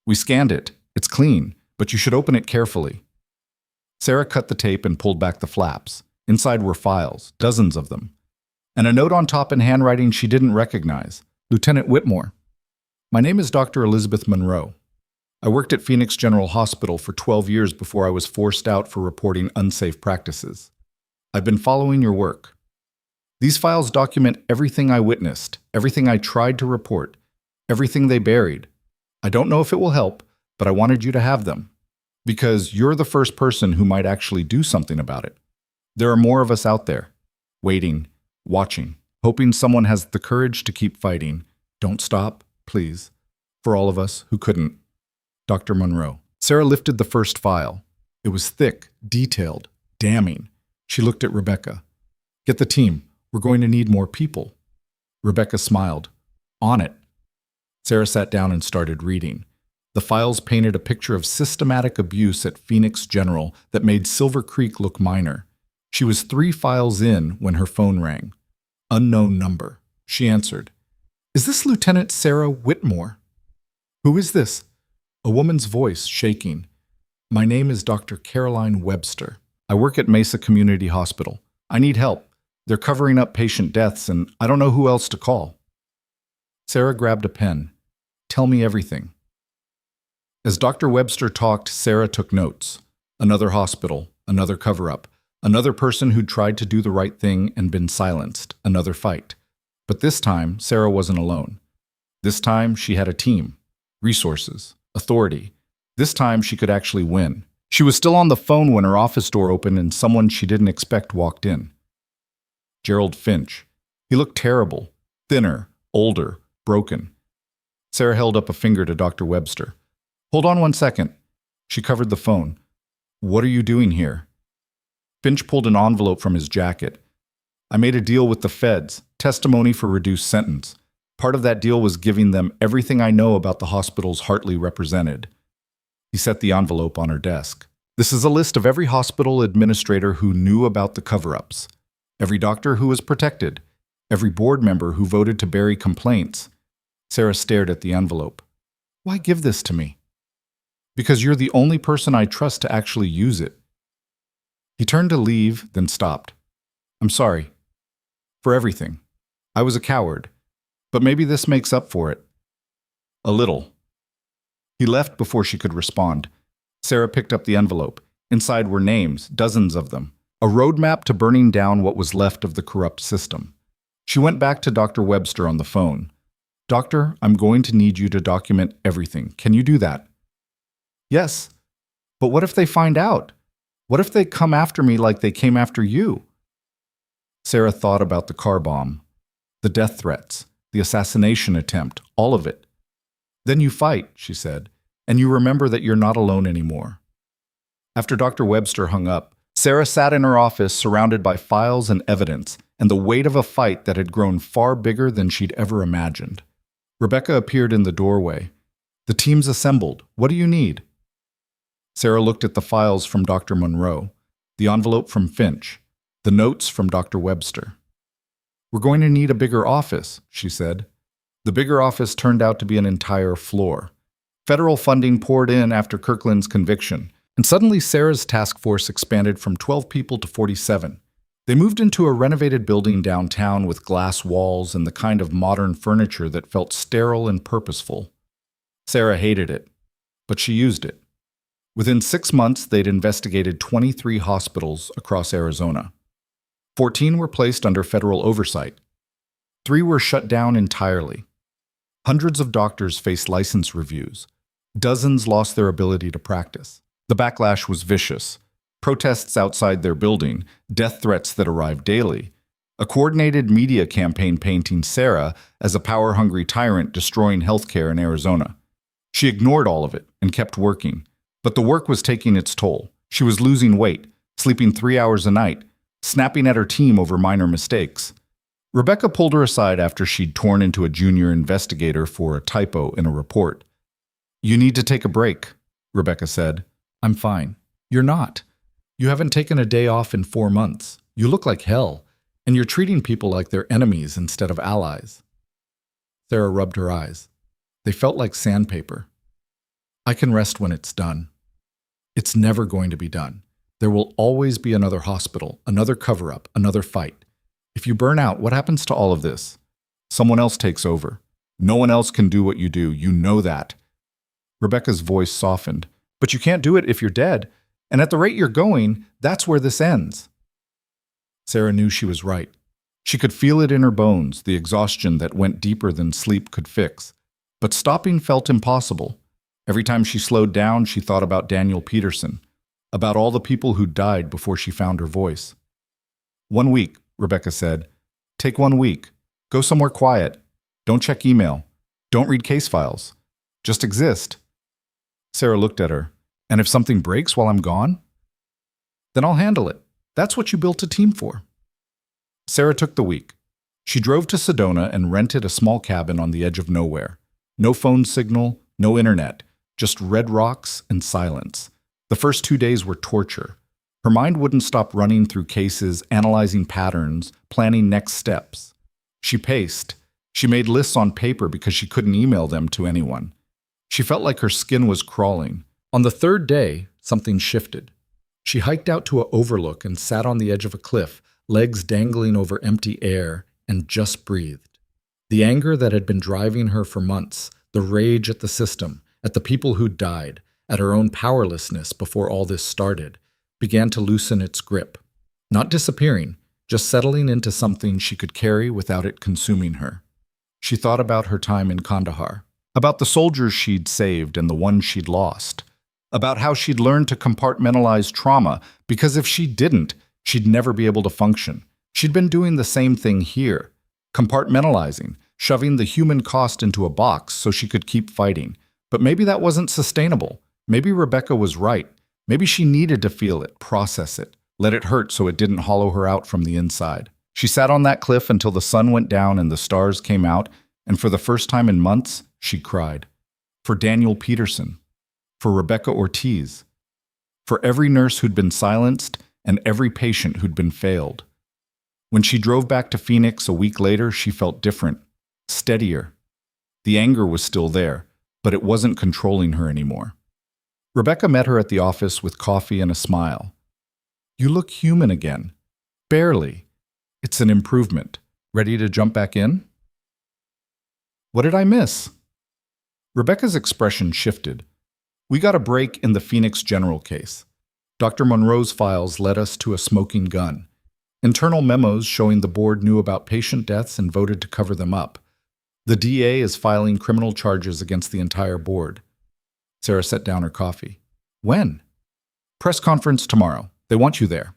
[SPEAKER 1] We scanned it. It's clean, but you should open it carefully. Sarah cut the tape and pulled back the flaps. Inside were files, dozens of them. And a note on top in handwriting she didn't recognize. Lieutenant Whitmore. My name is Dr. Elizabeth Monroe. I worked at Phoenix General Hospital for 12 years before I was forced out for reporting unsafe practices. I've been following your work. These files document everything I witnessed, everything I tried to report, everything they buried. I don't know if it will help, but I wanted you to have them. Because you're the first person who might actually do something about it. There are more of us out there, waiting, watching, hoping someone has the courage to keep fighting. Don't stop, please. For all of us who couldn't. Dr. Monroe. Sarah lifted the first file. It was thick, detailed, damning. She looked at Rebecca. Get the team. We're going to need more people. Rebecca smiled. On it. Sarah sat down and started reading. The files painted a picture of systematic abuse at Phoenix General that made Silver Creek look minor. She was 3 files in when her phone rang. Unknown number. She answered. Is this Lieutenant Sarah Whitmore? Who is this? A woman's voice shaking. My name is Dr. Caroline Webster. I work at Mesa Community Hospital. I need help. They're covering up patient deaths and I don't know who else to call. Sarah grabbed a pen. Tell me everything. As Dr. Webster talked, Sarah took notes. Another hospital, another cover-up, another person who'd tried to do the right thing and been silenced, another fight. But this time, Sarah wasn't alone. This time, she had a team, resources, authority. This time, she could actually win. She was still on the phone when her office door opened and someone she didn't expect walked in. Gerald Finch. He looked terrible, thinner, older, broken. Sarah held up a finger to Dr. Webster. Hold on one second. She covered the phone. What are you doing here? Finch pulled an envelope from his jacket. I made a deal with the feds, testimony for reduced sentence. Part of that deal was giving them everything I know about the hospitals Hartley represented. He set the envelope on her desk. This is a list of every hospital administrator who knew about the cover-ups, every doctor who was protected, every board member who voted to bury complaints. Sarah stared at the envelope. Why give this to me? Because you're the only person I trust to actually use it. He turned to leave, then stopped. I'm sorry. For everything. I was a coward. But maybe this makes up for it. A little. He left before she could respond. Sarah picked up the envelope. Inside were names, dozens of them. A roadmap to burning down what was left of the corrupt system. She went back to Dr. Webster on the phone. Doctor, I'm going to need you to document everything. Can you do that? Yes. But what if they find out? What if they come after me like they came after you? Sarah thought about the car bomb, the death threats, the assassination attempt, all of it. Then you fight, she said, and you remember that you're not alone anymore. After Dr. Webster hung up, Sarah sat in her office surrounded by files and evidence and the weight of a fight that had grown far bigger than she'd ever imagined. Rebecca appeared in the doorway. The team's assembled. What do you need? Sarah looked at the files from Dr. Monroe, the envelope from Finch, the notes from Dr. Webster. We're going to need a bigger office, she said. The bigger office turned out to be an entire floor. Federal funding poured in after Kirkland's conviction, and suddenly Sarah's task force expanded from 12 people to 47. They moved into a renovated building downtown with glass walls and the kind of modern furniture that felt sterile and purposeful. Sarah hated it, but she used it. Within 6 months, they'd investigated 23 hospitals across Arizona. 14 were placed under federal oversight. 3 were shut down entirely. Hundreds of doctors faced license reviews. Dozens lost their ability to practice. The backlash was vicious. Protests outside their building, death threats that arrived daily, a coordinated media campaign painting Sarah as a power-hungry tyrant destroying healthcare in Arizona. She ignored all of it and kept working. But the work was taking its toll. She was losing weight, sleeping 3 hours a night, snapping at her team over minor mistakes. Rebecca pulled her aside after she'd torn into a junior investigator for a typo in a report. You need to take a break, Rebecca said. I'm fine. You're not. You haven't taken a day off in 4 months. You look like hell, and you're treating people like they're enemies instead of allies. Sarah rubbed her eyes. They felt like sandpaper. I can rest when it's done. It's never going to be done. There will always be another hospital, another cover-up, another fight. If you burn out, what happens to all of this? Someone else takes over. No one else can do what you do. You know that. Rebecca's voice softened. But you can't do it if you're dead. And at the rate you're going, that's where this ends. Sarah knew she was right. She could feel it in her bones, the exhaustion that went deeper than sleep could fix. But stopping felt impossible. Every time she slowed down, she thought about Daniel Peterson, about all the people who died before she found her voice. 1 week, Rebecca said. Take 1 week. Go somewhere quiet. Don't check email. Don't read case files. Just exist. Sarah looked at her. And if something breaks while I'm gone? Then I'll handle it. That's what you built a team for. Sarah took the week. She drove to Sedona and rented a small cabin on the edge of nowhere. No phone signal, no internet. Just red rocks and silence. The first 2 days were torture. Her mind wouldn't stop running through cases, analyzing patterns, planning next steps. She paced. She made lists on paper because she couldn't email them to anyone. She felt like her skin was crawling. On the 3rd day, something shifted. She hiked out to an overlook and sat on the edge of a cliff, legs dangling over empty air, and just breathed. The anger that had been driving her for months, the rage at the system, at the people who died, at her own powerlessness before all this started, began to loosen its grip. Not disappearing, just settling into something she could carry without it consuming her. She thought about her time in Kandahar, about the soldiers she'd saved and the ones she'd lost, about how she'd learned to compartmentalize trauma because if she didn't, she'd never be able to function. She'd been doing the same thing here, compartmentalizing, shoving the human cost into a box so she could keep fighting. But maybe that wasn't sustainable. Maybe Rebecca was right. Maybe she needed to feel it, process it, let it hurt so it didn't hollow her out from the inside. She sat on that cliff until the sun went down and the stars came out, and for the first time in months, she cried. For Daniel Peterson, for Rebecca Ortiz, for every nurse who'd been silenced and every patient who'd been failed. When she drove back to Phoenix a week later, she felt different, steadier. The anger was still there, but it wasn't controlling her anymore. Rebecca met her at the office with coffee and a smile. You look human again. Barely. It's an improvement. Ready to jump back in? What did I miss? Rebecca's expression shifted. We got a break in the Phoenix General case. Dr. Monroe's files led us to a smoking gun. Internal memos showing the board knew about patient deaths and voted to cover them up. The DA is filing criminal charges against the entire board. Sarah set down her coffee. When? Press conference tomorrow. They want you there.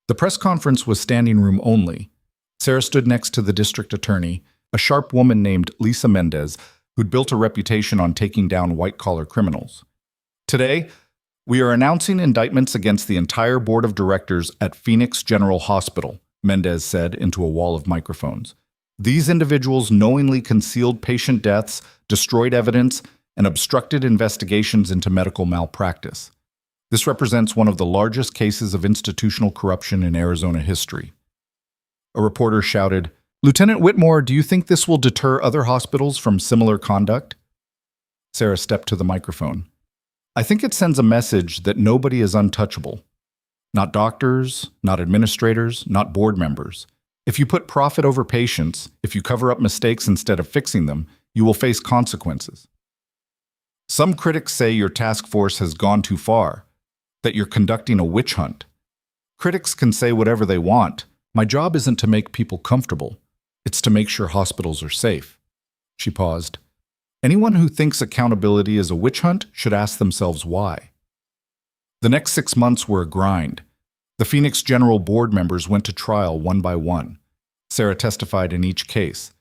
[SPEAKER 1] The press conference was standing room only. Sarah stood next to the district attorney, a sharp woman named Lisa Mendez, who'd built a reputation on taking down white-collar criminals. Today, we are announcing indictments against the entire board of directors at Phoenix General Hospital, Mendez said into a wall of microphones. These individuals knowingly concealed patient deaths, destroyed evidence, and obstructed investigations into medical malpractice. This represents one of the largest cases of institutional corruption in Arizona history. A reporter shouted, Lieutenant Whitmore, do you think this will deter other hospitals from similar conduct? Sarah stepped to the microphone. I think it sends a message that nobody is untouchable. Not doctors, not administrators, not board members. If you put profit over patients, if you cover up mistakes instead of fixing them, you will face consequences. Some critics say your task force has gone too far, that you're conducting a witch hunt. Critics can say whatever they want. My job isn't to make people comfortable. It's to make sure hospitals are safe. She paused. Anyone who thinks accountability is a witch hunt should ask themselves why. The next 6 months were a grind. The Phoenix General board members went to trial one by one. Sarah testified in each case.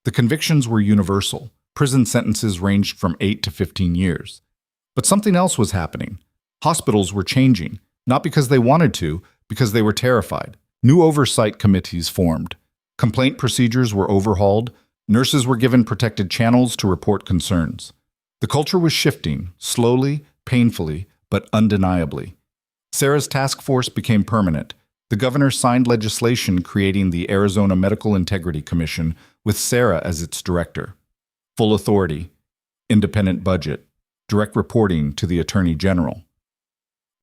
[SPEAKER 1] The convictions were universal. Prison sentences ranged from 8 to 15 years. But something else was happening. Hospitals were changing, not because they wanted to, because they were terrified. New oversight committees formed. Complaint procedures were overhauled. Nurses were given protected channels to report concerns. The culture was shifting, slowly, painfully, but undeniably. Sarah's task force became permanent. The governor signed legislation creating the Arizona Medical Integrity Commission with Sarah as its director. Full authority, independent budget, direct reporting to the Attorney General.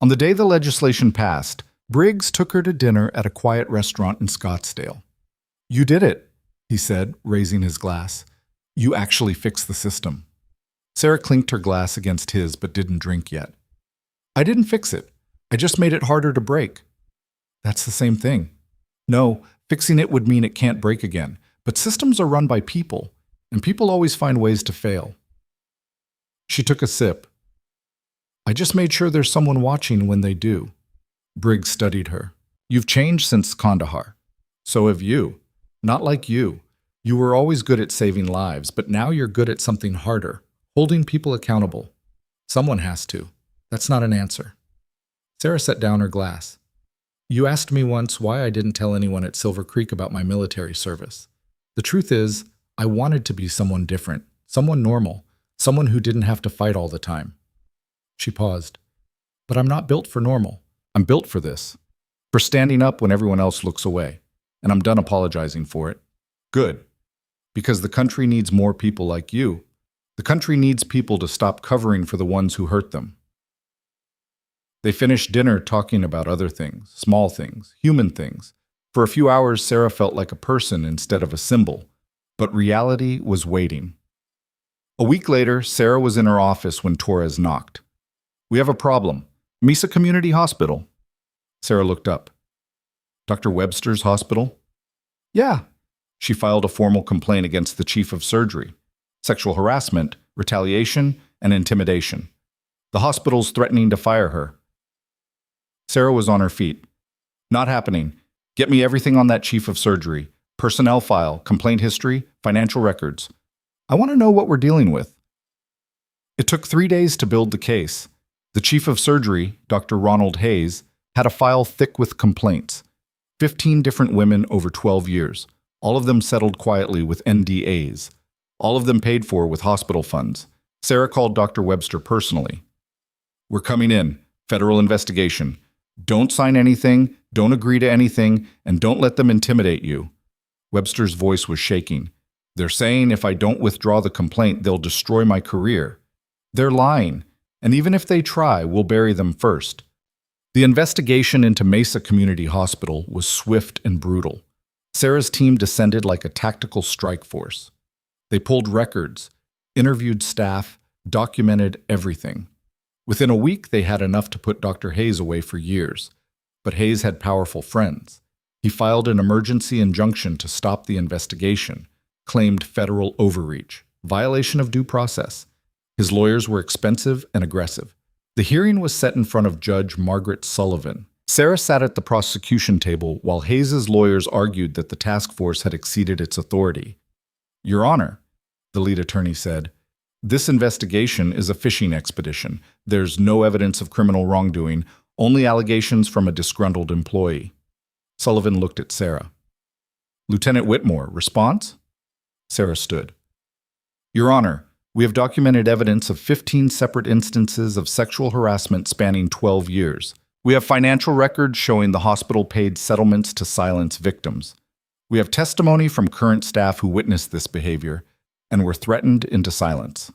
[SPEAKER 1] On the day the legislation passed, Briggs took her to dinner at a quiet restaurant in Scottsdale. You did it, he said, raising his glass. You actually fixed the system. Sarah clinked her glass against his but didn't drink yet. I didn't fix it. I just made it harder to break. That's the same thing. No, fixing it would mean it can't break again. But systems are run by people, and people always find ways to fail. She took a sip. I just made sure there's someone watching when they do. Briggs studied her. You've changed since Kandahar. So have you. Not like you. You were always good at saving lives, but now you're good at something harder, holding people accountable. Someone has to. That's not an answer. Sarah set down her glass. You asked me once why I didn't tell anyone at Silver Creek about my military service. The truth is, I wanted to be someone different, someone normal, someone who didn't have to fight all the time. She paused. But I'm not built for normal. I'm built for this. For standing up when everyone else looks away. And I'm done apologizing for it. Good. Because the country needs more people like you. The country needs people to stop covering for the ones who hurt them. They finished dinner talking about other things, small things, human things. For a few hours, Sarah felt like a person instead of a symbol. But reality was waiting. A week later, Sarah was in her office when Torres knocked. We have a problem. Mesa Community Hospital. Sarah looked up. Dr. Webster's hospital? Yeah. She filed a formal complaint against the chief of surgery. Sexual harassment, retaliation, and intimidation. The hospital's threatening to fire her. Sarah was on her feet. Not happening. Get me everything on that chief of surgery. Personnel file, complaint history, financial records. I want to know what we're dealing with. It took 3 days to build the case. The chief of surgery, Dr. Ronald Hayes, had a file thick with complaints. 15 different women over 12 years. All of them settled quietly with NDAs. All of them paid for with hospital funds. Sarah called Dr. Webster personally. "We're coming in. Federal investigation. Don't sign anything, don't agree to anything, and don't let them intimidate you." Webster's voice was shaking. "They're saying if I don't withdraw the complaint, they'll destroy my career. They're lying, and even if they try, we'll bury them first." The investigation into Mesa Community Hospital was swift and brutal. Sarah's team descended like a tactical strike force. They pulled records, interviewed staff, documented everything. Within a week, they had enough to put Dr. Hayes away for years. But Hayes had powerful friends. He filed an emergency injunction to stop the investigation, claimed federal overreach, violation of due process. His lawyers were expensive and aggressive. The hearing was set in front of Judge Margaret Sullivan. Sarah sat at the prosecution table while Hayes's lawyers argued that the task force had exceeded its authority. "Your Honor," the lead attorney said, "this investigation is a fishing expedition. There's no evidence of criminal wrongdoing, only allegations from a disgruntled employee." Sullivan looked at Sarah. "Lieutenant Whitmore, response?" Sarah stood. "Your Honor, we have documented evidence of 15 separate instances of sexual harassment spanning 12 years. We have financial records showing the hospital paid settlements to silence victims. We have testimony from current staff who witnessed this behavior and were threatened into silence."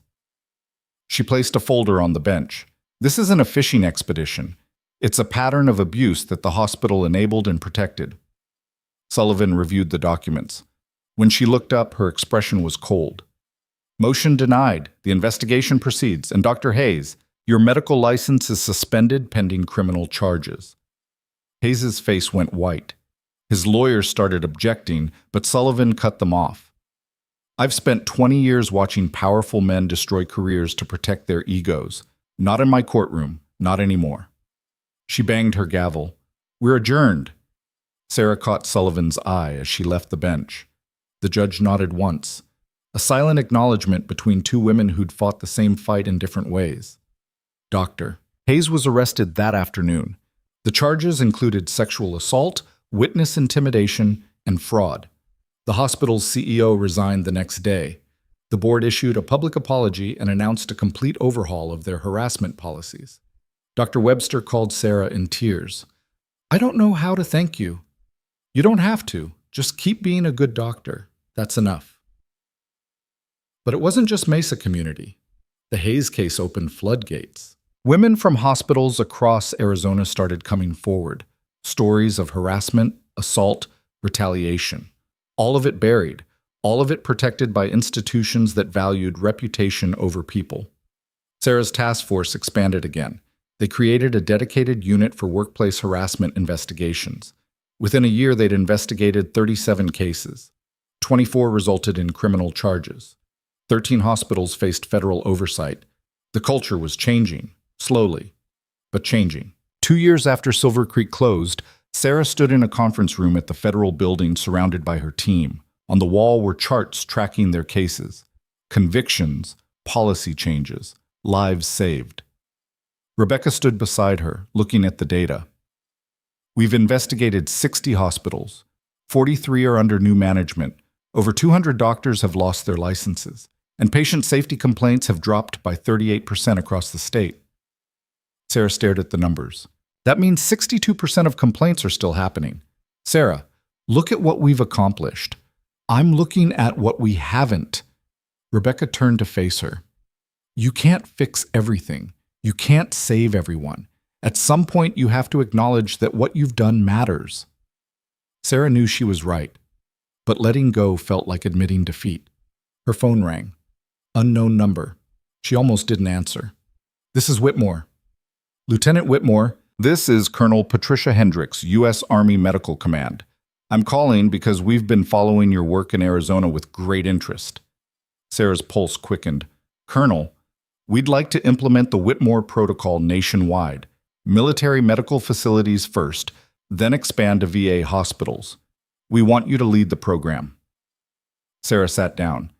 [SPEAKER 1] She placed a folder on the bench. "This isn't a fishing expedition. It's a pattern of abuse that the hospital enabled and protected." Sullivan reviewed the documents. When she looked up, her expression was cold. "Motion denied. The investigation proceeds. And Dr. Hayes, your medical license is suspended pending criminal charges." Hayes's face went white. His lawyers started objecting, but Sullivan cut them off. "I've spent 20 years watching powerful men destroy careers to protect their egos. Not in my courtroom, not anymore." She banged her gavel. "We're adjourned." Sarah caught Sullivan's eye as she left the bench. The judge nodded once, a silent acknowledgement between two women who'd fought the same fight in different ways. Dr. Hayes was arrested that afternoon. The charges included sexual assault, witness intimidation, and fraud. The hospital's CEO resigned the next day. The board issued a public apology and announced a complete overhaul of their harassment policies. Dr. Webster called Sarah in tears. "I don't know how to thank you." "You don't have to. Just keep being a good doctor. That's enough." But it wasn't just Mesa Community. The Hayes case opened floodgates. Women from hospitals across Arizona started coming forward. Stories of harassment, assault, retaliation. All of it buried, all of it protected by institutions that valued reputation over people. Sarah's task force expanded again. They created a dedicated unit for workplace harassment investigations. Within a year, they'd investigated 37 cases. 24 resulted in criminal charges. 13 hospitals faced federal oversight. The culture was changing, slowly, but changing. 2 years after Silver Creek closed, Sarah stood in a conference room at the federal building surrounded by her team. On the wall were charts tracking their cases, convictions, policy changes, lives saved. Rebecca stood beside her, looking at the data. "We've investigated 60 hospitals. 43 are under new management. Over 200 doctors have lost their licenses, and patient safety complaints have dropped by 38% across the state." Sarah stared at the numbers. "That means 62% of complaints are still happening. Sarah, look at what we've accomplished." "I'm looking at what we haven't." Rebecca turned to face her. "You can't fix everything. You can't save everyone. At some point, you have to acknowledge that what you've done matters." Sarah knew she was right, but letting go felt like admitting defeat. Her phone rang. Unknown number. She almost didn't answer. "This is Whitmore." "Lieutenant Whitmore, this is Colonel Patricia Hendricks, U.S. Army Medical Command. I'm calling because we've been following your work in Arizona with great interest." Sarah's pulse quickened. "Colonel, we'd like to implement the Whitmore Protocol nationwide. Military medical facilities first, then expand to VA hospitals. We want you to lead the program." Sarah sat down.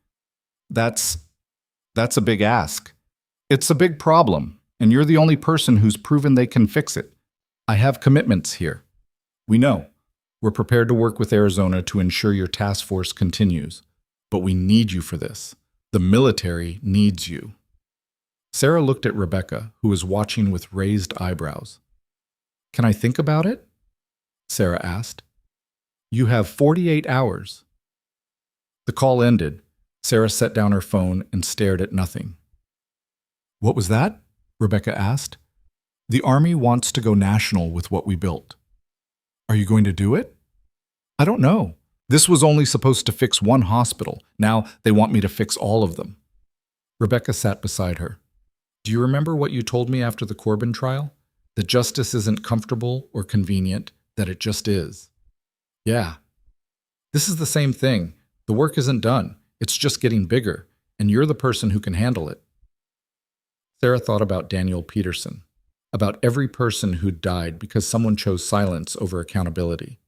[SPEAKER 1] That's a big ask. It's a big problem, and you're the only person who's proven they can fix it. I have commitments here. We know. We're prepared to work with Arizona to ensure your task force continues. But we need you for this. The military needs you. Sarah looked at Rebecca, who was watching with raised eyebrows. Can I think about it? Sarah asked. You have 48 hours. The call ended. Sarah set down her phone and stared at nothing. What was that? Rebecca asked. The Army wants to go national with what we built. Are you going to do it? I don't know. This was only supposed to fix one hospital. Now they want me to fix all of them. Rebecca sat beside her. Do you remember what you told me after the Corbin trial? That justice isn't comfortable or convenient, that it just is. Yeah. This is the same thing. The work isn't done. It's just getting bigger, and you're the person who can handle it. Sarah thought about Daniel Peterson, about every person who'd died because someone chose silence over accountability.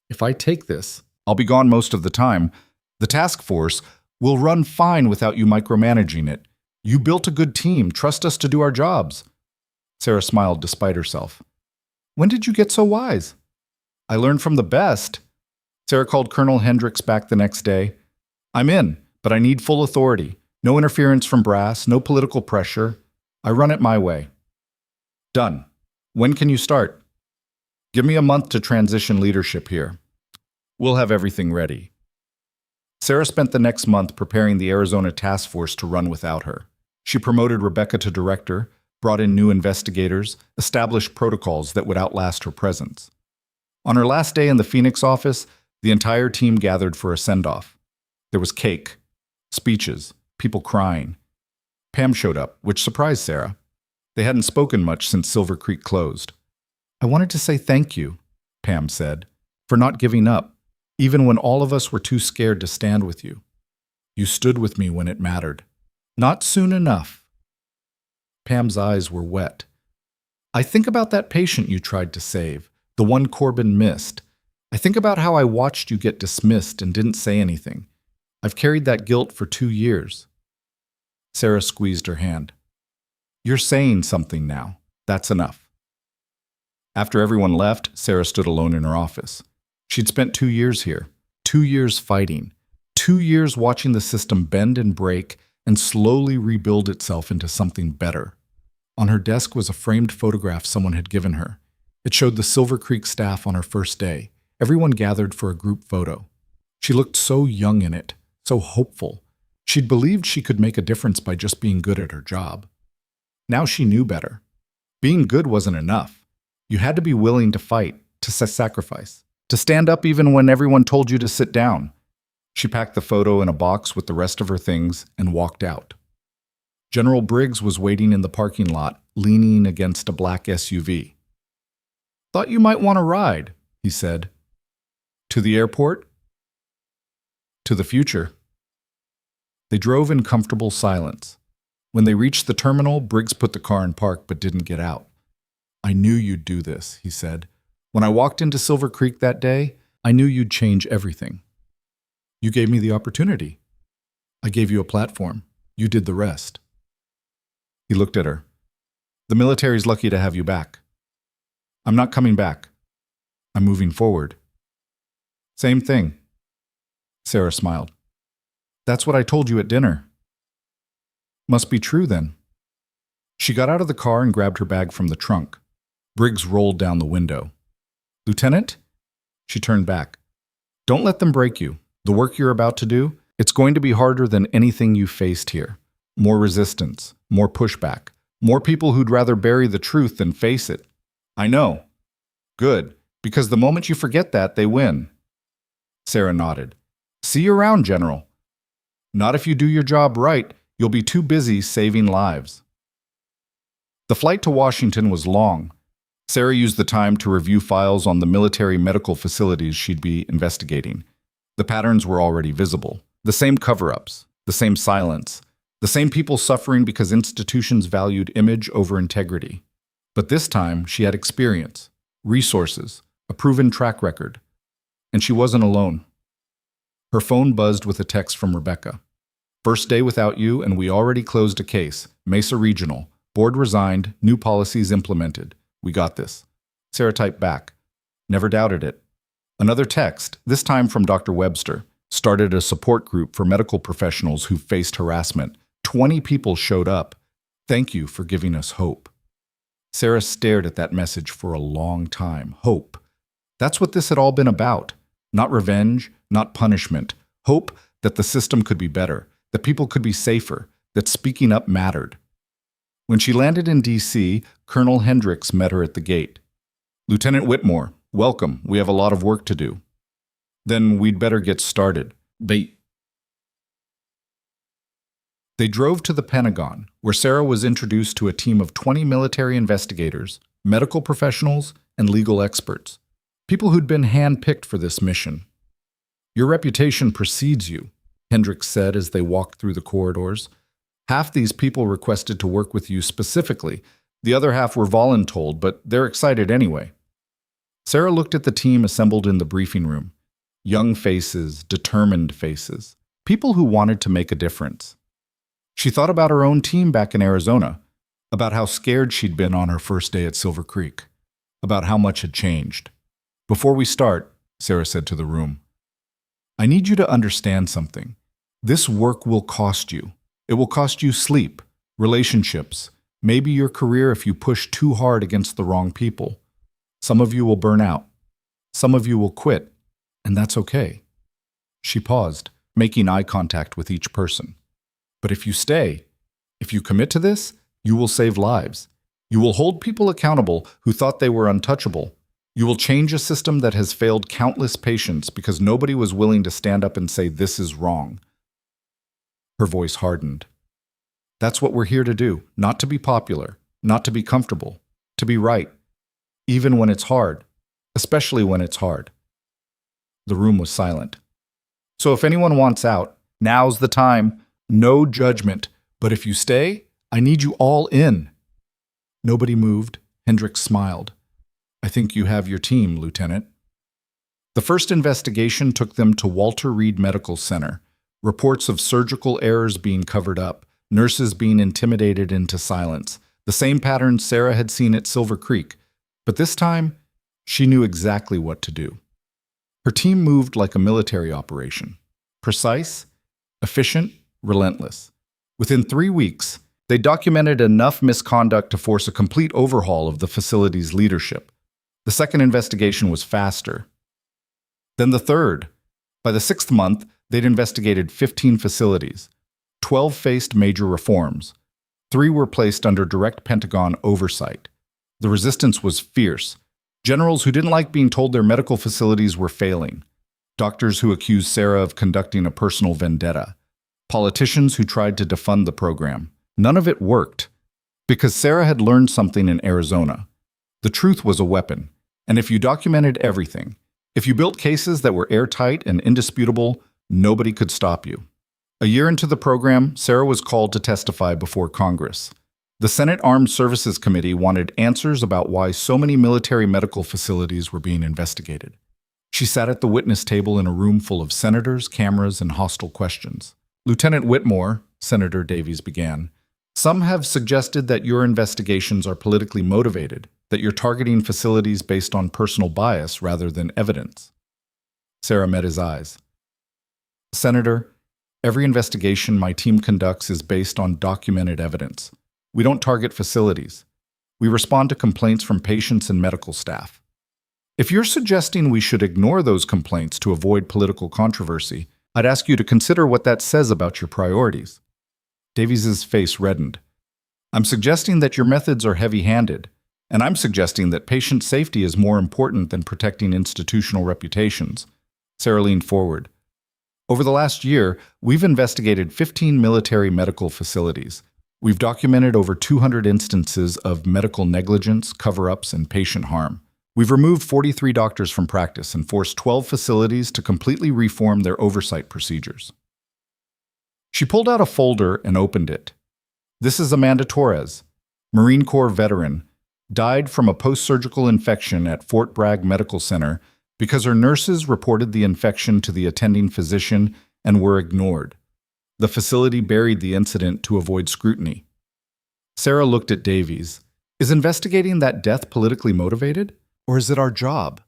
[SPEAKER 1] If I take this, I'll be gone most of the time. The task force will run fine without you micromanaging it. You built a good team. Trust us to do our jobs. Sarah smiled despite herself. When did you get so wise? I learned from the best. Sarah called Colonel Hendricks back the next day. I'm in, but I need full authority. No interference from brass, no political pressure. I run it my way. Done. When can you start? Give me a month to transition leadership here. We'll have everything ready. Sarah spent the next month preparing the Arizona task force to run without her. She promoted Rebecca to director, brought in new investigators, established protocols that would outlast her presence. On her last day in the Phoenix office, the entire team gathered for a send-off. There was cake, speeches, people crying. Pam showed up, which surprised Sarah. They hadn't spoken much since Silver Creek closed. I wanted to say thank you, Pam said, for not giving up, even when all of us were too scared to stand with you. You stood with me when it mattered. Not soon enough. Pam's eyes were wet. I think about that patient you tried to save, the one Corbin missed. I think about how I watched you get dismissed and didn't say anything. I've carried that guilt for 2 years. Sarah squeezed her hand. You're saying something now. That's enough. After everyone left, Sarah stood alone in her office. She'd spent 2 years here, 2 years fighting, 2 years watching the system bend and break and slowly rebuild itself into something better. On her desk was a framed photograph someone had given her. It showed the Silver Creek staff on her first day. Everyone gathered for a group photo. She looked so young in it, so hopeful. She'd believed she could make a difference by just being good at her job. Now she knew better. Being good wasn't enough. You had to be willing to fight, to sacrifice, to stand up even when everyone told you to sit down. She packed the photo in a box with the rest of her things and walked out. General Briggs was waiting in the parking lot, leaning against a black SUV. Thought you might want a ride, he said. To the airport? To the future. They drove in comfortable silence. When they reached the terminal, Briggs put the car in park but didn't get out. I knew you'd do this, he said. When I walked into Silver Creek that day, I knew you'd change everything. You gave me the opportunity. I gave you a platform. You did the rest. He looked at her. The military's lucky to have you back. I'm not coming back. I'm moving forward. Same thing. Sarah smiled. That's what I told you at dinner. Must be true then. She got out of the car and grabbed her bag from the trunk. Briggs rolled down the window. Lieutenant? She turned back. Don't let them break you. The work you're about to do, it's going to be harder than anything you faced here. More resistance, more pushback, more people who'd rather bury the truth than face it. I know. Good, because the moment you forget that, they win. Sarah nodded. See you around, General. Not if you do your job right. You'll be too busy saving lives. The flight to Washington was long. Sarah used the time to review files on the military medical facilities she'd be investigating. The patterns were already visible. The same cover-ups, the same silence, the same people suffering because institutions valued image over integrity. But this time, she had experience, resources, a proven track record. And she wasn't alone. Her phone buzzed with a text from Rebecca. First day without you, and we already closed a case. Mesa Regional. Board resigned, new policies implemented. We got this. Sarah typed back. Never doubted it. Another text, this time from Dr. Webster, started a support group for medical professionals who faced harassment. 20 people showed up. Thank you for giving us hope. Sarah stared at that message for a long time. Hope. That's what this had all been about. Not revenge, not punishment. Hope that the system could be better, that people could be safer, that speaking up mattered. When she landed in D.C., Colonel Hendricks met her at the gate. Lieutenant Whitmore, welcome. We have a lot of work to do. Then we'd better get started. They drove to the Pentagon, where Sarah was introduced to a team of 20 military investigators, medical professionals, and legal experts, people who'd been handpicked for this mission. Your reputation precedes you, Hendricks said as they walked through the corridors. Half these people requested to work with you specifically. The other half were voluntold, but they're excited anyway. Sarah looked at the team assembled in the briefing room. Young faces, determined faces, people who wanted to make a difference. She thought about her own team back in Arizona, about how scared she'd been on her first day at Silver Creek, about how much had changed. Before we start, Sarah said to the room, I need you to understand something. This work will cost you. It will cost you sleep, relationships, maybe your career if you push too hard against the wrong people. Some of you will burn out. Some of you will quit, and that's okay. She paused, making eye contact with each person. But if you stay, if you commit to this, you will save lives. You will hold people accountable who thought they were untouchable. You will change a system that has failed countless patients because nobody was willing to stand up and say this is wrong. Her voice hardened. That's what we're here to do, not to be popular, not to be comfortable, to be right, even when it's hard, especially when it's hard. The room was silent. So if anyone wants out, now's the time. No judgment, but if you stay, I need you all in. Nobody moved. Hendricks smiled. I think you have your team, Lieutenant. The first investigation took them to Walter Reed Medical Center. Reports of surgical errors being covered up, nurses being intimidated into silence. The same pattern Sarah had seen at Silver Creek, but this time, she knew exactly what to do. Her team moved like a military operation. Precise, efficient, relentless. Within 3 weeks, they documented enough misconduct to force a complete overhaul of the facility's leadership. The second investigation was faster. Then the third. By the 6th month, they'd investigated 15 facilities. 12 faced major reforms. 3 were placed under direct Pentagon oversight. The resistance was fierce. Generals who didn't like being told their medical facilities were failing. Doctors who accused Sarah of conducting a personal vendetta. Politicians who tried to defund the program. None of it worked, because Sarah had learned something in Arizona. The truth was a weapon, and if you documented everything, if you built cases that were airtight and indisputable, nobody could stop you. A year into the program, Sarah was called to testify before Congress. The Senate Armed Services Committee wanted answers about why so many military medical facilities were being investigated. She sat at the witness table in a room full of senators, cameras, and hostile questions. Lieutenant Whitmore, Senator Davies began, some have suggested that your investigations are politically motivated, that you're targeting facilities based on personal bias rather than evidence. Sarah met his eyes. Senator, every investigation my team conducts is based on documented evidence. We don't target facilities. We respond to complaints from patients and medical staff. If you're suggesting we should ignore those complaints to avoid political controversy, I'd ask you to consider what that says about your priorities. Davies's face reddened. I'm suggesting that your methods are heavy-handed, and I'm suggesting that patient safety is more important than protecting institutional reputations. Sarah leaned forward. Over the last year, we've investigated 15 military medical facilities. We've documented over 200 instances of medical negligence, cover-ups, and patient harm. We've removed 43 doctors from practice and forced 12 facilities to completely reform their oversight procedures. She pulled out a folder and opened it. This is Amanda Torres, Marine Corps veteran, died from a post-surgical infection at Fort Bragg Medical Center because her nurses reported the infection to the attending physician and were ignored. The facility buried the incident to avoid scrutiny. Sarah looked at Davies. Is investigating that death politically motivated? Or is it our job?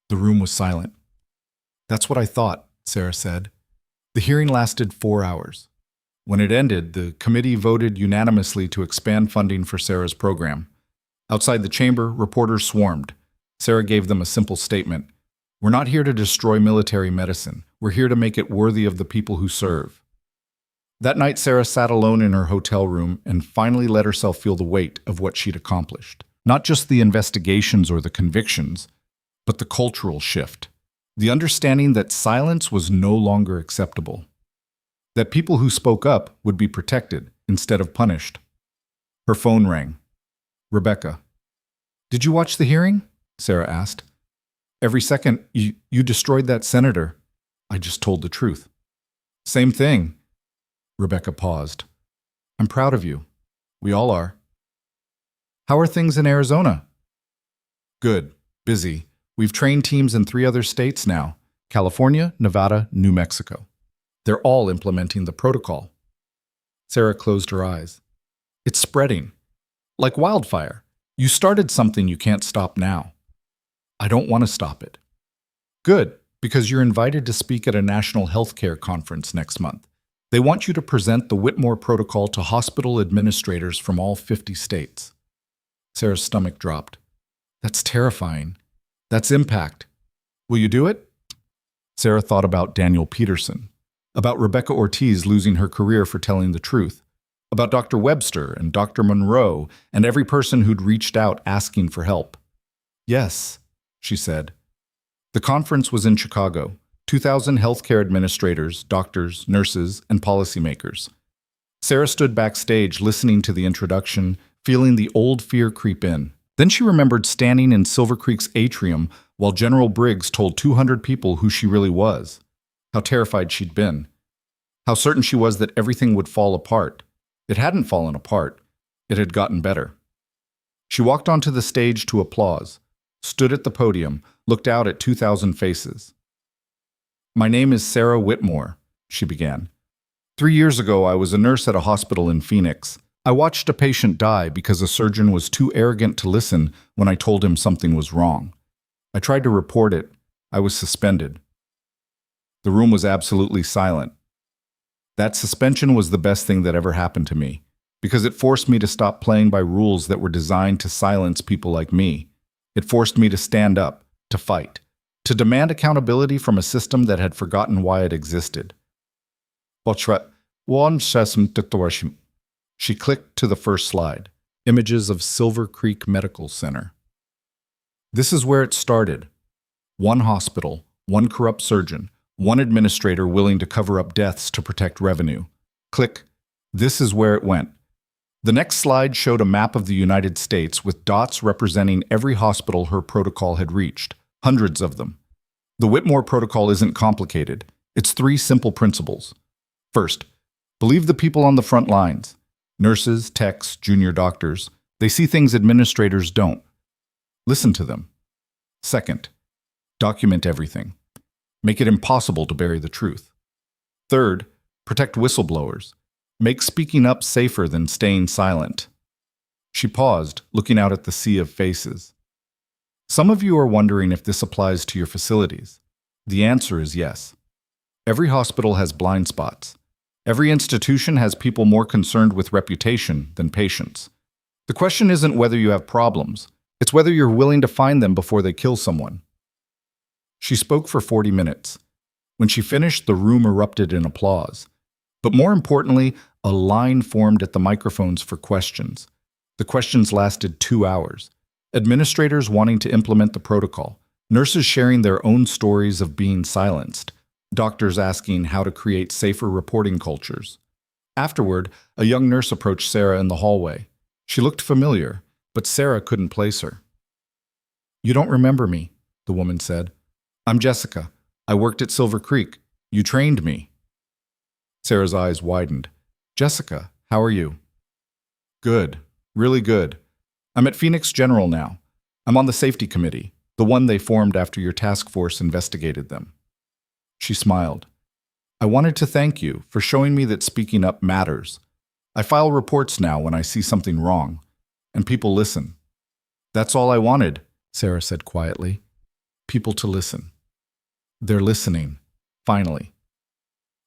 [SPEAKER 1] The room was silent. That's what I thought, Sarah said. The hearing lasted 4 hours. When it ended, the committee voted unanimously to expand funding for Sarah's program. Outside the chamber, reporters swarmed. Sarah gave them a simple statement. We're not here to destroy military medicine. We're here to make it worthy of the people who serve. That night, Sarah sat alone in her hotel room and finally let herself feel the weight of what she'd accomplished. Not just the investigations or the convictions, but the cultural shift. The understanding that silence was no longer acceptable. That people who spoke up would be protected instead of punished. Her phone rang. Rebecca. Did you watch the hearing? Sarah asked. Every second, you destroyed that senator. I just told the truth. Same thing. Rebecca paused. I'm proud of you. We all are. How are things in Arizona? Good. Busy. We've trained teams in 3 other states now: California, Nevada, New Mexico. They're all implementing the protocol. Sarah closed her eyes. It's spreading. Like wildfire. You started something you can't stop now. I don't want to stop it. Good, because you're invited to speak at a national healthcare conference next month. They want you to present the Whitmore protocol to hospital administrators from all 50 states. Sarah's stomach dropped. That's terrifying. That's impact. Will you do it? Sarah thought about Daniel Peterson, about Rebecca Ortiz losing her career for telling the truth, about Dr. Webster and Dr. Monroe and every person who'd reached out asking for help. Yes, she said. The conference was in Chicago. 2,000 healthcare administrators, doctors, nurses, and policymakers. Sarah stood backstage listening to the introduction, feeling the old fear creep in. Then she remembered standing in Silver Creek's atrium while General Briggs told 200 people who she really was, how terrified she'd been, how certain she was that everything would fall apart. It hadn't fallen apart. It had gotten better. She walked onto the stage to applause, stood at the podium, looked out at 2,000 faces. My name is Sarah Whitmore, she began. 3 years ago, I was a nurse at a hospital in Phoenix. I watched a patient die because a surgeon was too arrogant to listen when I told him something was wrong. I tried to report it. I was suspended. The room was absolutely silent. That suspension was the best thing that ever happened to me, because it forced me to stop playing by rules that were designed to silence people like me. It forced me to stand up, to fight, to demand accountability from a system that had forgotten why it existed. She clicked to the first slide, images of Silver Creek Medical Center. This is where it started. One hospital, one corrupt surgeon, one administrator willing to cover up deaths to protect revenue. Click. This is where it went. The next slide showed a map of the United States with dots representing every hospital her protocol had reached, hundreds of them. The Whitmore protocol isn't complicated. It's 3 simple principles. First, believe the people on the front lines. Nurses, techs, junior doctors. They see things administrators don't. Listen to them. Second, document everything. Make it impossible to bury the truth. Third, protect whistleblowers. Make speaking up safer than staying silent. She paused, looking out at the sea of faces. Some of you are wondering if this applies to your facilities. The answer is yes. Every hospital has blind spots. Every institution has people more concerned with reputation than patients. The question isn't whether you have problems. It's whether you're willing to find them before they kill someone. She spoke for 40 minutes. When she finished, the room erupted in applause. But more importantly, a line formed at the microphones for questions. The questions lasted 2 hours. Administrators wanting to implement the protocol, nurses sharing their own stories of being silenced, doctors asking how to create safer reporting cultures. Afterward, a young nurse approached Sarah in the hallway. She looked familiar, but Sarah couldn't place her. You don't remember me, the woman said. I'm Jessica. I worked at Silver Creek. You trained me. Sarah's eyes widened. Jessica, how are you? Good. Really good. I'm at Phoenix General now. I'm on the safety committee, the one they formed after your task force investigated them. She smiled. I wanted to thank you for showing me that speaking up matters. I file reports now when I see something wrong, and people listen. That's all I wanted, Sarah said quietly. People to listen. They're listening, finally.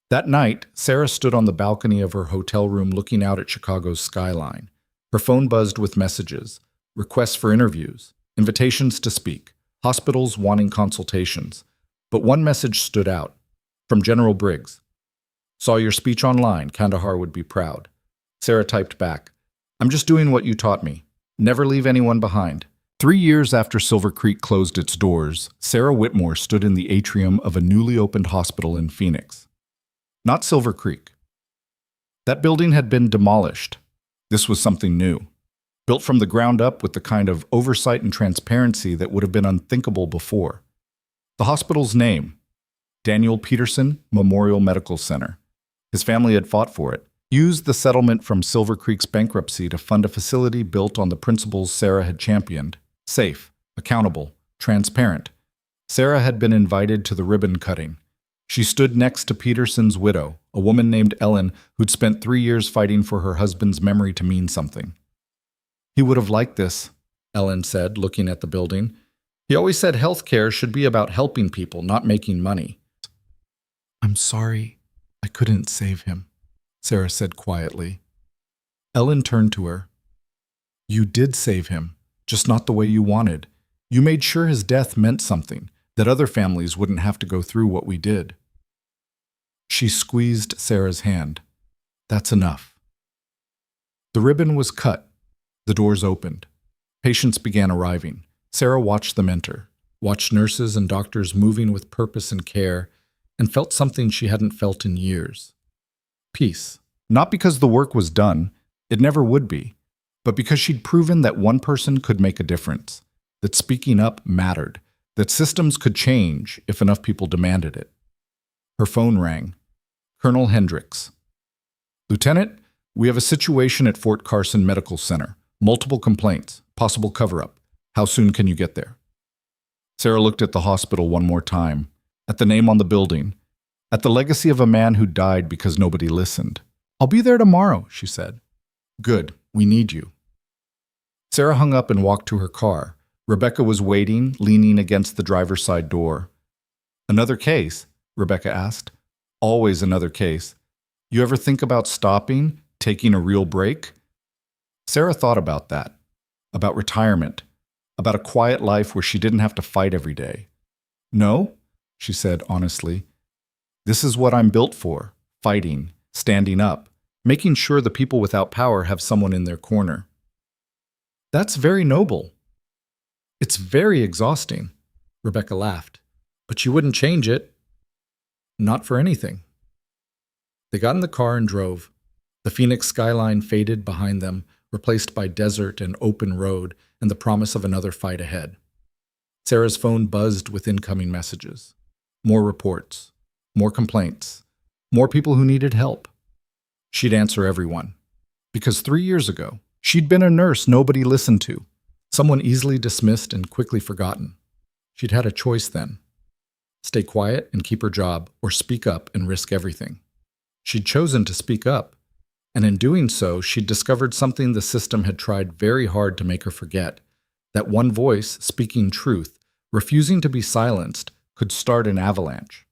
[SPEAKER 1] That night, Sarah stood on the balcony of her hotel room looking out at Chicago's skyline. Her phone buzzed with messages, requests for interviews, invitations to speak, hospitals wanting consultations. But one message stood out, from General Briggs. Saw your speech online, Kandahar would be proud. Sarah typed back, I'm just doing what you taught me. Never leave anyone behind. 3 years after Silver Creek closed its doors, Sarah Whitmore stood in the atrium of a newly opened hospital in Phoenix. Not Silver Creek. That building had been demolished. This was something new, built from the ground up with the kind of oversight and transparency that would have been unthinkable before. The hospital's name, Daniel Peterson Memorial Medical Center. His family had fought for it, used the settlement from Silver Creek's bankruptcy to fund a facility built on the principles Sarah had championed. Safe, accountable, transparent. Sarah had been invited to the ribbon cutting. She stood next to Peterson's widow, a woman named Ellen who'd spent 3 years fighting for her husband's memory to mean something. He would have liked this, Ellen said, looking at the building. He always said healthcare should be about helping people, not making money. I'm sorry, I couldn't save him, Sarah said quietly. Ellen turned to her. You did save him, just not the way you wanted. You made sure his death meant something, that other families wouldn't have to go through what we did. She squeezed Sarah's hand. That's enough. The ribbon was cut. The doors opened. Patients began arriving. Sarah watched them enter, watched nurses and doctors moving with purpose and care, and felt something she hadn't felt in years. Peace. Not because the work was done, it never would be, but because she'd proven that one person could make a difference, that speaking up mattered, that systems could change if enough people demanded it. Her phone rang. Colonel Hendricks. Lieutenant, we have a situation at Fort Carson Medical Center. Multiple complaints, possible cover-up. How soon can you get there? Sarah looked at the hospital one more time, at the name on the building, at the legacy of a man who died because nobody listened. I'll be there tomorrow, she said. Good, we need you. Sarah hung up and walked to her car. Rebecca was waiting, leaning against the driver's side door. Another case? Rebecca asked. Always another case. You ever think about stopping, taking a real break? Sarah thought about that, about retirement, about a quiet life where she didn't have to fight every day. No, she said honestly. This is what I'm built for, fighting, standing up, making sure the people without power have someone in their corner. That's very noble. It's very exhausting, Rebecca laughed. But you wouldn't change it. Not for anything. They got in the car and drove. The Phoenix skyline faded behind them, replaced by desert and open road and the promise of another fight ahead. Sarah's phone buzzed with incoming messages. More reports, more complaints, more people who needed help. She'd answer everyone. Because 3 years ago, she'd been a nurse nobody listened to, someone easily dismissed and quickly forgotten. She'd had a choice then. Stay quiet and keep her job, or speak up and risk everything. She'd chosen to speak up, and in doing so, she'd discovered something the system had tried very hard to make her forget, that one voice speaking truth, refusing to be silenced, could start an avalanche.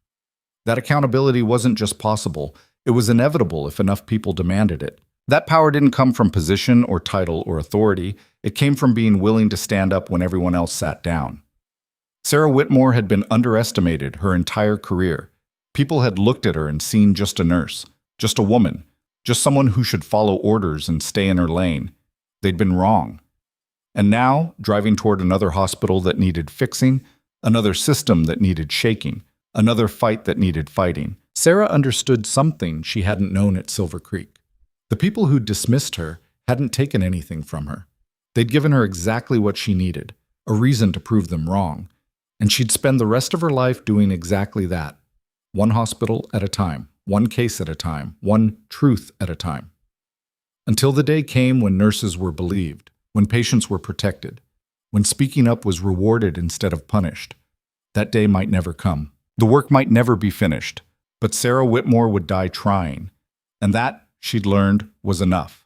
[SPEAKER 1] That accountability wasn't just possible, it was inevitable if enough people demanded it. That power didn't come from position or title or authority, it came from being willing to stand up when everyone else sat down. Sarah Whitmore had been underestimated her entire career. People had looked at her and seen just a nurse, just a woman, just someone who should follow orders and stay in her lane. They'd been wrong. And now, driving toward another hospital that needed fixing, another system that needed shaking, another fight that needed fighting, Sarah understood something she hadn't known at Silver Creek. The people who'd dismissed her hadn't taken anything from her. They'd given her exactly what she needed, a reason to prove them wrong. And she'd spend the rest of her life doing exactly that. One hospital at a time, one case at a time, one truth at a time. Until the day came when nurses were believed, when patients were protected, when speaking up was rewarded instead of punished. That day might never come. The work might never be finished, but Sarah Whitmore would die trying. And that, she'd learned, was enough.